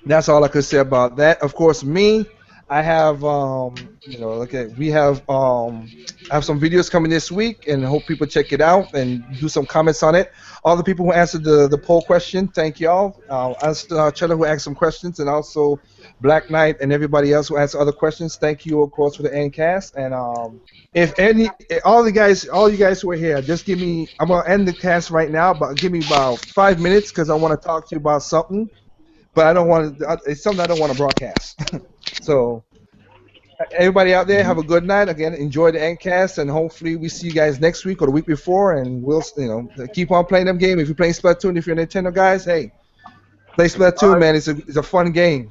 That's all I could say about that. Of course, me, I have okay, I have some videos coming this week, and hope people check it out and do some comments on it. All the people who answered the poll question, thank y'all. Answer Cheddar who asked some questions, and also Black Knight and everybody else who asked other questions. Thank you, of course, for the end cast. And if any, all you guys who are here, just give me. I'm gonna end the cast right now, but give me about 5 minutes because I want to talk to you about something, but I don't want to. It's something I don't want to broadcast. So everybody out there, have a good night. Again, enjoy the endcast, and hopefully we see you guys next week or the week before, and we'll keep on playing them games. If you're playing Splatoon, if you're Nintendo guys, hey, play Splatoon, man. It's a fun game.